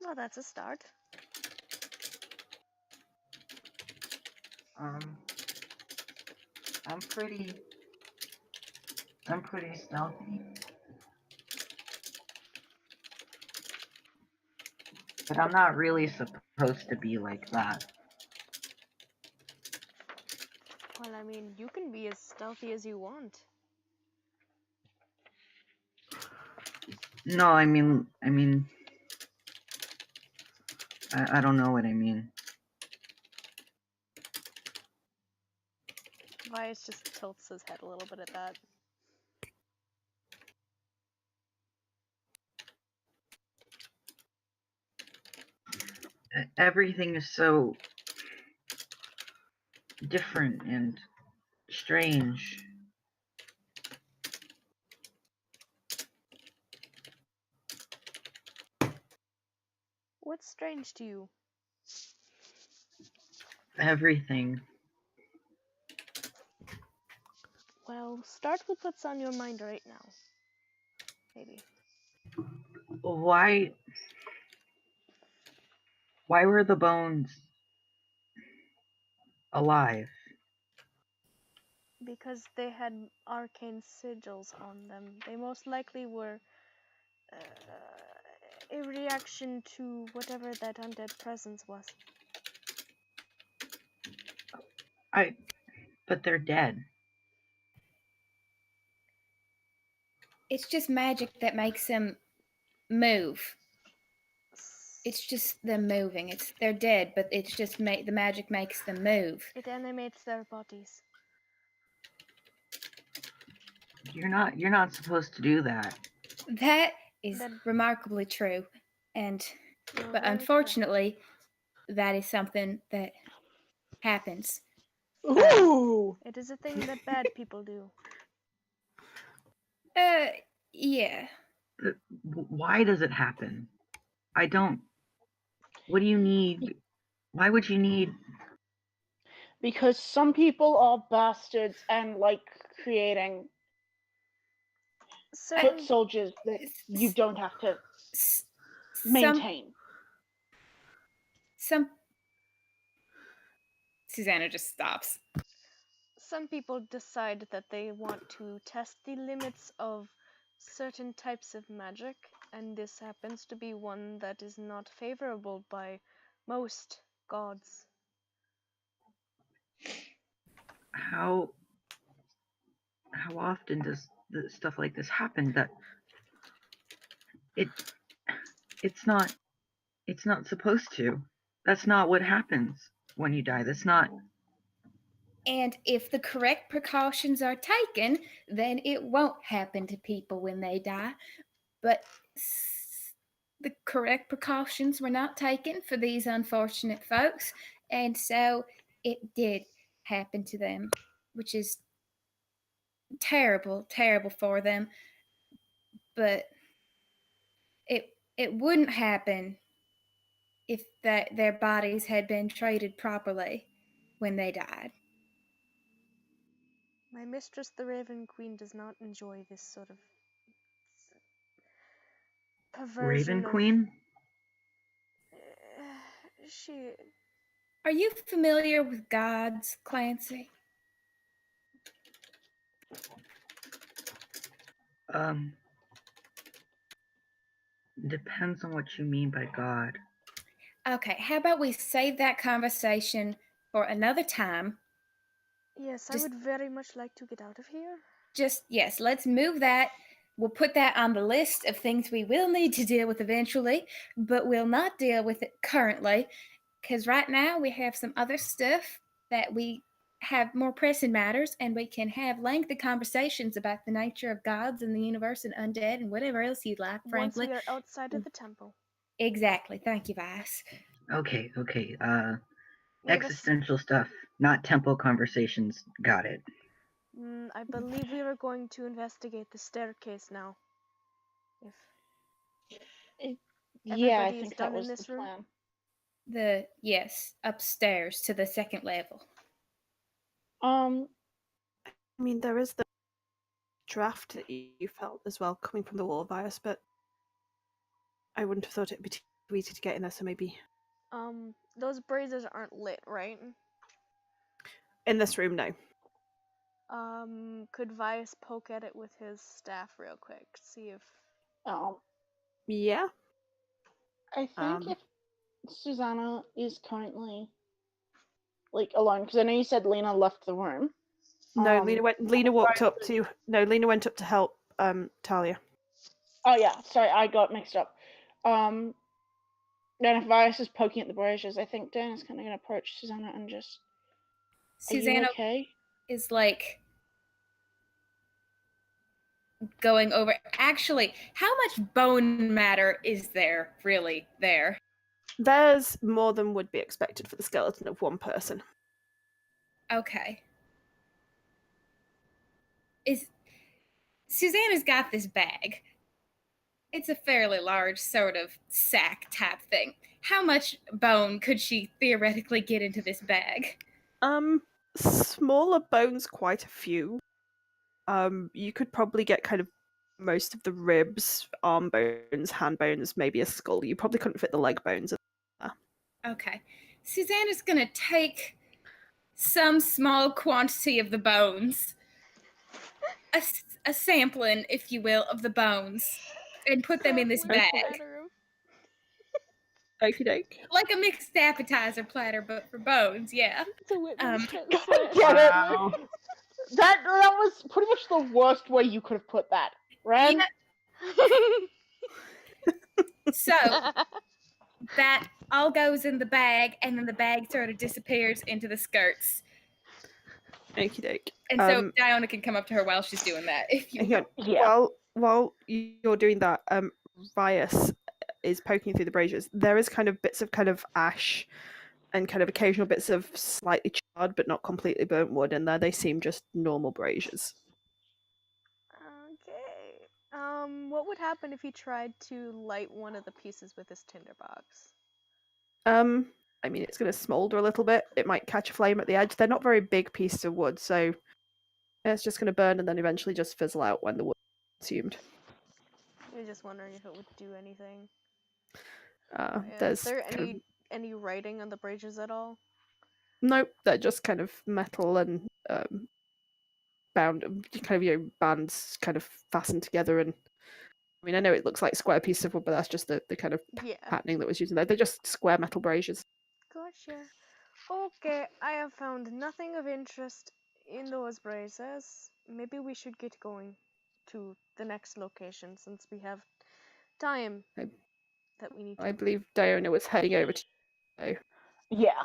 Well, that's a start. I'm pretty stealthy. But I'm not really supposed to be like that. Well, I mean, you can be as stealthy as you want. No, I mean, I don't know what I mean. Vias just tilts his head a little bit at that. Everything is so different and strange. What's strange to you? Everything. Well, start with what's on your mind right now. Maybe. Why were the bones alive? Because they had arcane sigils on them. They most likely were a reaction to whatever that undead presence was. But they're dead. It's just magic that makes them move. It's just them moving. They're dead, but it's just the magic makes them move. It animates their bodies. You're not supposed to do that. That is remarkably true, but unfortunately, that is something that happens. Ooh. It is a thing that bad people do. Yeah. Why does it happen? I don't. What do you need? Why would you need? Because some people are bastards and like creating foot soldiers that you don't have to maintain. Susanna just stops. Some people decide that they want to test the limits of certain types of magic, and this happens to be one that is not favorable by most gods. How often does stuff like this happen? That it's not supposed to. That's not what happens when you die. That's not. And if the correct precautions are taken, then it won't happen to people when they die. But the correct precautions were not taken for these unfortunate folks, and so it did happen to them, which is terrible for them. But it wouldn't happen if their bodies had been treated properly when they died. My mistress, the Raven Queen, does not enjoy this sort of perversion. Raven Queen? Are you familiar with gods, Clancy? Depends on what you mean by God. Okay, how about we save that conversation for another time? Yes, I would very much like to get out of here. Yes, let's move that. We'll put that on the list of things we will need to deal with eventually, but we'll not deal with it currently, because right now we have some other stuff that we have more pressing matters, and we can have lengthy conversations about the nature of gods and the universe and undead and whatever else you'd like, frankly. Once we are outside of the temple. Exactly. Thank you, Vice. Okay. Existential stuff, not temple conversations. Got it. I believe we are going to investigate the staircase now. Yeah, I think that was the plan. Yes, upstairs to the second level. I mean, there is the draft that you felt as well coming from the wall bias, but I wouldn't have thought it'd be too easy to get in there, so maybe. Those braziers aren't lit, right? In this room, no. Could Vias poke at it with his staff real quick? See if. Yeah. I think Susanna is currently like alone? Because I know you said Lena left the room. No, Um, Lena went up to help Talia. Oh yeah, sorry, I got mixed up. Then if Virus is poking at the braziers, I think Dan is kind of going to approach Susanna and just. Are you Susanna okay? is like going over. Actually, how much bone matter is there really there? There's more than would be expected for the skeleton of one person. Okay. Susanna's got this bag. It's a fairly large sort of sack type thing. How much bone could she theoretically get into this bag? Smaller bones, quite a few. You could probably get kind of most of the ribs, arm bones, hand bones, maybe a skull. You probably couldn't fit the leg bones. Okay. Susanna's gonna take some small quantity of the bones, a sampling, if you will, of the bones, and put them in this bag. Okie doke. Like a mixed appetizer platter, but for bones, yeah. Wow. That was pretty much the worst way you could have put that, right? So that all goes in the bag, and then the bag sort of disappears into the skirts. Okie doke. And so Diona can come up to her while she's doing that. If you While you're doing that, Vias is poking through the braziers. There is kind of bits of kind of ash and kind of occasional bits of slightly charred but not completely burnt wood in there. They seem just normal braziers. Okay. What would happen if he tried to light one of the pieces with his tinderbox? I mean, it's going to smolder a little bit. It might catch a flame at the edge. They're not very big pieces of wood, so it's just going to burn and then eventually just fizzle out when the wood is consumed. I'm just wondering if it would do anything. There's Is there any writing on the braziers at all? Nope, they're just kind of metal and bound, kind of bands kind of fastened together. And I mean, I know it looks like square pieces of wood, but that's just the kind of patterning that was used in there. They're just square metal braziers. Gotcha. Okay, I have found nothing of interest in those braziers. Maybe we should get going to the next location since we have time that we need to. I believe Diona was heading over to. Yeah.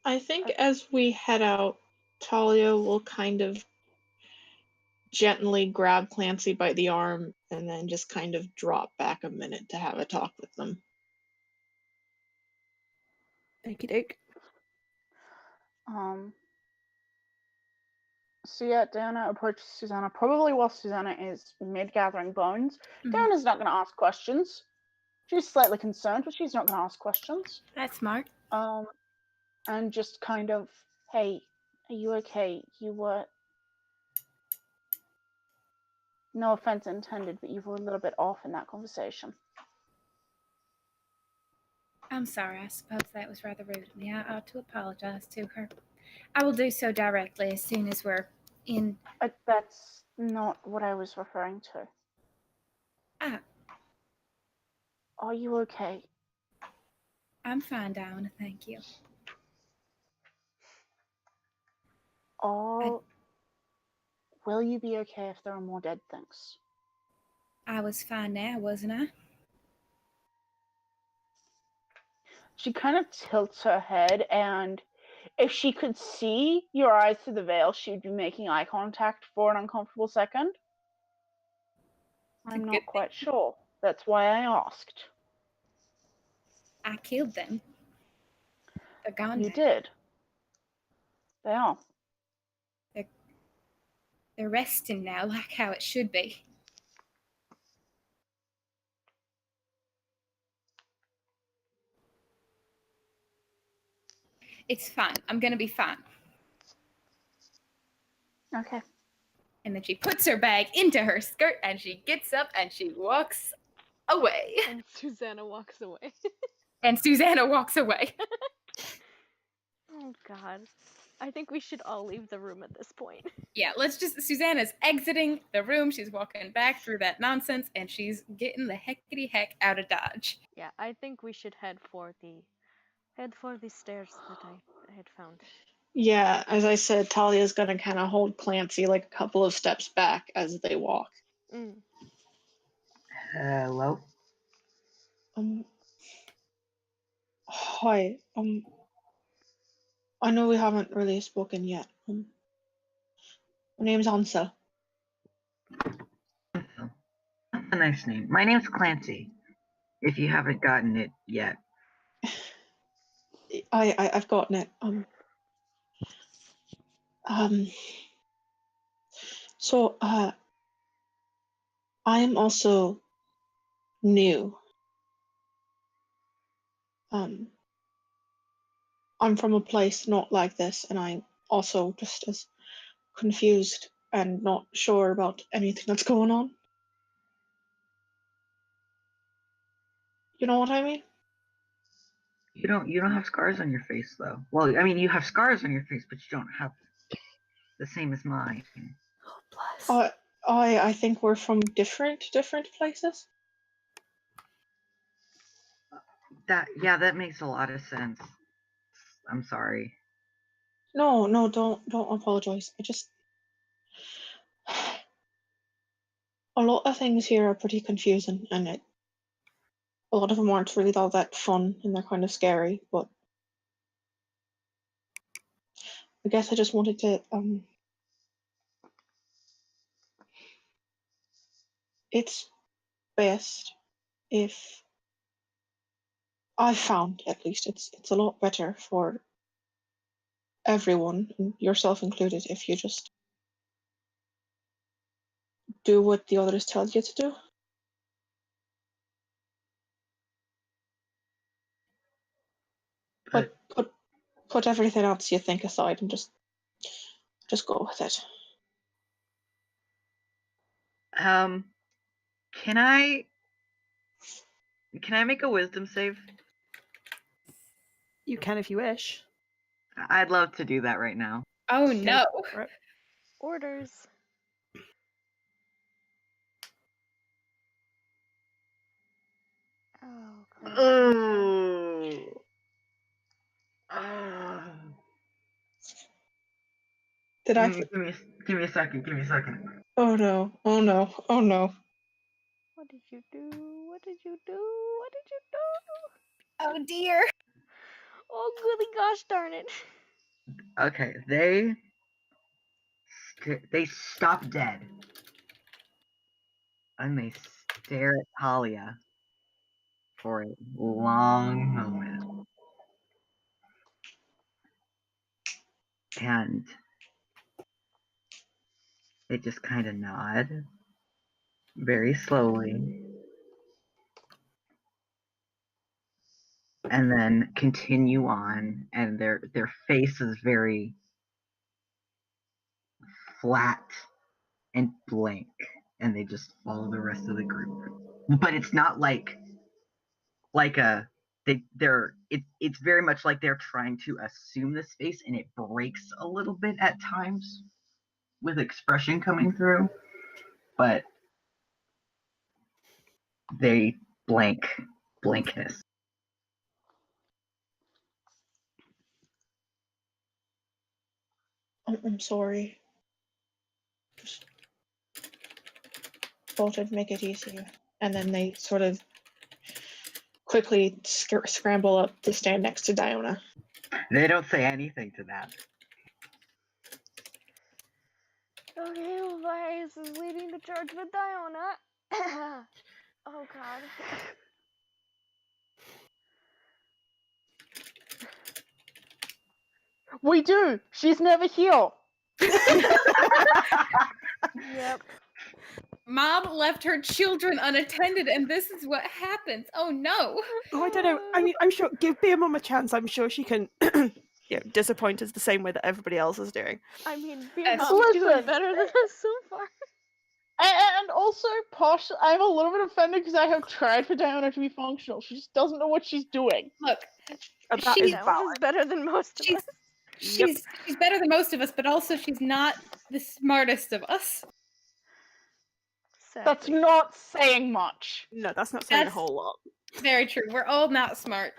I think as we head out, Talia will kind of gently grab Clancy by the arm and then just kind of drop back a minute to have a talk with them. Okie doke. So yeah, Diana approaches Susanna probably while Susanna is mid-gathering bones. Diana's not going to ask questions. She's slightly concerned, but she's not going to ask questions. That's smart. And just kind of, hey, are you okay? You were... No offense intended, but you were a little bit off in that conversation. I'm sorry, I suppose that was rather rude of me. I ought to apologize to her. I will do so directly as soon as we're in. That's not what I was referring to. Ah. Are you okay? I'm fine, Diana, thank you. Will you be okay if there are more dead things? I was fine now, wasn't I? She kind of tilts her head, and if she could see your eyes through the veil, she would be making eye contact for an uncomfortable second. I'm not quite sure. That's why I asked. I killed them. They're gone. You did. They are. They're resting now, like how it should be. It's fine. I'm gonna be fine. Okay. And then she puts her bag into her skirt and she gets up and she walks away. And Susanna walks away. And Susanna walks away. Oh God. I think we should all leave the room at this point. Yeah, let's just. Susanna's exiting the room. She's walking back through that nonsense, and she's getting the heckity heck out of Dodge. Yeah, I think we should head for the stairs that I had found. Yeah, as I said, Talia's gonna kind of hold Clancy like a couple of steps back as they walk. Mm. Hello? Hi, I know we haven't really spoken yet. My name's Ansa. That's a nice name. My name's Clancy, if you haven't gotten it yet. I've gotten it. So, I am also new. I'm from a place not like this, and I'm also just as confused and not sure about anything that's going on. You know what I mean? You don't have scars on your face though. Well, I mean you have scars on your face, but you don't have the same as mine. Oh, bless. I think we're from different places. That makes a lot of sense. I'm sorry. No, don't apologize. A lot of things here are pretty confusing, and a lot of them aren't really all that fun, and they're kind of scary, but I guess I just wanted to, it's best if I've found, at least, it's a lot better for everyone, and yourself included, if you just do what the others tell you to do. But put everything else you think aside and just go with it. Can I make a wisdom save? You can if you wish. I'd love to do that right now. Oh no. Orders. Oh. Did I? Give me a second. Oh no! Oh no! Oh no! What did you do? Oh dear. Oh goody gosh darn it! Okay, they stop dead, and they stare at Talia for a long moment, and they just kind of nod very slowly, and then continue on, and their face is very flat and blank, and they just follow the rest of the group. But it's not like it's very much like they're trying to assume the space, and it breaks a little bit at times with expression coming through, but they blankness. I'm sorry. Just thought I'd make it easier. And then they sort of quickly scramble up to stand next to Diona. They don't say anything to that. Okay, Levias is leading the charge with Diona. Oh god. We do. She's never here. Yep. Mom left her children unattended, and this is what happens. Oh no. Oh, I don't know. I mean, I'm sure. Give Beer Mum a chance. I'm sure she can. Disappoint us the same way that everybody else is doing. I mean, Yes. Beermom's doing better than us so far. And also, I'm a little bit offended because I have tried for Diona to be functional. She just doesn't know what she's doing. Look, That She- is That valid. was better than most of she's us. She's better than most of us, but also she's not the smartest of us. That's not saying much. No, that's not saying a That's- whole lot. Very true. We're all not smart.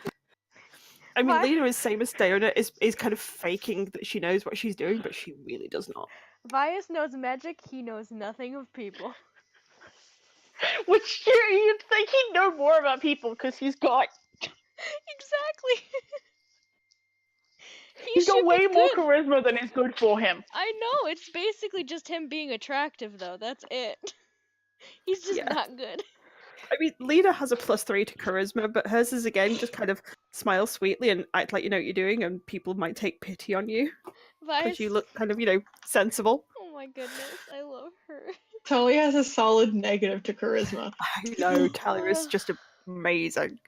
I mean, Why- Lena is same as Diona is kind of faking that she knows what she's doing, but she really does not. Vias knows magic, he knows nothing of people. Which you'd think he'd know more about people because he's got Exactly. he's got way more good. charisma than is good for him. I know, it's basically just him being attractive though, that's it. He's just Yeah. not good. I mean, Lena has a +3 to charisma, but hers is again just kind of smile sweetly and act like you know what you're doing, and people might take pity on you Vias, because you look kind of, sensible. oh my goodness, I love her. Talia has a solid negative to charisma. I know, Talia is just amazing.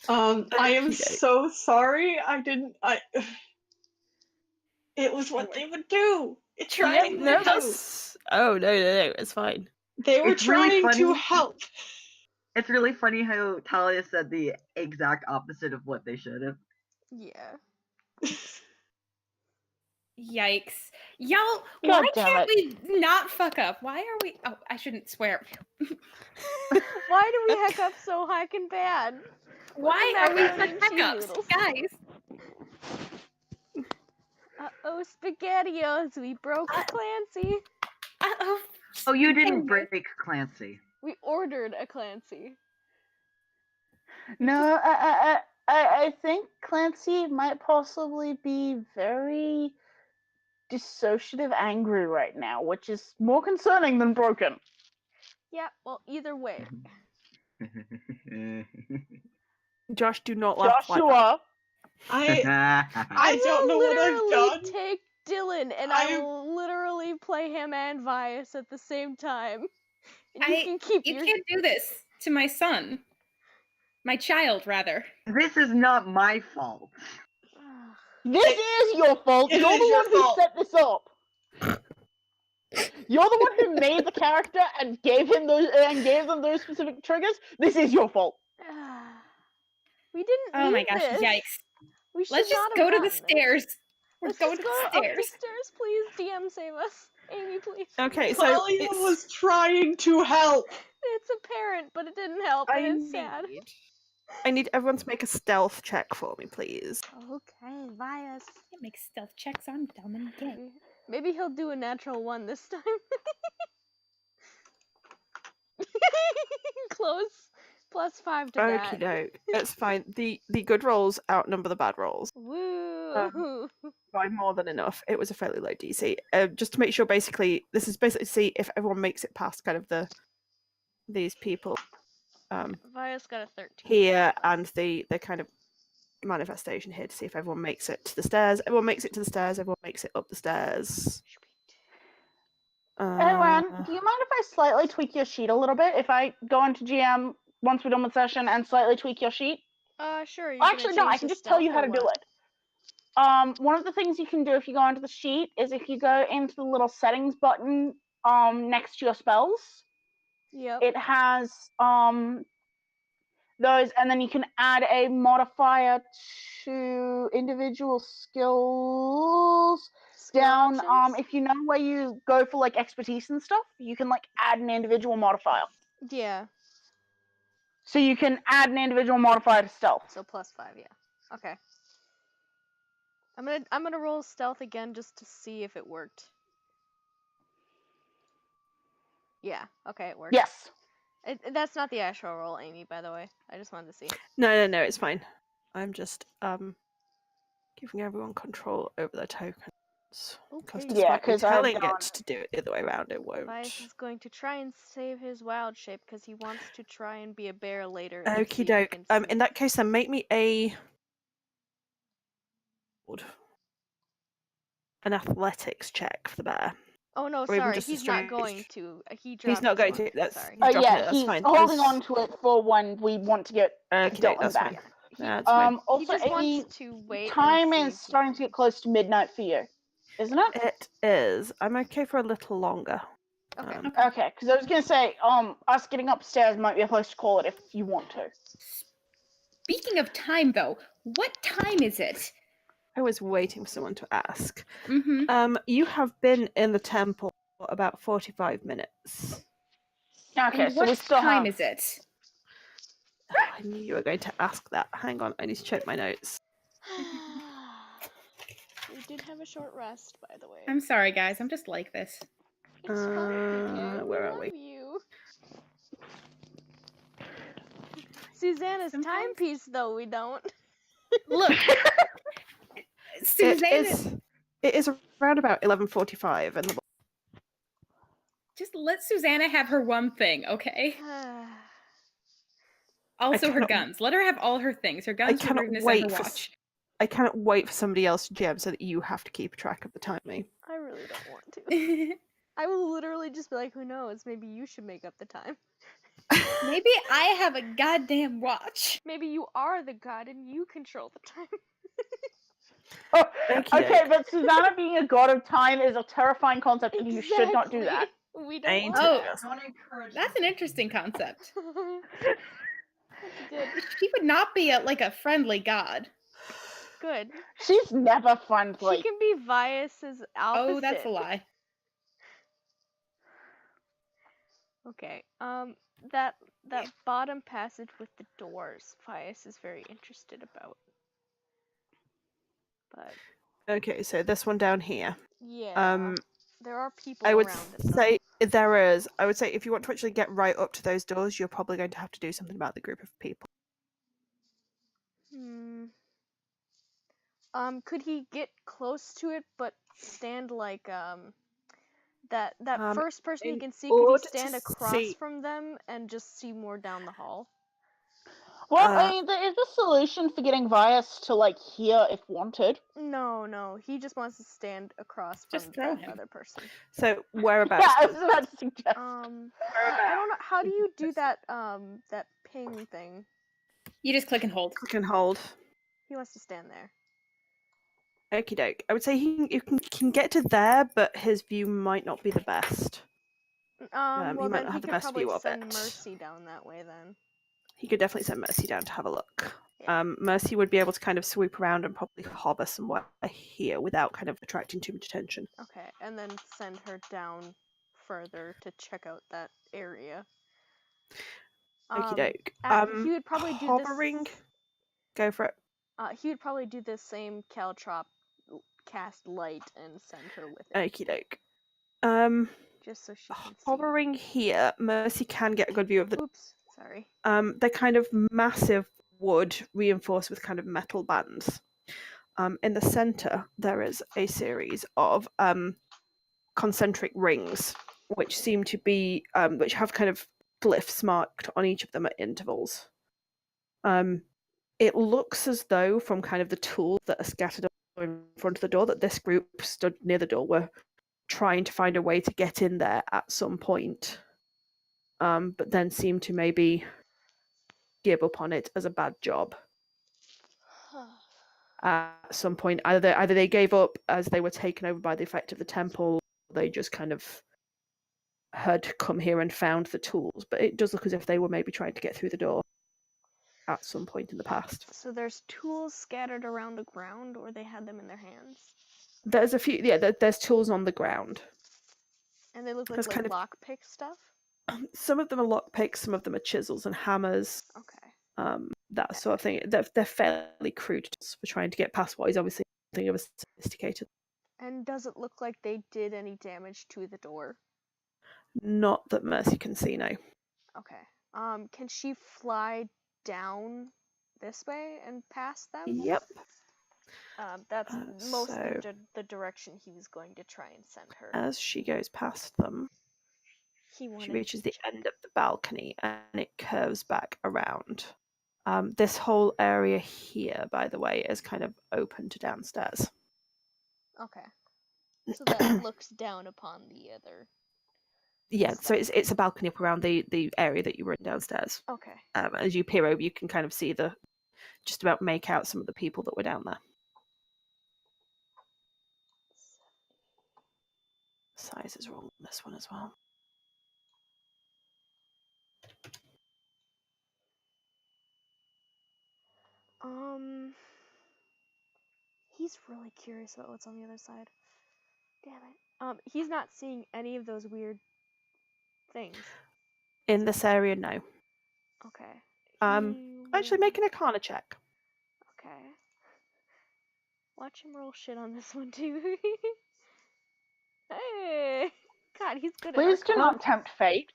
I am Okay. so sorry. It was what they would do. It's trying to No, do. that's... Oh, no, it's fine. They were It's really trying to funny. help. It's really funny how Talia said the exact opposite of what they should have. Yeah. Yikes. Y'all, God why damn can't it. we not fuck up? Why are we... Oh, I shouldn't swear. Why do we heck up so heckin' bad? Why Look are we at such macaroni and cheese hiccups? noodles. Guys, Uh-oh, SpaghettiOs, we broke Clancy. uh-oh. Oh, you didn't Anyway. break Clancy. We ordered a Clancy. No, I think Clancy might possibly be very dissociative angry right now, which is more concerning than broken. Yeah, well, either way. Josh, do not laugh like that. Joshua, I don't know what I've literally done. take Dylan and I will literally play him and Vias at the same time. And you can keep You your... can't do this to my son. My child, rather. This is not my fault. this is your fault. It You're is the your one who fault. set this up. You're the one who made the character and gave them those specific triggers. This is your fault. We didn't Oh my need gosh, this. yikes. We should Let's just not have go to the gotten this. stairs. We're Let's going just to go the up the stairs. stairs, please. DM, save us. Amy, please. Okay, so Talia it's... was trying to help. It's apparent, but it didn't help, and it's sad. I need everyone to make a stealth check for me, please. Okay, Vias. Can't make stealth checks. I'm dumb and gay. Maybe he'll do a natural 1 this time. Close. +5 to that. Okie doke. It's fine. The good rolls outnumber the bad rolls Woo! by more than enough. It was a fairly low DC. Just to make sure, basically, this is basically to see if everyone makes it past kind of these people Vias got a 13. here and the kind of manifestation here to see if everyone makes it to the stairs. Everyone makes it to the stairs. Everyone makes it up the stairs. Aaron, do you mind if I slightly tweak your sheet a little bit? If I go into GM once we're done with session and slightly tweak your sheet? Sure. Actually, no, I can just tell you how to do it. One of the things you can do if you go into the sheet is if you go into the little settings button next to your spells, Yep. it has those, and then you can add a modifier to individual skills down. If you know where you go for like expertise and stuff, you can like add an individual modifier. Yeah. So you can add an individual modifier to stealth. So +5, yeah. Okay. I'm gonna roll stealth again just to see if it worked. Yeah. Okay, it worked. Yes. That's not the actual roll, Amy. By the way, I just wanted to see. No, it's fine. I'm just giving everyone control over their tokens. Because Okay. Yeah, despite me 'cause I've telling gone- it to do it the other way around, it won't. Vias is going to try and save his wild shape because he wants to try and be a bear later. and see Okie if he doke. can In see. that case, then make me an athletics check for the bear. Oh no, or even sorry, just a he's not strength. going to. He dropped He's not going one. to. That's Sorry. he's dropping it, Yeah, that's he's fine. holding It's- on to it for when we want to get Okie Dylan doke, that's back. fine. That's fine. He Also, just Amy, wants to wait. time and is see if he- starting to get close to midnight for you, isn't it? It is. I'm okay for a little longer. Okay. Okay, because I was gonna say, us getting upstairs might be a place to call it if you want to. Speaking of time, though, what time is it? I was waiting for someone to ask. Mm-hmm. You have been in the temple for about 45 minutes. Okay, And so we what still time have. is it? I knew you were going to ask that. Hang on, I need to check my notes. We did have a short rest, by the way. I'm sorry, guys. I'm just like this. It's fine, okay? Where We are love we? you. Susanna's Sometimes- timepiece, though, we don't. Look, Susanna. It is around about 11:45, and Just let Susanna have her one thing, okay? Also, her cannot- guns. Let her have all her things. Her guns, her cannot rudeness, and wait her for watch. I cannot wait for somebody else to GM so that you have to keep track of the timing. I really don't want to. I will literally just be like, who knows? Maybe you should make up the time. Maybe I have a goddamn watch. Maybe you are the god and you control the time. Oh, Okey-doke. okay, but Susanna being a god of time is a terrifying concept, and you should not do that. Exactly. We don't Ain't want it that. That's an interesting concept. That's good. She would not be a friendly god. Good. She's never friendly. She can be Vias's opposite. Oh, that's a lie. Okay. That bottom passage with the doors, Vias is very interested about. But Okay, so this one down here. yeah, there are people I would around it. Though. say there is. I would say if you want to actually get right up to those doors, you're probably going to have to do something about the group of people. Could he get close to it, but stand like that first person he in can see? Could he order to stand across see- from them and just see more down the hall? Well, I mean, there is a solution for getting Vias to, like, hear if wanted. No, he just wants to stand across from Just throw that him. other person. So whereabouts? Yeah, I was about to suggest. I don't know. How do you do that? That ping thing. You just click and hold. Click and hold. He wants to stand there. Okie doke. I would say you can get to there, but his view might not be the best. Well, he might then not he have the could best probably view of send it. Mercy down that way then. He could definitely send Mercy down to have a look. Yeah. Mercy would be able to kind of swoop around and probably hover somewhere here without kind of attracting too much attention. Okay, and then send her down further to check out that area. Okie doke. He would probably do hovering. this. Go for it. He would probably do the same Caltrop cast light and send her with it, Okie doke. just so she can see. Hovering here, Mercy can get a good view of the. Oops, sorry. They're kind of massive wood reinforced with kind of metal bands. In the center, there is a series of concentric rings, which seem to be which have kind of glyphs marked on each of them at intervals. It looks as though, from kind of the tools that are scattered in front of the door, that this group stood near the door were trying to find a way to get in there at some point, but then seemed to maybe give up on it as a bad job. At some point, either they gave up as they were taken over by the effect of the temple, or they just kind of had come here and found the tools. But it does look as if they were maybe trying to get through the door at some point in the past. So there's tools scattered around the ground, or they had them in their hands? There's a few, yeah, there's tools on the ground. And they look like, That's kind of- lockpick stuff? Some of them are lockpicks, some of them are chisels and hammers. Okay. That sort of thing. They're fairly crude tools for trying to get past what is obviously something of a sophisticated. And does it look like they did any damage to the door? Not that Mercy can see, no. Okay. Can she fly down this way and past them? Yep. That's mostly so- the direction he was going to try and send her. As she goes past them, He wanted she reaches to the check. end of the balcony and it curves back around. This whole area here, by the way, is kind of open to downstairs. Okay. So that looks down upon the other. Yeah, so it's a balcony up around the area that you were in downstairs. Okay. As you peer over, you can kind of see just about make out some of the people that were down there. Size is wrong on this one as well. He's really curious about what's on the other side. Damn it. He's not seeing any of those weird things. In this area, no. Okay. Actually, make an Arcana check. Okay. Watch him roll shit on this one too. Hey, God, he's good Please at do not tempt fate.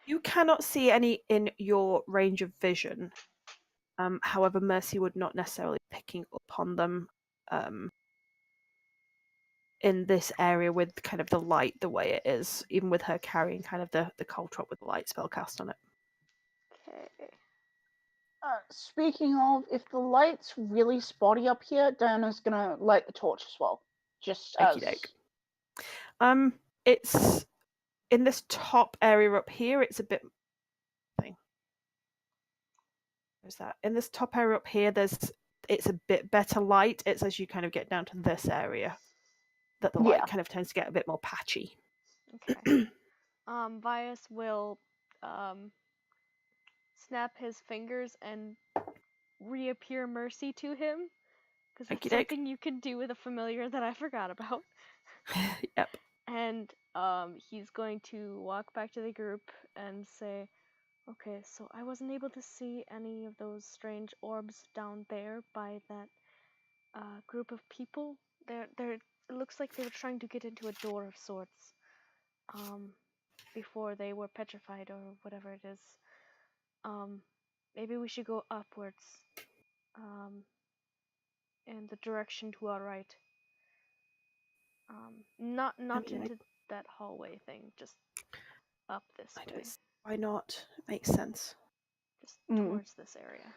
You cannot see any in your range of vision. However, Mercy would not necessarily be picking up on them in this area with kind of the light the way it is, even with her carrying kind of the caltrop with the light spell cast on it. Okay. Speaking of, if the light's really spotty up here, Diana's gonna light the torch as well. Just as. Okey-doke. It's in this top area up here. It's a bit. There's that in this top area up here. It's a bit better light. It's as you kind of get down to this area that the light kind of tends to get a bit more patchy. Okay. Vias will snap his fingers and reappear Mercy to him, because that's something you can do with a familiar that I forgot about. Yep. And he's going to walk back to the group and say, okay, so I wasn't able to see any of those strange orbs down there by that group of people. It looks like they were trying to get into a door of sorts before they were petrified or whatever it is. Maybe we should go upwards in the direction to our right. Not into that hallway thing, just up this way. Why not? It makes sense. Just towards this area.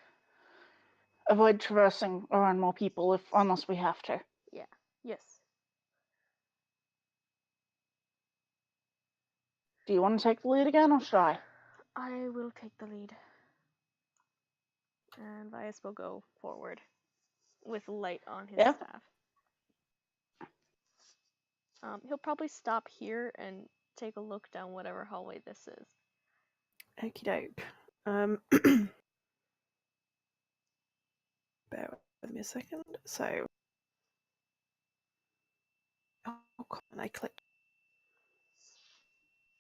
Avoid traversing around more people unless we have to. Yeah. Yes. Do you want to take the lead again, or should I? I will take the lead. And Vias will go forward with light on his staff. He'll probably stop here and take a look down whatever hallway this is. Okie doke. Bear with me a second. So, oh, come on, I clicked.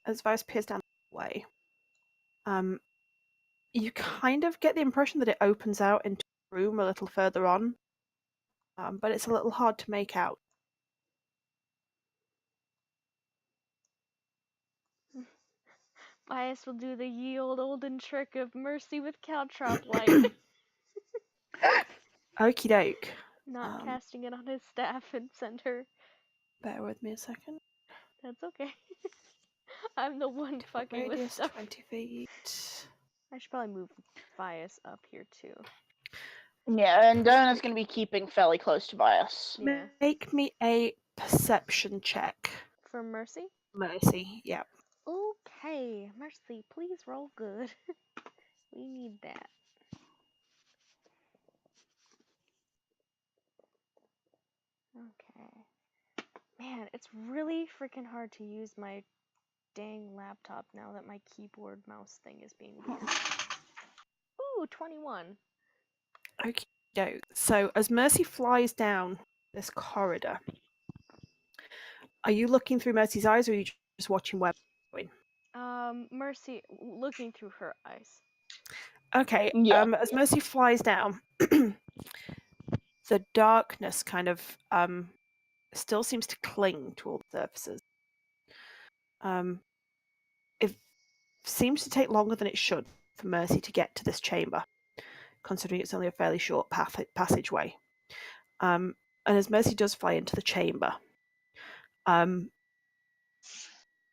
As Vias peers down the way, you kind of get the impression that it opens out into a room a little further on, but it's a little hard to make out. Vias will do the ye old olden trick of Mercy with caltrop light. Okie doke. Not casting it on his staff and send her. Bear with me a second. That's okay. I'm the one fucking with Radius stuff. 20 feet. I should probably move Vias up here too. Yeah, and Diana's going to be keeping fairly close to Vias. Yeah. Make me a perception check. For Mercy? Mercy, yeah. Okay, Mercy, please roll good. We need that. Okay. Man, it's really freaking hard to use my dang laptop now that my keyboard mouse thing is being weird. Ooh, 21. Okay, so as Mercy flies down this corridor, are you looking through Mercy's eyes, or are you just watching where we're going? Mercy, looking through her eyes. Okay, as Mercy flies down, the darkness kind of still seems to cling to all the surfaces. It seems to take longer than it should for Mercy to get to this chamber, considering it's only a fairly short passageway. And as Mercy does fly into the chamber,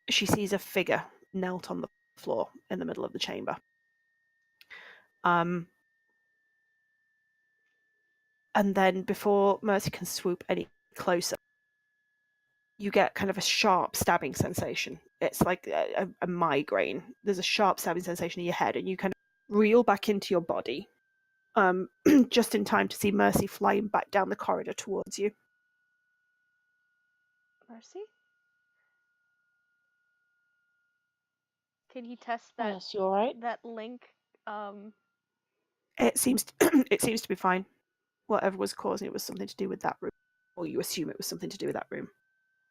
she sees a figure knelt on the floor in the middle of the chamber. And then before Mercy can swoop any closer, you get kind of a sharp stabbing sensation. It's like a migraine. There's a sharp stabbing sensation in your head, and you kind of reel back into your body, just in time to see Mercy flying back down the corridor towards you. Mercy? Can you test that? Yes, you alright? That link? It seems to be fine. whatever was causing it was something to do with that room, or you assume it was something to do with that room.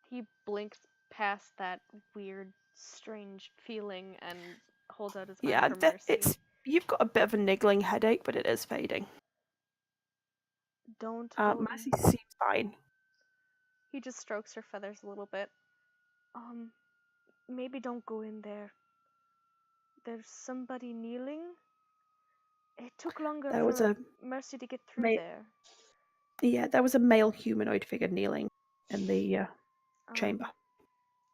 He blinks past that weird, strange feeling and holds out his arm for mercy. You've got a bit of a niggling headache, but it is fading. Don't. Mercy seems fine. He just strokes her feathers a little bit. Maybe don't go in there. There's somebody kneeling. It took longer for Mercy to get through there. Yeah, there was a male humanoid figure kneeling in the chamber.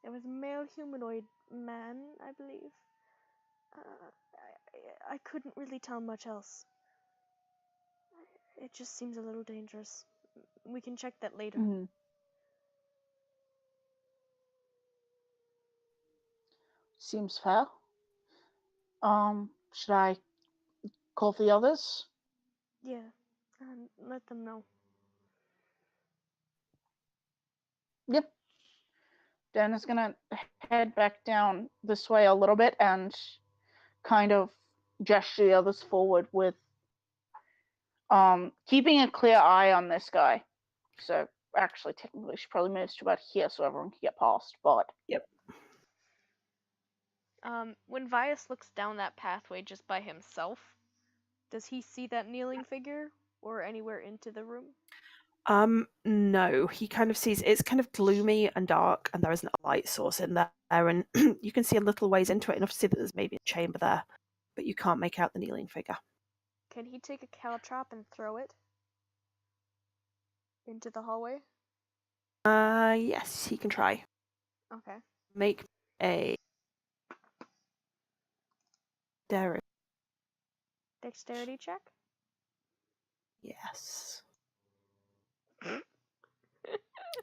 There was a male humanoid man, I believe. I couldn't really tell much else. It just seems a little dangerous. We can check that later. Mm-hmm. Seems fair. Should I call for the others? Yeah, and let them know. Yep. Dana's gonna head back down this way a little bit and kind of gesture the others forward with keeping a clear eye on this guy. So actually technically she probably moves to about here so everyone can get past, but yep. When Vias looks down that pathway just by himself, does he see that kneeling figure or anywhere into the room? No, he kind of sees it's kind of gloomy and dark, and there isn't a light source in there, and you can see a little ways into it enough to see that there's maybe a chamber there, but you can't make out the kneeling figure. Can he take a caltrop and throw it into the hallway? Yes, he can try. Okay. Make a dexterity check? Yes.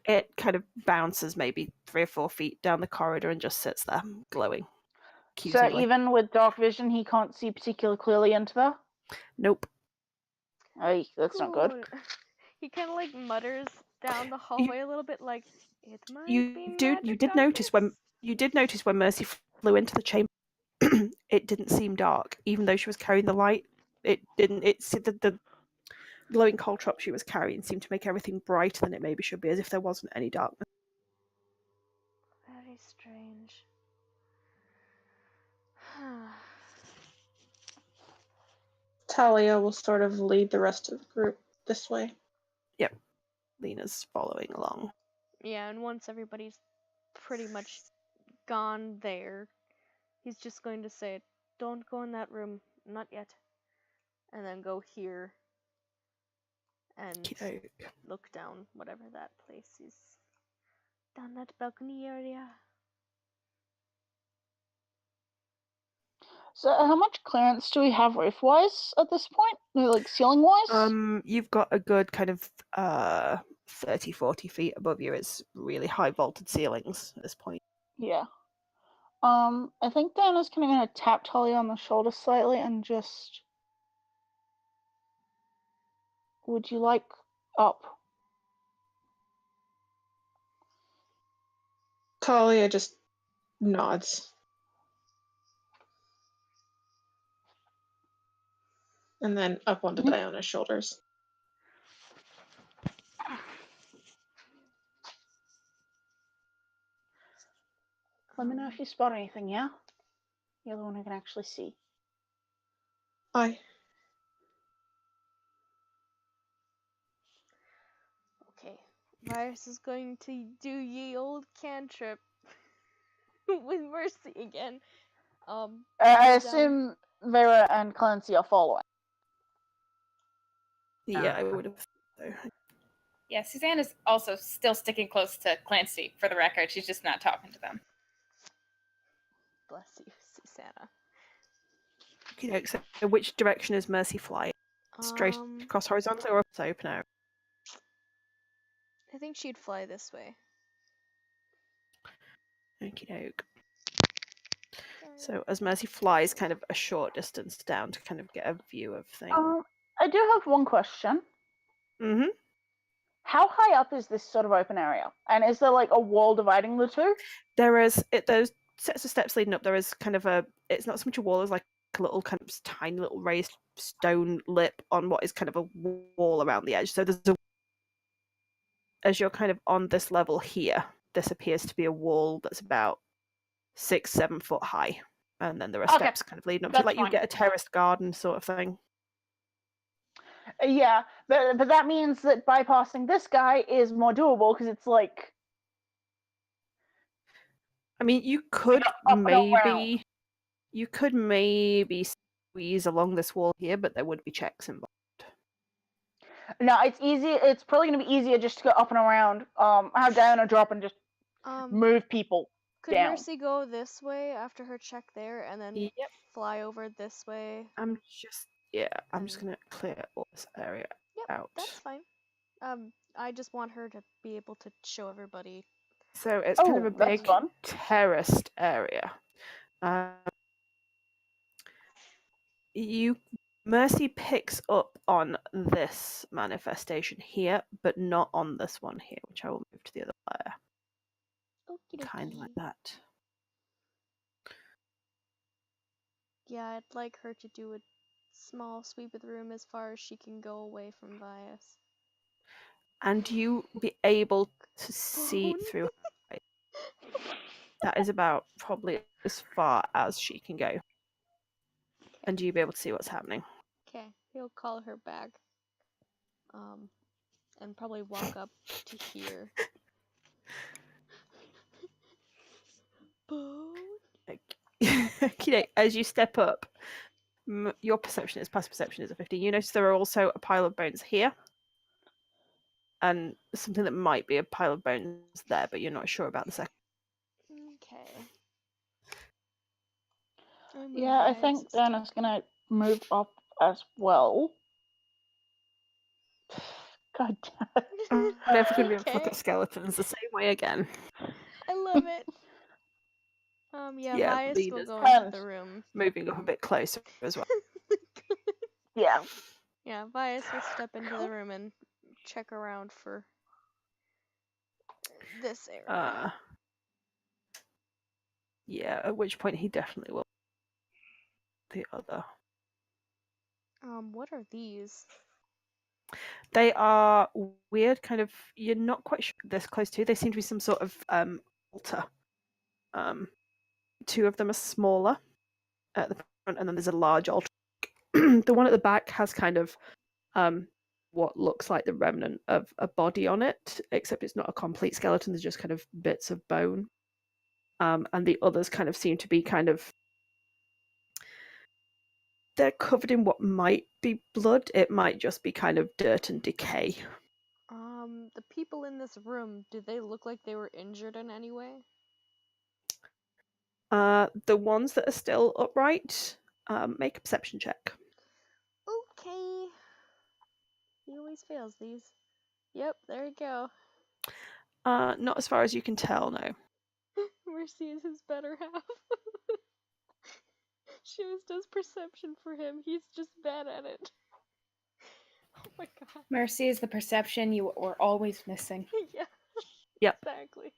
It kind of bounces maybe 3 or 4 feet down the corridor and just sits there, glowing. So even with dark vision, he can't see particularly clearly into there? Nope. Hey, that's not good. He kind of like mutters down the hallway a little bit, like it might be You did notice when Mercy flew into the chamber, it didn't seem dark, even though she was carrying the light. It didn't. The glowing caltrop she was carrying seemed to make everything brighter than it maybe should be, as if there wasn't any darkness. Very strange. Talia will sort of lead the rest of the group this way. Yep. Lena's following along. Yeah, and once everybody's pretty much gone there, he's just going to say, don't go in that room, not yet. And then go here and look down whatever that place is. Down that balcony area. So how much clearance do we have roof-wise at this point? Like ceiling-wise? You've got a good kind of 30, 40 feet above you. It's really high vaulted ceilings at this point. Yeah. I think Dana's kind of going to tap Talia on the shoulder slightly and just... Would you like up? Talia just nods. And then up onto Diana's shoulders. Let me know if you spot anything, yeah? You're the one who can actually see. Aye. Okay. Virus is going to do ye old cantrip with Mercy again. I assume Vera and Clancy are following. Yeah, I would have. Yeah, Suzanne is also still sticking close to Clancy, for the record. She's just not talking to them. Bless you, Susanna. Okay, so which direction is Mercy flying? Straight across horizontally or open out? I think she'd fly this way. Okie doke. So as Mercy flies kind of a short distance down to kind of get a view of things. I do have one question. Mm-hmm. How high up is this sort of open area? And is there like a wall dividing the two? There's sets of steps leading up. There is kind of it's not so much a wall as like a little kind of tiny little raised stone lip on what is kind of a wall around the edge. So there's a, as you're kind of on this level here, this appears to be a wall that's about 6-7 foot high, and then there are steps kind of leading up to, like, you get a terraced garden sort of thing. Yeah, but that means that bypassing this guy is more doable because it's like. I mean, you could maybe squeeze along this wall here, but there would be checks involved. No, it's easy. It's probably going to be easier just to go up and around, have down or drop and just move people Could down. Mercy go this way after her check there, and then fly over this way? I'm just gonna clear all this area out. That's fine. I just want her to be able to show everybody. So it's kind of a big terraced area. Mercy picks up on this manifestation here, but not on this one here, which I will move to the other layer. Kind of like that. Yeah, I'd like her to do a small sweep of the room as far as she can go away from Vias. And you be able to see through her eyes. That is about probably as far as she can go. And you be able to see what's happening. Okay, he'll call her back. And probably walk up to here. As you step up, your perception is passive perception is a 15. You notice there are also a pile of bones here, and something that might be a pile of bones there, but you're not sure about the second. Okay. Yeah, I think Dana's gonna move up as well. God damn it. I'm never gonna be able to look at skeletons the same way again. I love it. Vias will go into the room. Moving up a bit closer as well. Yeah. Yeah, Vias will step into the room and check around for this area. Yeah, at which point he definitely will. The other. What are these? They are weird, kind of. You're not quite sure this close to. They seem to be some sort of altar. Two of them are smaller at the front, and then there's a large altar. The one at the back has kind of what looks like the remnant of a body on it, except it's not a complete skeleton. There's just kind of bits of bone. And the others kind of seem to be kind of. They're covered in what might be blood. It might just be kind of dirt and decay. The people in this room, do they look like they were injured in any way? The ones that are still upright, make a perception check. Okay. He always fails these. Yep, there you go. Not as far as you can tell, no. Mercy is his better half. She always does perception for him. He's just bad at it. Oh my god. Mercy is the perception you were always missing. Yeah. Yep. Exactly.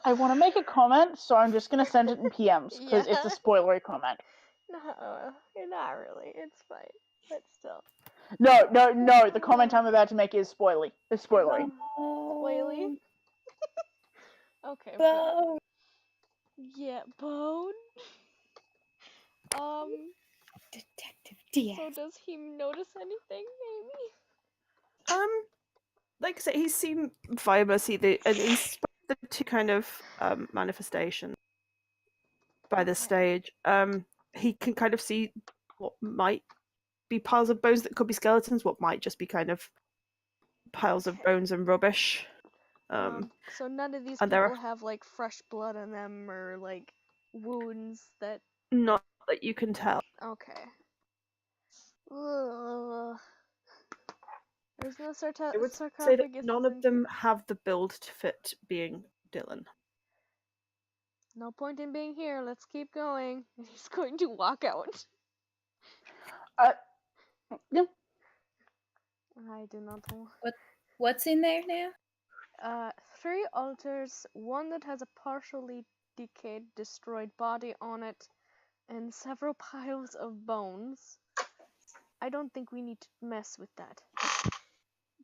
I want to make a comment, so I'm just going to send it in PMs, because it's a spoilery comment. No, not really. It's fine. But still. No, the comment I'm about to make is spoilery. It's spoilery. Spoilery? Okay. Bone. Yeah, Bone? Detective Diaz. So does he notice anything, maybe? Like I said, he's seen via Mercy, and he's the two kind of manifestations by this stage. He can kind of see what might be piles of bones that could be skeletons, what might just be kind of piles of bones and rubbish. So none of these people have like fresh blood on them or like wounds that. Not that you can tell. Okay. Ugh. There's no I would say sarcophagus. that none of them have the build to fit being Dylan. No point in being here. Let's keep going. He's going to walk out. No. I do not know. What's in there now? 3 altars, one that has a partially decayed, destroyed body on it, and several piles of bones. I don't think we need to mess with that.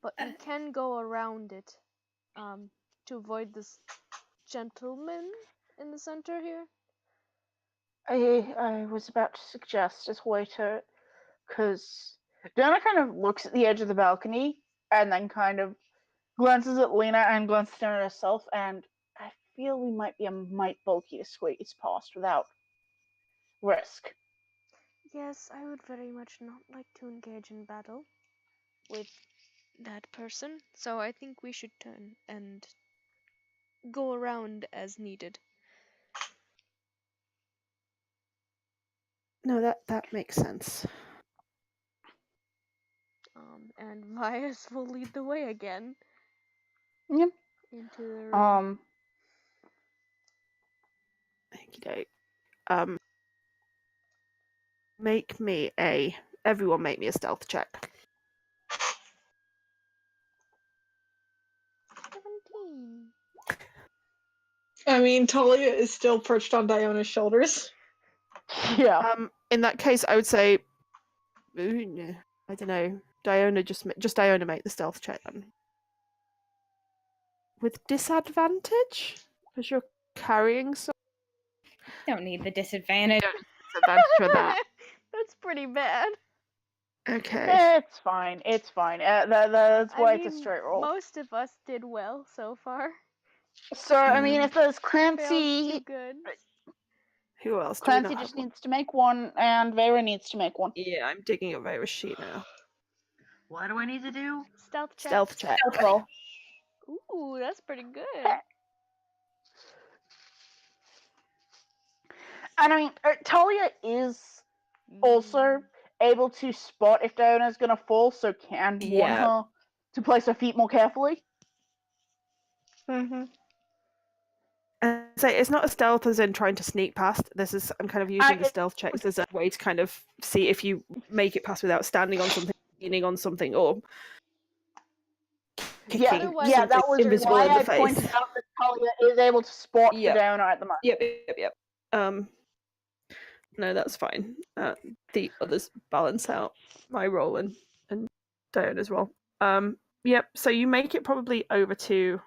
But we can go around it to avoid this gentleman in the center here. I was about to suggest as waiter, because Donna kind of looks at the edge of the balcony and then kind of glances at Lena and glances down at herself, and I feel we might be a mite bulky to squeeze past without risk. Yes, I would very much not like to engage in battle with that person, so I think we should turn and go around as needed. No, that makes sense. And Vias will lead the way again. Yep. Into the room. Okey-doke. Everyone make me a stealth check. 17. I mean, Talia is still perched on Diona's shoulders. Yeah. In that case, I would say, I don't know, Diona just Diona make the stealth check then. With disadvantage, because you're carrying some. Don't need the disadvantage. Disadvantage for that. That's pretty bad. Okay. It's fine. It's fine. That's why I it's a mean, straight roll. most of us did well so far. So I mean, if there's Failed Clancy, too good. Who else? Do we Clancy not just have one? needs to make one, and Vera needs to make one. Yeah, I'm digging up Vera's sheet now. What do I need to do? Stealth check. Stealth check. Stealth roll. Ooh, that's pretty good. And I mean, Talia is also able to spot if Diona's gonna fall, so can warn her to place her feet more carefully. Mm-hmm. And so it's not a stealth as in trying to sneak past. I'm kind of using the stealth checks as a way to kind of see if you make it past without standing on something, leaning on something, or kicking Yeah, that was invisible why in the I face. pointed out that Talia is able to spot the Diona at the moment. Yep. No, that's fine. The others balance out my roll and Diona's roll. Yep. So you make it probably over to.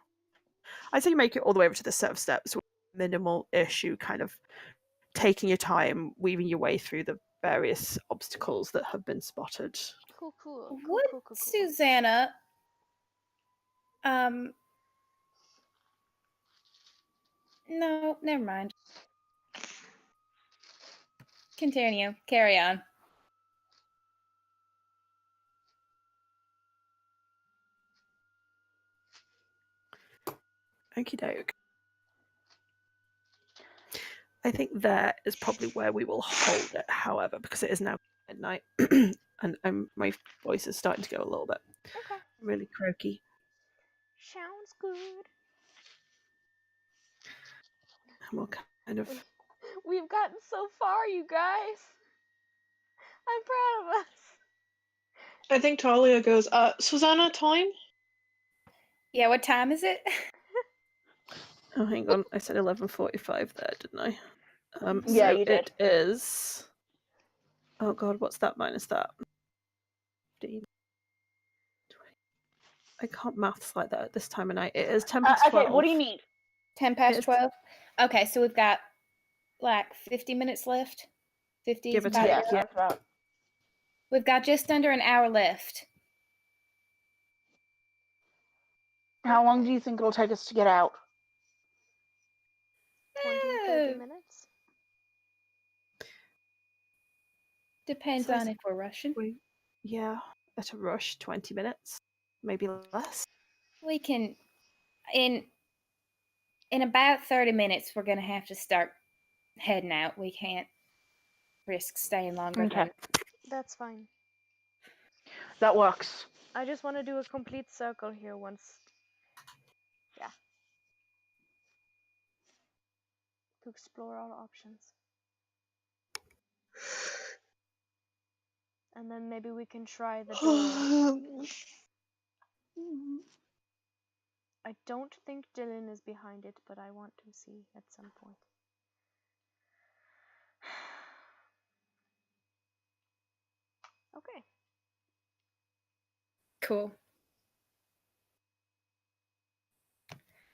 I'd say you make it all the way over to the set of steps with minimal issue, kind of taking your time, weaving your way through the various obstacles that have been spotted. Cool. Would Susanna no, never mind. Continue. Carry on. Okie doke. I think that is probably where we will hold it, however, because it is now midnight and my voice is starting to go a little bit really croaky. Sounds good. And we'll kind of. We've gotten so far, you guys. I'm proud of us. I think Talia goes, Susanna, time? Yeah, what time is it? Oh, hang on. I said 11:45 there, didn't I? Yeah, so you did. It is. Oh God, what's that minus that? 15, 20. I can't maths like that at this time of night. It is 10 past 12. Okay, what do you need? 10 past 12? Okay, so we've got like 50 minutes left. 50. Give or take. Yeah. We've got just under an hour left. How long do you think it'll take us to get out? 20-30 minutes. Depends on if we're rushing. Yeah, at a rush, 20 minutes, maybe less. We can, in about 30 minutes, we're going to have to start heading out. We can't risk staying longer than. That's fine. That works. I just want to do a complete circle here once. Yeah. To explore all options. And then maybe we can try the door. I don't think Dylan is behind it, but I want to see at some point. Cool.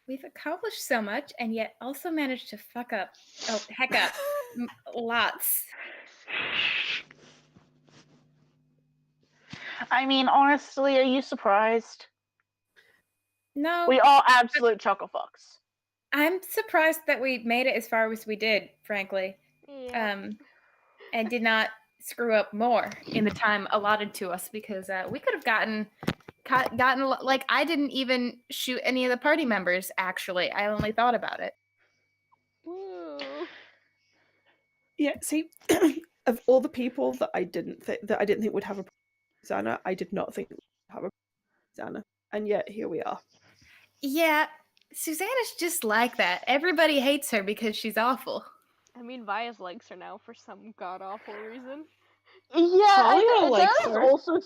We've accomplished so much and yet also managed to fuck up. Oh, heck up. Lots. I mean, honestly, are you surprised? No. We are absolute chuckle fucks. I'm surprised that we made it as far as we did, frankly. Yeah. And did not screw up more in the time allotted to us, because we could have gotten like, I didn't even shoot any of the party members, actually. I only thought about it. Woo. Yeah, see, of all the people that I didn't think would have a Xana, I did not think would have a Xana, and yet here we are. Yeah, Susanna's just like that. Everybody hates her because she's awful. I mean, Vias likes her now for some god-awful reason. Yeah, Talia likes Diana's her. also.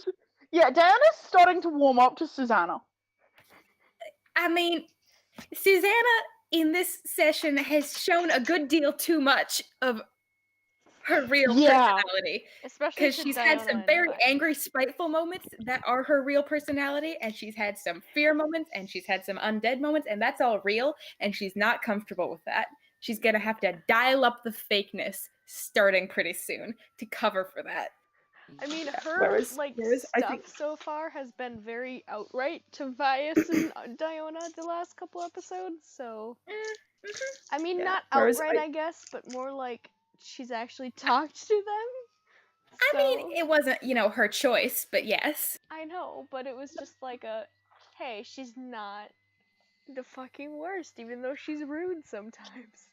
Yeah, Diana's starting to warm up to Susanna. I mean, Susanna in this session has shown a good deal too much of her real personality. Especially because she's had some very angry, spiteful moments that are her real personality, and she's had some fear moments, and she's had some undead moments, and that's all real, and she's not comfortable with that. She's gonna have to dial up the fakeness starting pretty soon to cover for that. I mean, her Whereas stuff I think so far has been very outright to Vias and Diona the last couple episodes, so... I mean, not Whereas outright, I guess, but more like she's actually talked to them. I mean, it wasn't, her choice, but yes. I know, but it was just like hey, she's not the fucking worst, even though she's rude sometimes.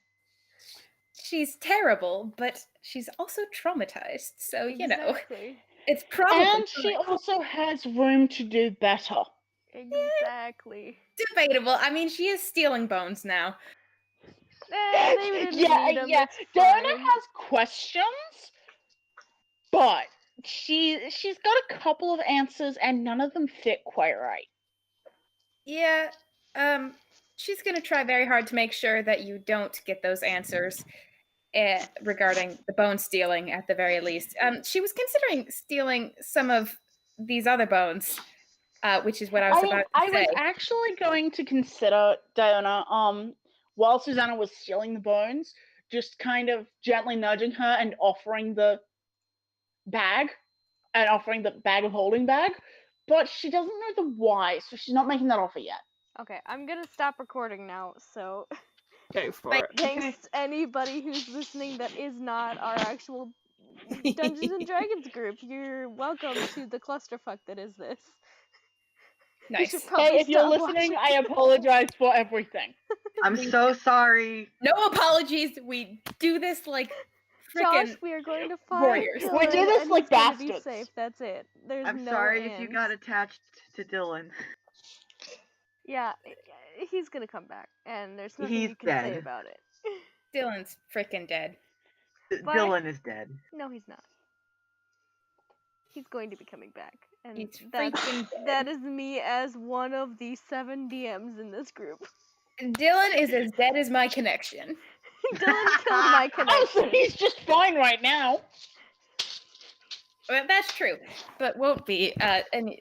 She's terrible, but she's also traumatized, so, Exactly. it's probably... And she also has room to do better. Exactly. Debatable. I mean, she is stealing bones now. They didn't need 'em, Yeah. it's Diana fine. has questions, but she's got a couple of answers, and none of them fit quite right. Yeah, she's gonna try very hard to make sure that you don't get those answers regarding the bone stealing at the very least. She was considering stealing some of these other bones, which is what I was about to I say. was actually going to consider, Diana, while Susanna was stealing the bones, just kind of gently nudging her and offering the bag, of holding bag, but she doesn't know the why, so she's not making that offer yet. Okay, I'm gonna stop recording now, so... Go for it. Thanks to anybody who's listening that is not our actual Dungeons and Dragons group. You're welcome to the clusterfuck that is this. Nice. Hey, if you're listening, I apologize for everything. I'm so sorry. No apologies. We do this like Josh, freaking we are going to find warriors. Dylan, We do this and like he's gonna be bastards. safe. That's it. There's I'm no sorry if you ands. got attached to Dylan. Yeah, he's gonna come back, and there's nothing He's you can say dead. about it. Dylan's freaking dead. But- Dylan is dead. No, he's not. He's going to be coming back, and He's freaking dead. that is me as one of the 7 DMs in this group. Dylan is as dead as my connection. Dylan killed my Oh, connection. so he's just fine right now. Well, that's true, but won't be. I mean,